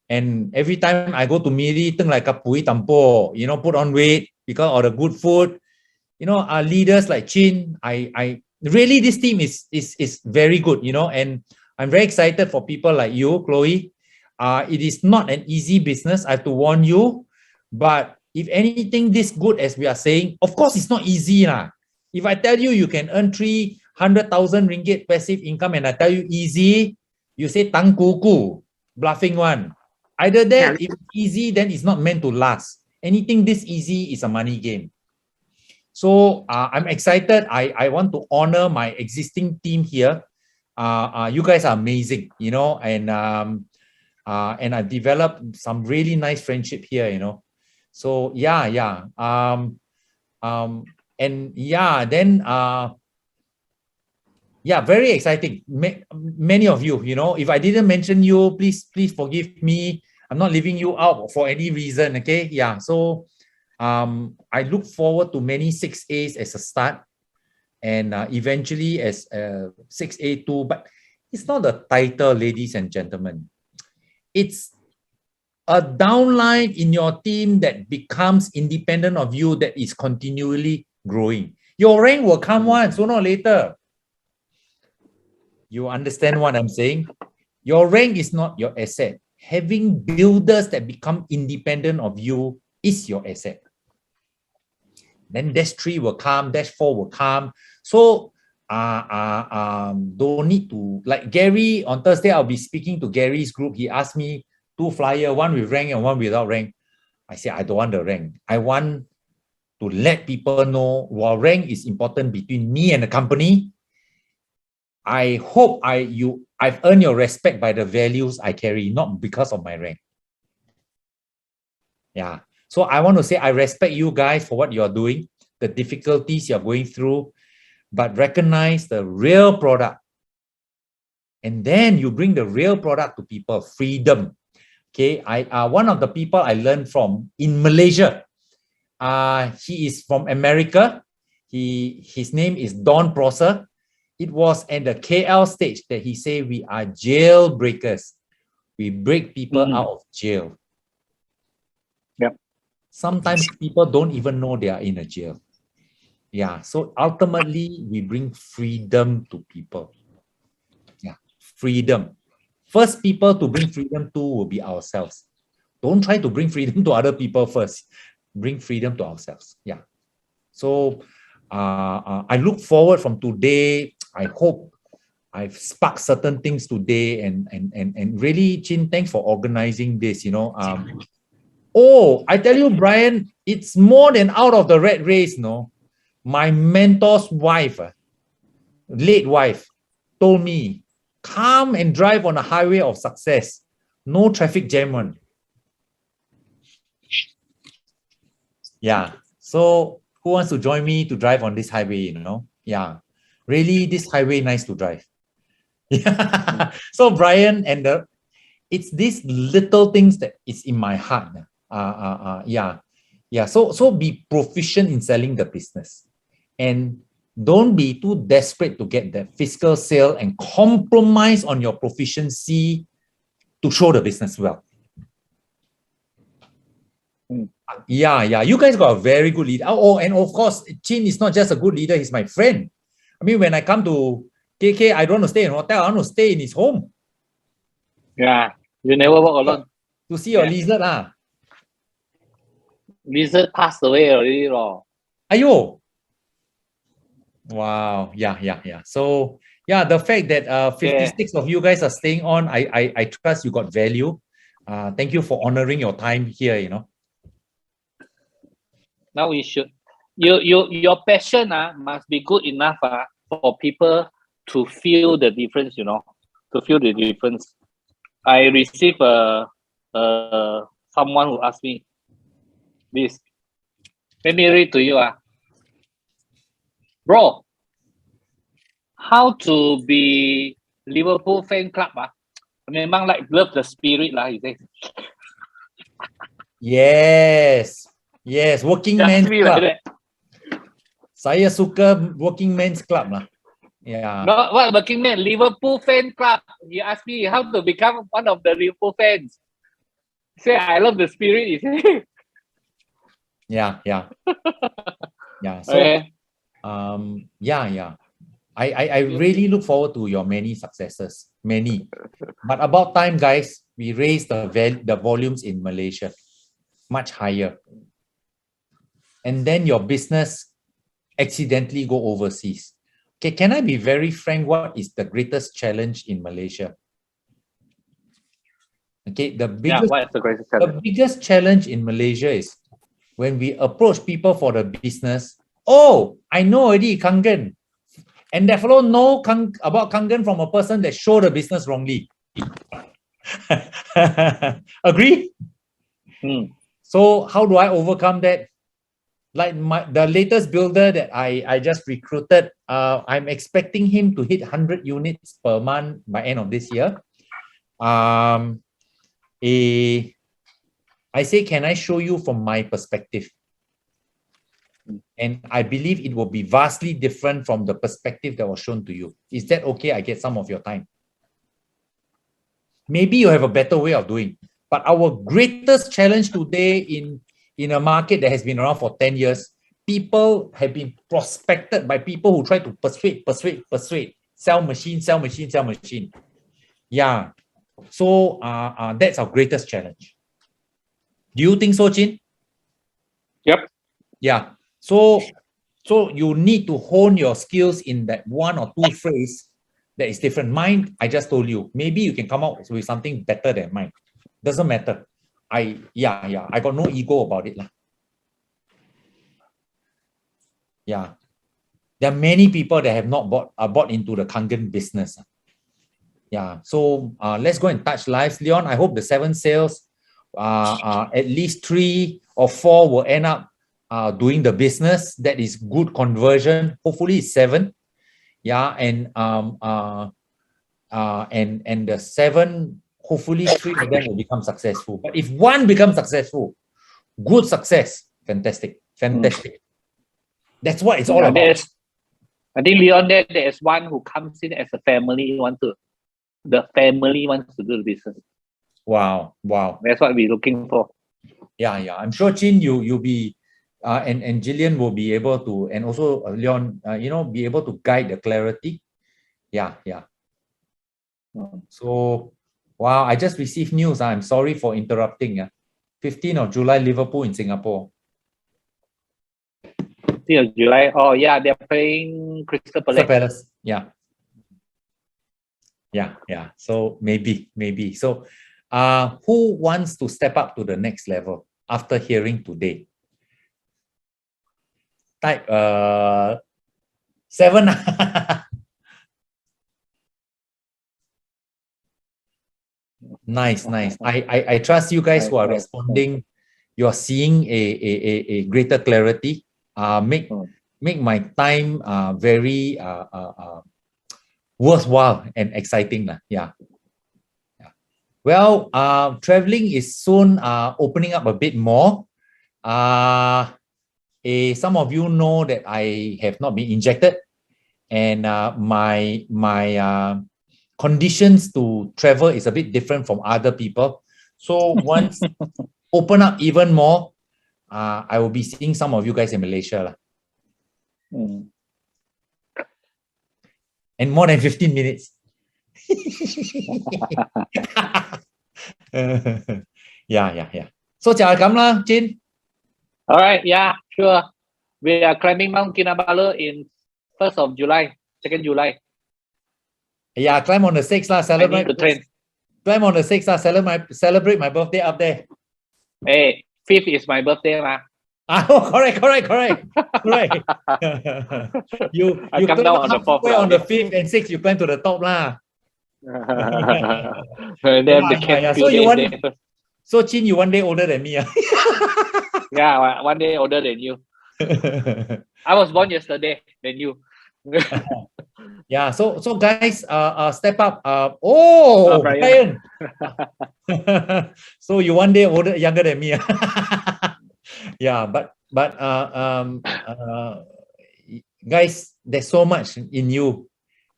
And every time I go to Miri, 𝗙𝗪𝗡𝗀, put on weight because of the good food. Our leaders like Chin, I really, this team is very good, and I'm very excited for people like you, Chloe. It is not an easy business, I have to warn you. But if anything this good as we are saying, of course it's not easy. If I tell you you can earn 300,000 ringgit passive income and I tell you easy, you say tang kuku, bluffing one. Either that, if it's easy, then it's not meant to last. Anything this easy is a money game. So I'm excited. I want to honor my existing team here. You guys are amazing, and I've developed some really nice friendship here, So very exciting. Many of you, if I didn't mention you, please forgive me. I'm not leaving you out for any reason, okay? Yeah, so I look forward to many 6As as a start and eventually as 6A2, but it's not a title, ladies and gentlemen. It's a downline in your team that becomes independent of you, that is continually growing. Your rank will come one, sooner or later. You understand what I'm saying? Your rank is not your asset. Having builders that become independent of you is your asset. Then dash 3 will come, dash 4 will come. So don't need to, like Gary, on Thursday, I'll be speaking to Gary's group. He asked me 2 flyers, one with rank and one without rank. I said, I don't want the rank. I want to let people know while rank is important between me and the company, I hope I've earned your respect by the values I carry, not because of my rank. Yeah. So I want to say I respect you guys for what you're doing, the difficulties you're going through, but recognize the real product. And then you bring the real product to people, freedom. Okay, one of the people I learned from in Malaysia, he is from America. His name is Don Prosser. It was at the KL stage that he said, we are jailbreakers. We break people out of jail. Yep. Sometimes people don't even know they are in a jail. Yeah, so ultimately we bring freedom to people. Yeah, freedom. First people to bring freedom to will be ourselves. Don't try to bring freedom to other people first. Bring freedom to ourselves. Yeah. So I look forward from today. I hope I've sparked certain things today, and really, Chin, thanks for organizing this. Oh, I tell you, Brian, it's more than out of the rat race. No, my mentor's wife, late wife, told me, come and drive on the highway of success. No traffic jam one. Yeah. So who wants to join me to drive on this highway? Yeah. Really, this highway nice to drive. Yeah. So Brian, and it's these little things that is in my heart. Yeah. So be proficient in selling the business, and don't be too desperate to get that fiscal sale and compromise on your proficiency to show the business well. Yeah. You guys got a very good leader. Oh, and of course, Chin is not just a good leader, he's my friend. I mean, when I come to KK, I don't want to stay in a hotel. I want to stay in his home. Yeah, you never walk alone. To see your lizard lah. Lizard passed away already, lor. Ayo. Wow. Yeah. So yeah, the fact that 56 of you guys are staying on, I trust you got value. Thank you for honoring your time here, you know. Now we should your passion must be good enough for people to feel the difference, you know, to feel the difference. I received someone who asked me this. Let me read to you. Bro, how to be Liverpool fan club? Memang like love the spirit lah, he says. Yes, working men's club. Like saya suka working men's club lah. Yeah. No, what working man? Liverpool fan club. He asked me how to become one of the Liverpool fans. He said, I love the spirit. He said. Yeah. So, okay. Yeah. I really look forward to your many successes. Many. But about time, guys, we raise the volumes in Malaysia much higher. And then your business accidentally go overseas. Okay, can I be very frank? What is the greatest challenge in Malaysia? Okay, what is the greatest challenge? The biggest challenge in Malaysia is when we approach people for the business. Oh, I know already Kangen. And that fellow know about Kangen from a person that showed the business wrongly. Agree? So how do I overcome that? Like the latest builder that I just recruited, I'm expecting him to hit 100 units per month by end of this year. I say, can I show you from my perspective? And I believe it will be vastly different from the perspective that was shown to you. Is that okay? I get some of your time. Maybe you have a better way of doing. But our greatest challenge today in a market that has been around for 10 years, people have been prospected by people who try to persuade, sell machine. Yeah. So that's our greatest challenge. Do you think so, Chin? Yep. Yeah. So you need to hone your skills in that one or two phrase that is different. Mine, I just told you, maybe you can come up with something better than mine. Doesn't matter. I got no ego about it lah. Yeah. There are many people that have not bought into the Kangen business. Yeah. So let's go and touch lives. Leon, I hope the 7 sales, at least 3 or 4 will end up doing the business. That is good conversion. Hopefully it's 7. Yeah. And the 7, hopefully 3 of them will become successful. But if 1 becomes successful, good success, fantastic. That's what it's all about. I think Leon, there is one who comes in as a family, the family wants to do the business. Wow. That's what we're looking for. Yeah. I'm sure Chin, you'll be and Gillian will be able to, and also Leon, be able to guide the clarity. Yeah. So wow, I just received news. I'm sorry for interrupting. 15th of July, Liverpool in Singapore. 15th of July. Oh yeah, they're playing Crystal Palace. Yeah. So maybe. So who wants to step up to the next level after hearing today? Type 7. Nice. I trust you guys who are responding. You're seeing a greater clarity. Make my time very worthwhile and exciting. Yeah. Well, traveling is soon opening up a bit more. Some of you know that I have not been injected, and my conditions to travel is a bit different from other people. So once open up even more, I will be seeing some of you guys in Malaysia. and more than 15 minutes. Yeah. So chào cảm lah, Chin. All right, yeah, sure. We are climbing Mount Kinabalu in 1st of July, 2nd July. Yeah, climb on the 6th lah, I need celebrate. to train. Climb on the 6th lah, celebrate my birthday up there. Hey, 5th is my birthday, ma. Oh, correct. you I come down on the 4th. on the 5th and 6th, you climb to the top lah. And then So Chin, you one day older than me. Yeah, one day older than you. I was born yesterday than you. Yeah, so guys, step up. Brian. So you one day younger than me. Yeah, but guys, there's so much in you,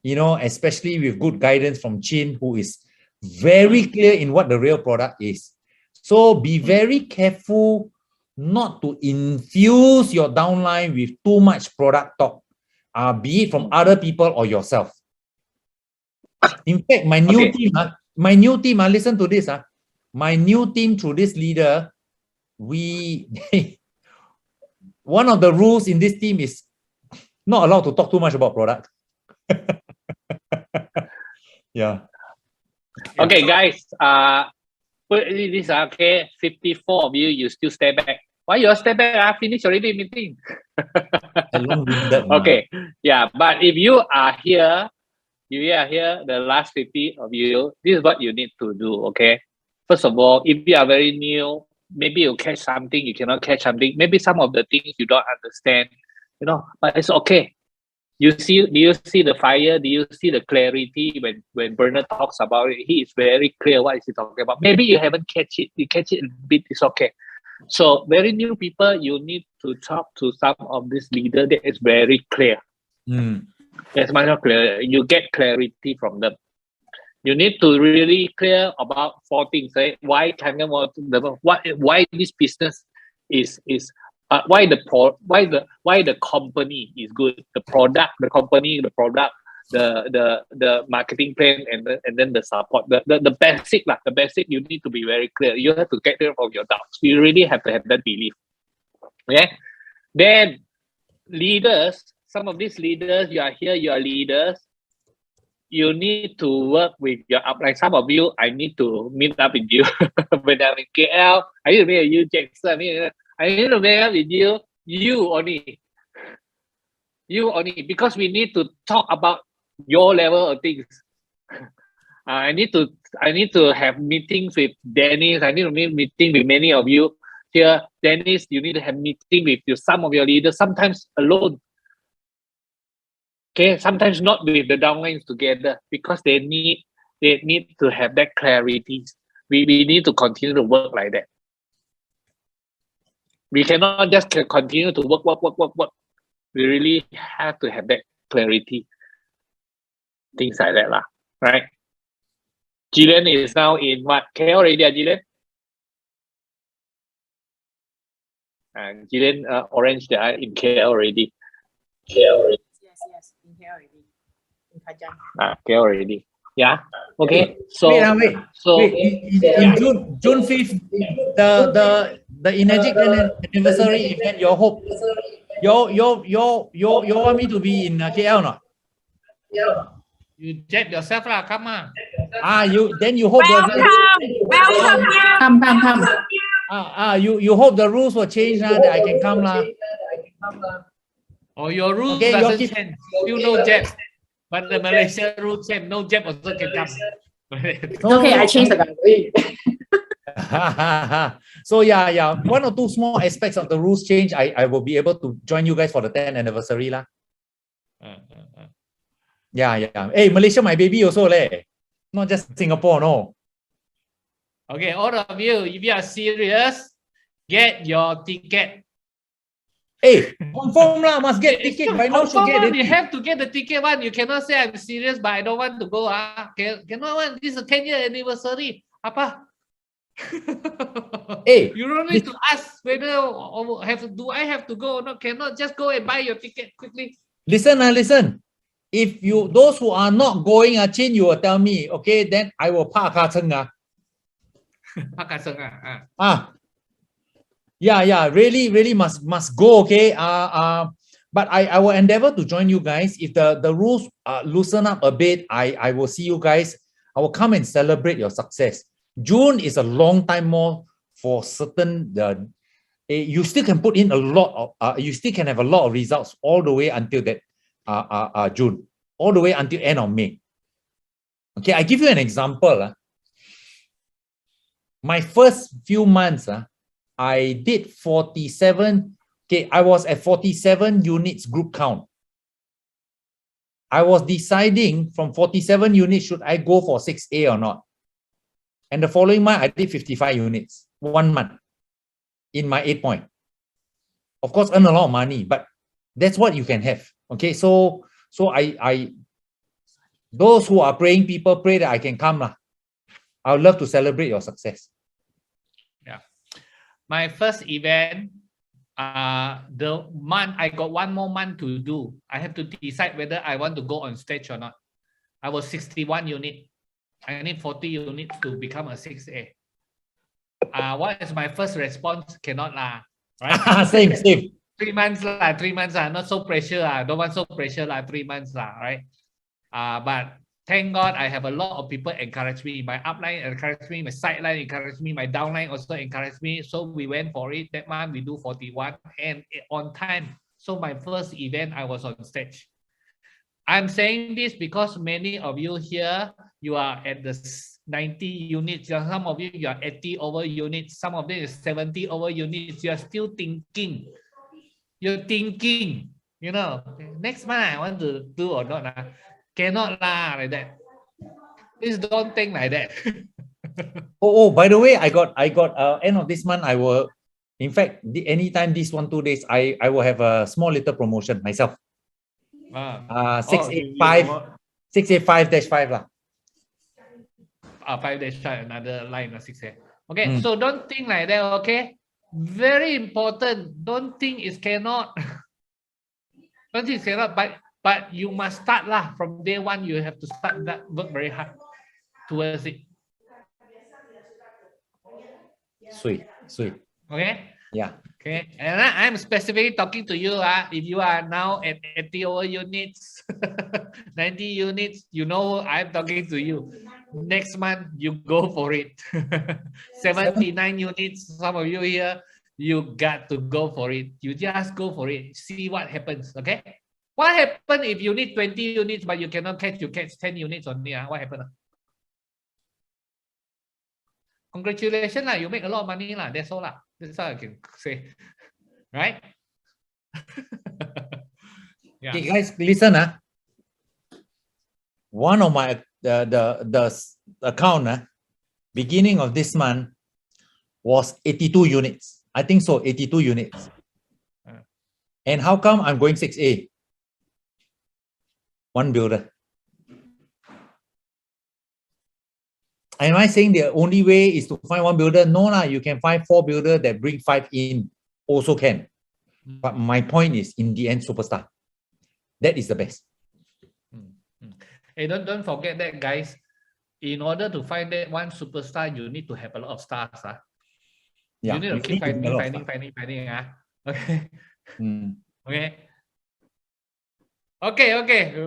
especially with good guidance from Chin, who is very clear in what the real product is. So be very careful not to infuse your downline with too much product talk, be it from other people or yourself. In fact, my new team, listen to this. My new team, through this leader, one of the rules in this team is not allowed to talk too much about product. Yeah. Okay, guys. Put this, okay. 54 of you still stay back. Why you all stay back? Finish already meeting. Okay. Yeah, but if you are here, the last 50 of you, this is what you need to do, okay? First of all, if you are very new, maybe you catch something, you cannot catch something. Maybe some of the things you don't understand, but it's okay. Do you see the fire? Do you see the clarity when Bernard talks about it? He is very clear what is he talking about. Maybe you haven't catch it. You catch it a bit, it's okay. So very new people, you need to talk to some of this leader that is very clear. That's much more clear. You get clarity from them. You need to really clear about 4 things. Right? Why this business is why the company is good, the product, the company, the product, the marketing plan, and then the support, the basic lah. The basic, you need to be very clear. You have to get rid of your doubts. You really have to have that belief. Okay. Then leaders, some of these leaders, you are here, you are leaders. You need to work with your upline. Some of you, I need to meet up with you when I'm in KL. I need to meet you, Jackson. I need to meet up with you. You only, because we need to talk about your level of things. I need to have meetings with Dennis. I need to meeting with many of you here. Dennis, you need to have meeting with some of your leaders. Sometimes alone. Okay, sometimes not with the downlines together, because they need to have that clarity. We need to continue to work like that. We cannot just continue to work. We really have to have that clarity. Things like that lah, right? Jillian is now in what? KL already, Jillian? And Jillian, Orange, they are in KL already. Yes, in here already. In Kajang. KL already. Yeah. Okay. Wait. So in June 5th, the Energic anniversary event, you want me to be in KL or not? You jet yourself lah, come on. You hope Welcome. you hope the rules will change that I can come lah. Oh, your rules Okay, doesn't change. Still no jab. But the Malaysia rule change, no jab also can come. Okay, I changed the country. So yeah, 1 or 2 small aspects of the rules change. I will be able to join you guys for the 10th anniversary lah. Yeah. Hey, Malaysia, my baby also leh. Not just Singapore, no. Okay, all of you, if you are serious, get your ticket. Hey, confirm lah, must get ticket. By now should get it. You have to get the ticket one. You cannot say I'm serious, but I don't want to go. Cannot want. This is a 10-year anniversary. Apa? Hey, you don't need to ask whether do I have to go or not. Cannot just go and buy your ticket quickly. Listen. If you, those who are not going, Chin, you will tell me, okay, then I will 𝗂𝗂𝗀𝗃. Yeah, really must go, okay. But I will endeavor to join you guys. If the rules loosen up a bit, I will see you guys. I will come and celebrate your success. June is a long time more for certain. You still can put in a lot of, you still can have a lot of results all the way until that June, all the way until end of May. Okay, I give you an example. My first few months, I did 47. Okay, I was at 47 units group count. I was deciding from 47 units, should I go for 6A or not? And the following month, I did 55 units, 1 month in my 8-point. Of course, earn a lot of money, but that's what you can have. Okay, so those who are praying people, pray that I can come. I would love to celebrate your success. Yeah. My first event, the month, I got 1 more month to do. I have to decide whether I want to go on stage or not. I was 61 units. I need 40 units to become a 6A. What is my first response? Cannot lah. Right? Same. 3 months lah, 3 months lah. Not so pressure lah. Don't want so pressure lah. 3 months lah, right? But thank God I have a lot of people encourage me. My upline encouraged me, my sideline encouraged me, my downline also encouraged me. So we went for it. That month we do 41 and on time. So my first event, I was on stage. I'm saying this because many of you here, you are at the 90 units. Some of you are 80 over units. Some of them is 70 over units. You are still thinking. You're thinking, you know, next month I want to do or not. Cannot lah, like that. Please don't think like that. By the way, I got end of this month, I will, in fact, anytime these 1-2 days, I will have a small little promotion myself. 6A5-5 lah. 5-5, another line of 6A. Okay, so don't think like that, okay? Very important. Don't think it cannot. Don't think it cannot, but you must start lah. From day one, you have to start that, work very hard towards it. Sweet. Okay? Yeah. Okay, and I'm specifically talking to you. If you are now at 80 over units, 90 units, you know I'm talking to you. Next month, you go for it. 79 units, some of you here, you got to go for it. You just go for it. See what happens, okay? What happens if you need 20 units, but you cannot catch, you catch 10 units only? What happened? Congratulations, you make a lot of money. That's all. That's all I can say. Right? Yeah. Okay, guys, listen. One of my the account beginning of this month was 82 units. I think so, 82 units. And how come I'm going 6A? One builder. Am I saying the only way is to find one builder? No lah, you can find 4 builders that bring 5 in, also can. But my point is, in the end, superstar. That is the best. Hey, don't forget that, guys. In order to find that one superstar, you need to have a lot of stars. Yeah, you need to keep finding. Okay. Okay. Okay.